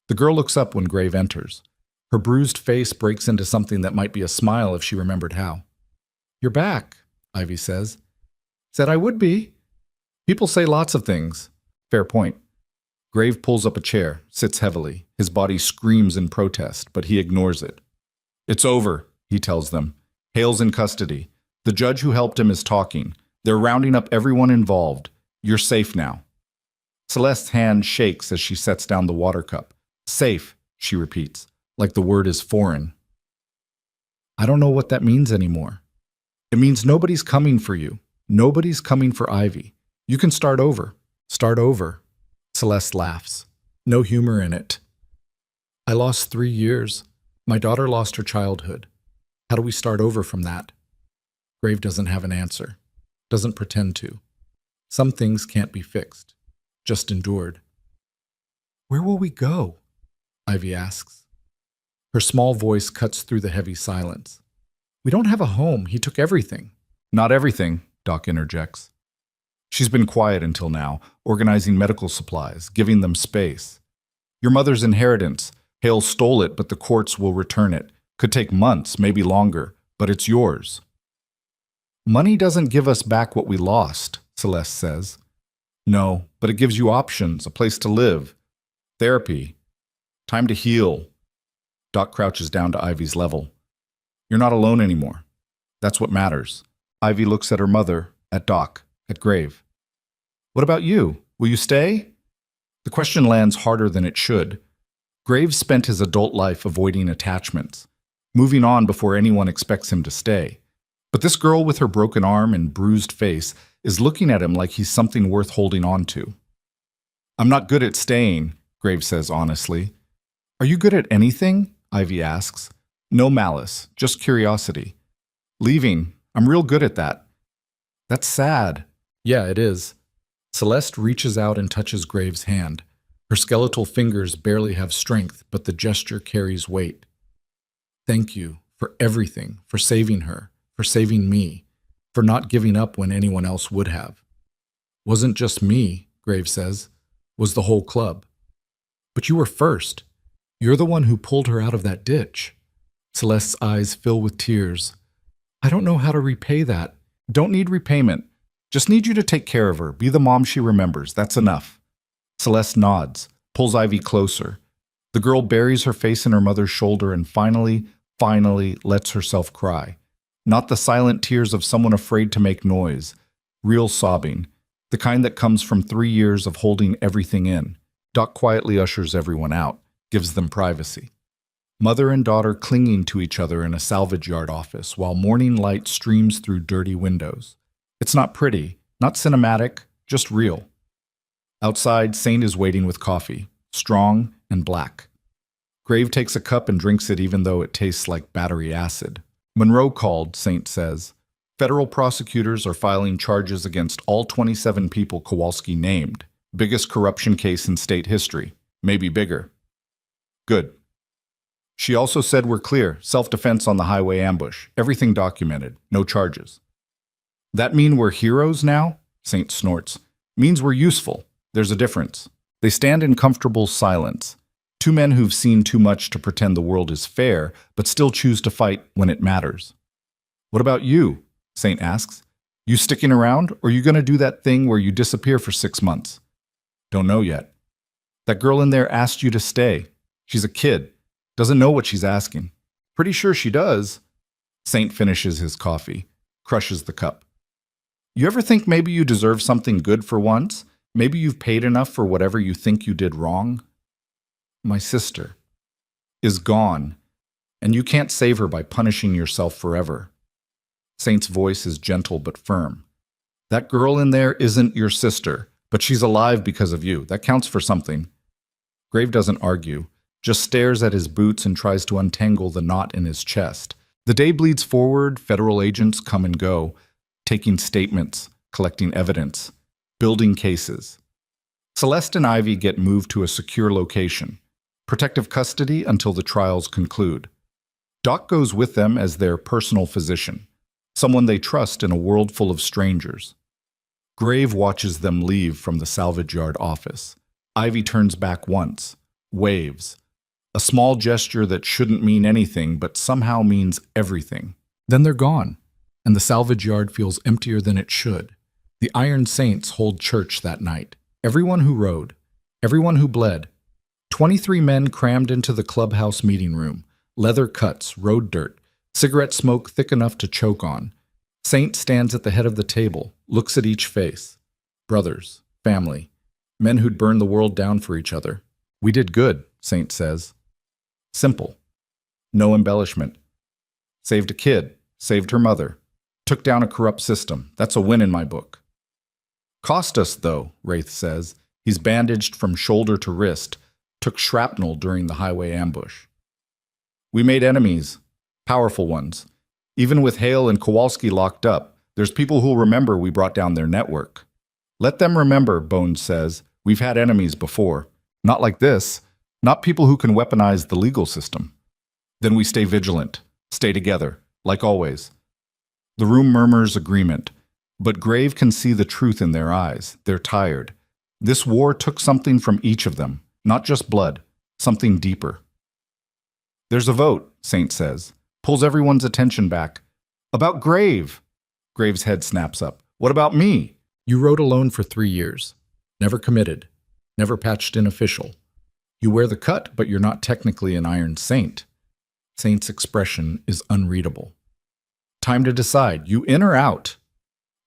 The girl looks up when Grave enters. Her bruised face breaks into something that might be a smile if she remembered how. "You're back," Ivy says. "Said I would be. People say lots of things." Fair point. Grave pulls up a chair, sits heavily. His body screams in protest, but he ignores it. "It's over," he tells them. "Hale's in custody. The judge who helped him is talking. They're rounding up everyone involved. You're safe now." Celeste's hand shakes as she sets down the water cup. "Safe," she repeats, like the word is foreign. "I don't know what that means anymore. It means nobody's coming for you. Nobody's coming for Ivy. You can start over. Start over." Celeste laughs. No humor in it. "I lost 3 years. My daughter lost her childhood. How do we start over from that?" Grave doesn't have an answer. Doesn't pretend to. Some things can't be fixed. Just endured. "Where will we go?" Ivy asks. Her small voice cuts through the heavy silence. "We don't have a home. He took everything." "Not everything," Doc interjects. She's been quiet until now, organizing medical supplies, giving them space. "Your mother's inheritance. Hale stole it, but the courts will return it. Could take months, maybe longer, but it's yours." "Money doesn't give us back what we lost," Celeste says. "No, but it gives you options, a place to live. Therapy. Time to heal." Doc crouches down to Ivy's level. "You're not alone anymore. That's what matters." Ivy looks at her mother, at Doc, at Grave. "What about you? Will you stay?" The question lands harder than it should. Grave spent his adult life avoiding attachments, moving on before anyone expects him to stay. But this girl with her broken arm and bruised face is looking at him like he's something worth holding on to. "I'm not good at staying," Grave says honestly. "Are you good at anything?" Ivy asks. No malice, just curiosity. "Leaving. I'm real good at that." "That's sad." "Yeah, it is." Celeste reaches out and touches Grave's hand. Her skeletal fingers barely have strength, but the gesture carries weight. "Thank you for everything, for saving her, for saving me, for not giving up when anyone else would have." "Wasn't just me," Grave says. "Was the whole club." "But you were first. You're the one who pulled her out of that ditch." Celeste's eyes fill with tears. "I don't know how to repay that." "Don't need repayment. Just need you to take care of her, be the mom she remembers. That's enough." Celeste nods, pulls Ivy closer. The girl buries her face in her mother's shoulder and finally lets herself cry. Not the silent tears of someone afraid to make noise. Real sobbing. The kind that comes from 3 years of holding everything in. Doc quietly ushers everyone out. gives them privacy. Mother and daughter clinging to each other in a salvage yard office while morning light streams through dirty windows. It's not pretty, not cinematic, just real. Outside, Saint is waiting with coffee, strong and black. Grave takes a cup and drinks it even though it tastes like battery acid. Monroe called, Saint says. Federal prosecutors are filing charges against all 27 people Kowalski named. Biggest corruption case in state history. Maybe bigger. Good. She also said we're clear. Self-defense on the highway ambush. Everything documented. No charges. That mean we're heroes now? Saint snorts. Means we're useful. There's a difference. They stand in comfortable silence. Two men who've seen too much to pretend the world is fair, but still choose to fight when it matters. What about you? Saint asks. You sticking around, or you going to do that thing where you disappear for 6 months? Don't know yet. That girl in there asked you to stay. She's a kid. Doesn't know what she's asking. Pretty sure she does. Saint finishes his coffee, crushes the cup. You ever think maybe you deserve something good for once? Maybe you've paid enough for whatever you think you did wrong? My sister is gone, and you can't save her by punishing yourself forever. Saint's voice is gentle but firm. That girl in there isn't your sister, but she's alive because of you. That counts for something. Grave doesn't argue, just stares at his boots and tries to untangle the knot in his chest. The day bleeds forward, federal agents come and go, taking statements, collecting evidence, building cases. Celeste and Ivy get moved to a secure location, protective custody until the trials conclude. Doc goes with them as their personal physician, someone they trust in a world full of strangers. Grave watches them leave from the salvage yard office. Ivy turns back once, waves. A small gesture that shouldn't mean anything, but somehow means everything. Then they're gone, and the salvage yard feels emptier than it should. The Iron Saints hold church that night. Everyone who rode, everyone who bled. 23 men crammed into the clubhouse meeting room. Leather cuts, road dirt, cigarette smoke thick enough to choke on. Saint stands at the head of the table, looks at each face. Brothers, family, men who'd burned the world down for each other. We did good, Saint says. Simple. No embellishment. Saved a kid, saved her mother. Took down a corrupt system. That's a win in my book. Cost us, though, Wraith says. He's bandaged from shoulder to wrist. Took shrapnel during the highway ambush. We made enemies, powerful ones. Even with Hale and Kowalski locked up, there's people who'll remember we brought down their network. Let them remember, Bones says. We've had enemies before. Not like this. Not people who can weaponize the legal system. Then we stay vigilant, stay together, like always. The room murmurs agreement, but Grave can see the truth in their eyes. They're tired. This war took something from each of them, not just blood, something deeper. There's a vote, Saint says, pulls everyone's attention back. About Grave. Grave's head snaps up. What about me? You rode alone for 3 years. Never committed. Never patched in official. You wear the cut, but you're not technically an Iron Saint. Saint's expression is unreadable. Time to decide. You in or out?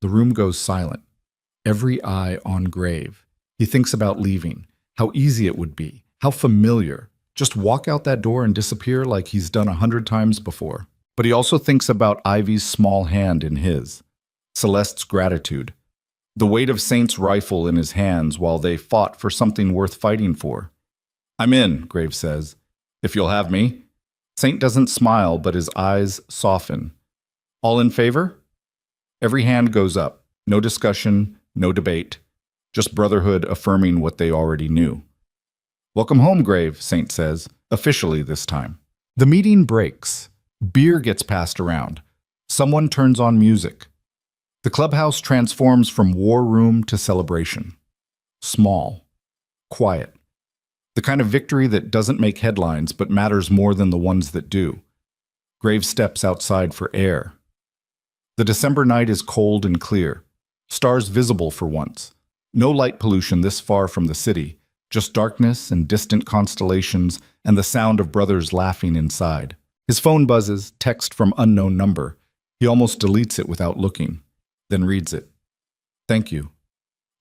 The room goes silent. Every eye on Grave. He thinks about leaving. How easy it would be. How familiar. Just walk out that door and disappear like he's done 100 times before. But he also thinks about Ivy's small hand in his. Celeste's gratitude. The weight of Saint's rifle in his hands while they fought for something worth fighting for. I'm in, Grave says. If you'll have me. Saint doesn't smile, but his eyes soften. All in favor? Every hand goes up. No discussion, no debate. Just brotherhood affirming what they already knew. Welcome home, Grave, Saint says, officially this time. The meeting breaks. Beer gets passed around. Someone turns on music. The clubhouse transforms from war room to celebration. Small. Quiet. The kind of victory that doesn't make headlines but matters more than the ones that do. Grave steps outside for air. The December night is cold and clear. Stars visible for once. No light pollution this far from the city. Just darkness and distant constellations and the sound of brothers laughing inside. His phone buzzes, text from unknown number. He almost deletes it without looking, then reads it. Thank you.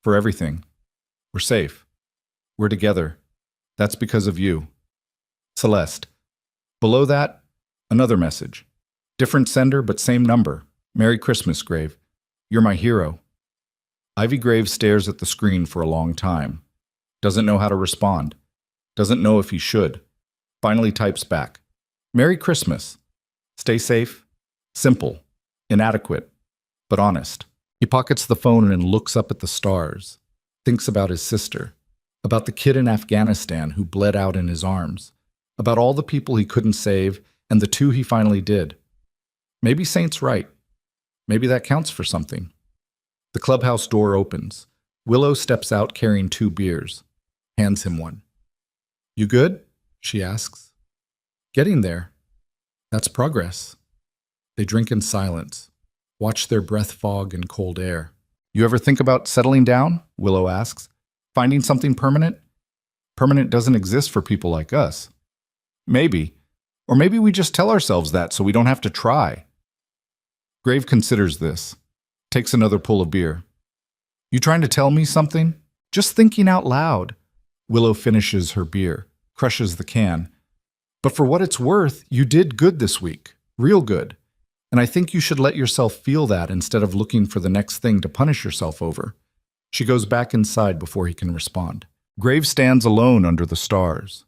For everything. We're safe. We're together. That's because of you. Celeste. Below that, another message. Different sender, but same number. Merry Christmas, Grave. You're my hero. Ivy Grave stares at the screen for a long time. Doesn't know how to respond. Doesn't know if he should. Finally types back. Merry Christmas. Stay safe. Simple. Inadequate. But honest. He pockets the phone and looks up at the stars. Thinks about his sister. About the kid in Afghanistan who bled out in his arms. About all the people he couldn't save and the two he finally did. Maybe Saint's right. Maybe that counts for something. The clubhouse door opens. Willow steps out carrying 2 beers. Hands him one. You good? She asks. Getting there. That's progress. They drink in silence. Watch their breath fog in cold air. You ever think about settling down? Willow asks. Finding something permanent? Permanent doesn't exist for people like us. Maybe. Or maybe we just tell ourselves that so we don't have to try. Grave considers this. Takes another pull of beer. You trying to tell me something? Just thinking out loud. Willow finishes her beer, crushes the can. But for what it's worth, you did good this week. Real good. And I think you should let yourself feel that instead of looking for the next thing to punish yourself over. She goes back inside before he can respond. Grave stands alone under the stars.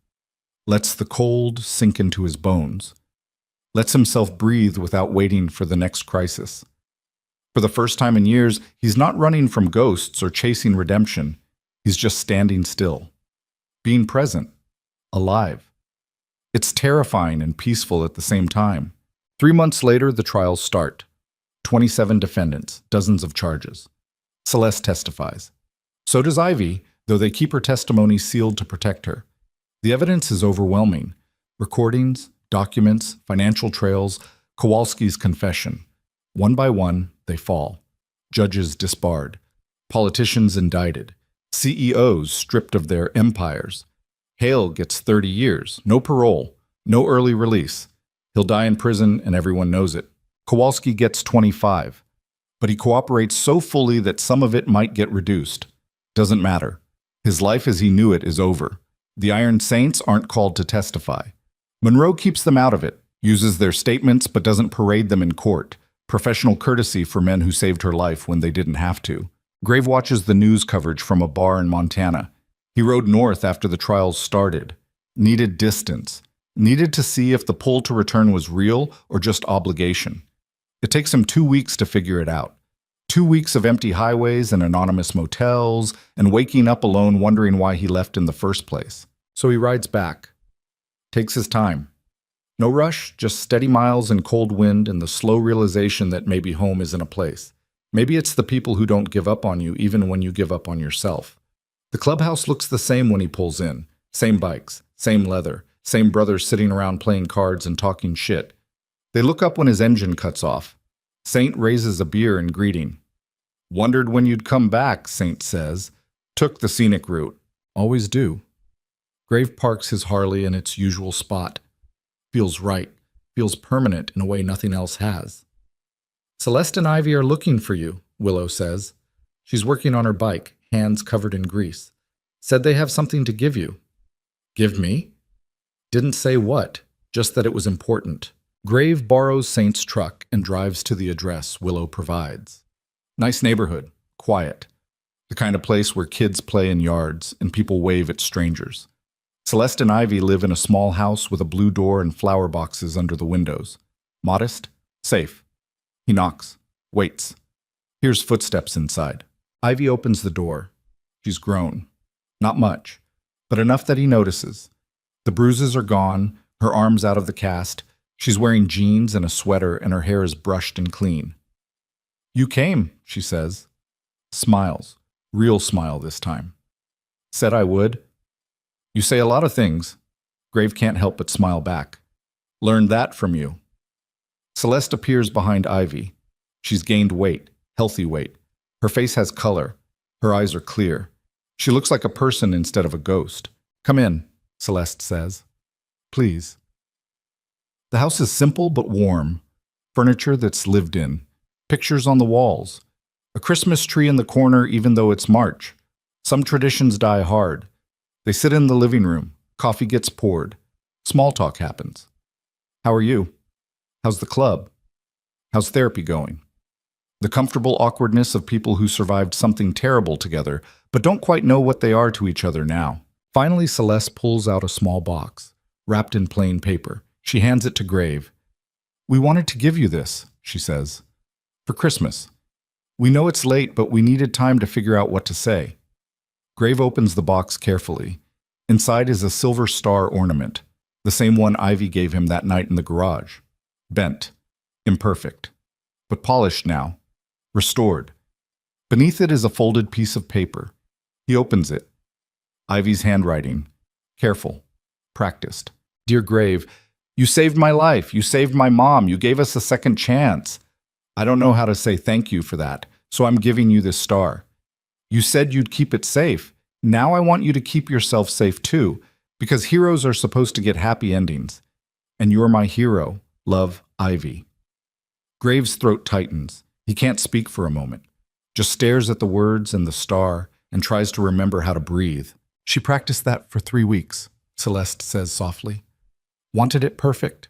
Lets the cold sink into his bones. Lets himself breathe without waiting for the next crisis. For the first time in years, he's not running from ghosts or chasing redemption. He's just standing still. Being present. Alive. It's terrifying and peaceful at the same time. 3 months later, the trials start. 27 defendants, dozens of charges. Celeste testifies. So does Ivy, though they keep her testimony sealed to protect her. The evidence is overwhelming. Recordings, documents, financial trails, Kowalski's confession. One by one, they fall. Judges disbarred. Politicians indicted. CEOs stripped of their empires. Hale gets 30 years, no parole, no early release. He'll die in prison and everyone knows it. Kowalski gets 25. But he cooperates so fully that some of it might get reduced. Doesn't matter. His life as he knew it is over. The Iron Saints aren't called to testify. Monroe keeps them out of it, uses their statements but doesn't parade them in court. Professional courtesy for men who saved her life when they didn't have to. Grave watches the news coverage from a bar in Montana. He rode north after the trials started. Needed distance. Needed to see if the pull to return was real or just obligation. It takes him 2 weeks to figure it out. 2 weeks of empty highways and anonymous motels, and waking up alone wondering why he left in the first place. So he rides back. Takes his time. No rush, just steady miles and cold wind and the slow realization that maybe home isn't a place. Maybe it's the people who don't give up on you even when you give up on yourself. The clubhouse looks the same when he pulls in. Same bikes, same leather, same brothers sitting around playing cards and talking shit. They look up when his engine cuts off. Saint raises a beer in greeting. Wondered when you'd come back, Saint says. Took the scenic route. Always do. Grave parks his Harley in its usual spot. Feels right. Feels permanent in a way nothing else has. Celeste and Ivy are looking for you, Willow says. She's working on her bike, hands covered in grease. Said they have something to give you. Give me? Didn't say what, just that it was important. Grave borrows Saint's truck and drives to the address Willow provides. Nice neighborhood, quiet. The kind of place where kids play in yards and people wave at strangers. Celeste and Ivy live in a small house with a blue door and flower boxes under the windows. Modest, safe. He knocks, waits. Hears footsteps inside. Ivy opens the door. She's grown. Not much, but enough that he notices. The bruises are gone, her arms out of the cast. She's wearing jeans and a sweater and her hair is brushed and clean. You came, she says. Smiles. Real smile this time. Said I would. You say a lot of things. Grave can't help but smile back. Learned that from you. Celeste appears behind Ivy. She's gained weight, healthy weight. Her face has color. Her eyes are clear. She looks like a person instead of a ghost. Come in, Celeste says. Please. The house is simple but warm. Furniture that's lived in. Pictures on the walls. A Christmas tree in the corner even though it's March. Some traditions die hard. They sit in the living room. Coffee gets poured. Small talk happens. How are you? How's the club? How's therapy going? The comfortable awkwardness of people who survived something terrible together, but don't quite know what they are to each other now. Finally, Celeste pulls out a small box, wrapped in plain paper. She hands it to Grave. "We wanted to give you this," she says, "for Christmas. We know it's late, but we needed time to figure out what to say." Grave opens the box carefully. Inside is a silver star ornament, the same one Ivy gave him that night in the garage. Bent, imperfect, but polished now, restored. Beneath it is a folded piece of paper. He opens it. Ivy's handwriting, careful, practiced. "Dear Grave, you saved my life. You saved my mom. You gave us a second chance. I don't know how to say thank you for that, so I'm giving you this star. You said you'd keep it safe. Now I want you to keep yourself safe too, because heroes are supposed to get happy endings. And you're my hero. Love, Ivy." Grave's throat tightens. He can't speak for a moment, just stares at the words and the star and tries to remember how to breathe. "She practiced that for 3 weeks, Celeste says softly. "Wanted it perfect."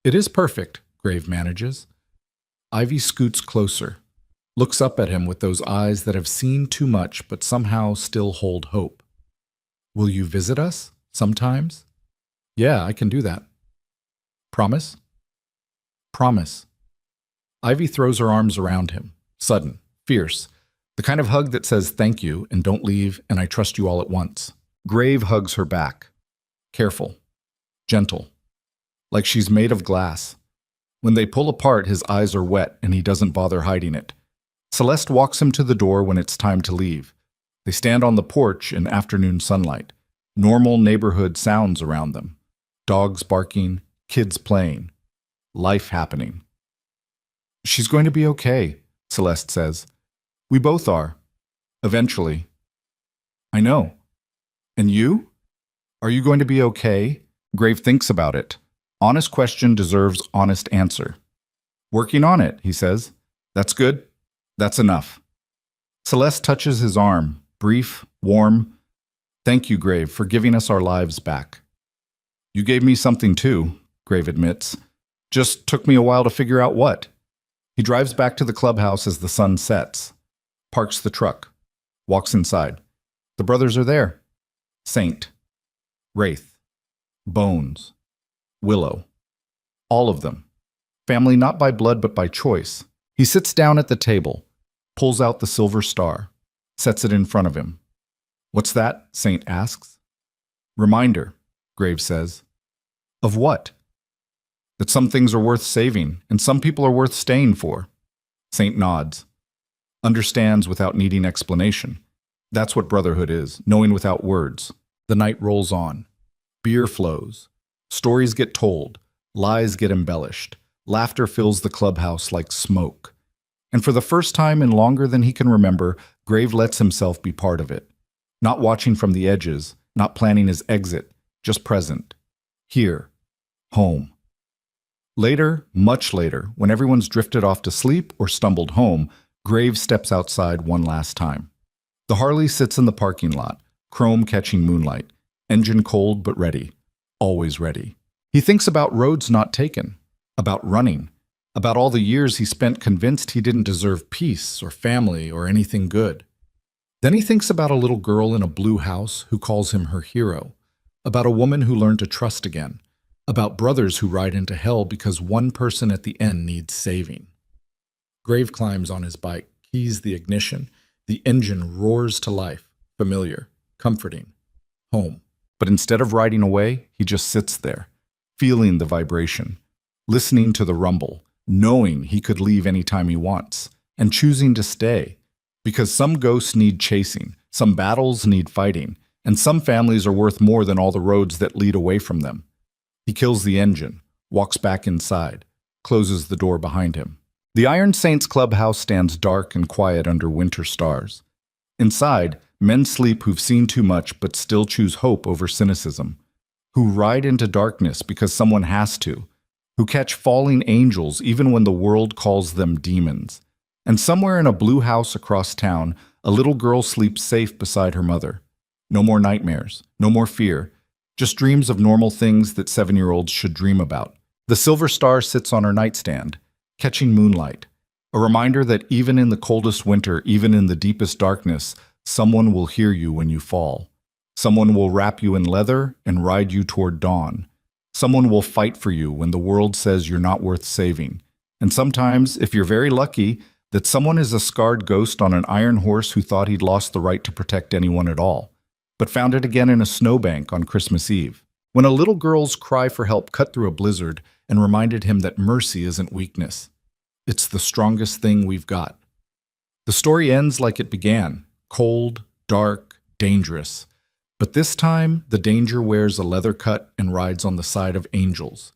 "It is perfect," Grave manages. Ivy scoots closer, looks up at him with those eyes that have seen too much but somehow still hold hope. "Will you visit us, sometimes?" "Yeah, I can do that." "Promise?" "Promise." Ivy throws her arms around him, sudden, fierce, the kind of hug that says thank you and don't leave and I trust you all at once. Grave hugs her back, careful, gentle, like she's made of glass. When they pull apart, his eyes are wet and he doesn't bother hiding it. Celeste walks him to the door when it's time to leave. They stand on the porch in afternoon sunlight. Normal neighborhood sounds around them. Dogs barking, kids playing, life happening. "She's going to be okay," Celeste says. "We both are. Eventually." "I know. And you? Are you going to be okay?" Grave thinks about it. Honest question deserves honest answer. "Working on it," he says. "That's good. That's enough." Celeste touches his arm, brief, warm. "Thank you, Grave, for giving us our lives back." "You gave me something too," Grave admits. "Just took me a while to figure out what." He drives back to the clubhouse as the sun sets, parks the truck, walks inside. The brothers are there. Saint, Wraith, Bones, Willow. All of them. Family not by blood but by choice. He sits down at the table, pulls out the silver star, sets it in front of him. "What's that?" Saint asks. "Reminder," Grave says. "Of what?" "That some things are worth saving, and some people are worth staying for." Saint nods. Understands without needing explanation. That's what brotherhood is, knowing without words. The night rolls on. Beer flows. Stories get told. Lies get embellished. Laughter fills the clubhouse like smoke. And for the first time in longer than he can remember, Grave lets himself be part of it. Not watching from the edges, not planning his exit, just present. Here. Home. Later, much later, when everyone's drifted off to sleep or stumbled home, Grave steps outside one last time. The Harley sits in the parking lot, chrome catching moonlight, engine cold but ready, always ready. He thinks about roads not taken, about running, about all the years he spent convinced he didn't deserve peace or family or anything good. Then he thinks about a little girl in a blue house who calls him her hero, about a woman who learned to trust again, about brothers who ride into hell because one person at the end needs saving. Grave climbs on his bike, keys the ignition. The engine roars to life, familiar, comforting, home. But instead of riding away, he just sits there, feeling the vibration, listening to the rumble, knowing he could leave anytime he wants, and choosing to stay. Because some ghosts need chasing, some battles need fighting, and some families are worth more than all the roads that lead away from them. He kills the engine, walks back inside, closes the door behind him. The Iron Saints clubhouse stands dark and quiet under winter stars. Inside, men sleep who've seen too much but still choose hope over cynicism, who ride into darkness because someone has to, who catch falling angels even when the world calls them demons. And somewhere in a blue house across town, a little girl sleeps safe beside her mother. No more nightmares, no more fear, just dreams of normal things that 7-year-olds should dream about. The silver star sits on her nightstand, catching moonlight, a reminder that even in the coldest winter, even in the deepest darkness, someone will hear you when you fall. Someone will wrap you in leather and ride you toward dawn. Someone will fight for you when the world says you're not worth saving. And sometimes, if you're very lucky, that someone is a scarred ghost on an iron horse who thought he'd lost the right to protect anyone at all, but found it again in a snowbank on Christmas Eve, when a little girl's cry for help cut through a blizzard and reminded him that mercy isn't weakness. It's the strongest thing we've got. The story ends like it began, cold, dark, dangerous. But this time, the danger wears a leather cut and rides on the side of angels.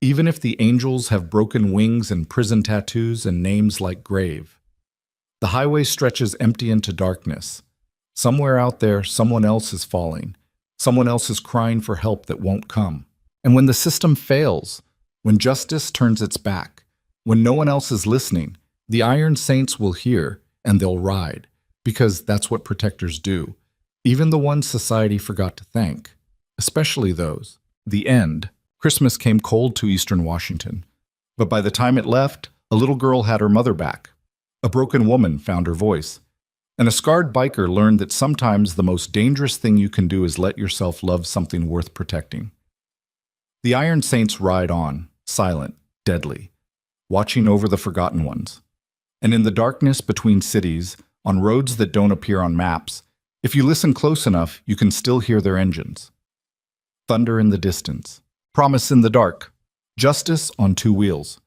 Even if the angels have broken wings and prison tattoos and names like grave. The highway stretches empty into darkness. Somewhere out there, someone else is falling. Someone else is crying for help that won't come. And when the system fails, when justice turns its back, when no one else is listening, the Iron Saints will hear and they'll ride, because that's what protectors do. Even the ones society forgot to thank, especially those. The end. Christmas came cold to Eastern Washington. But by the time it left, a little girl had her mother back. A broken woman found her voice. And a scarred biker learned that sometimes the most dangerous thing you can do is let yourself love something worth protecting. The Iron Saints ride on, silent, deadly, watching over the forgotten ones. And in the darkness between cities, on roads that don't appear on maps, if you listen close enough, you can still hear their engines. Thunder in the distance. Promise in the dark. Justice on two wheels.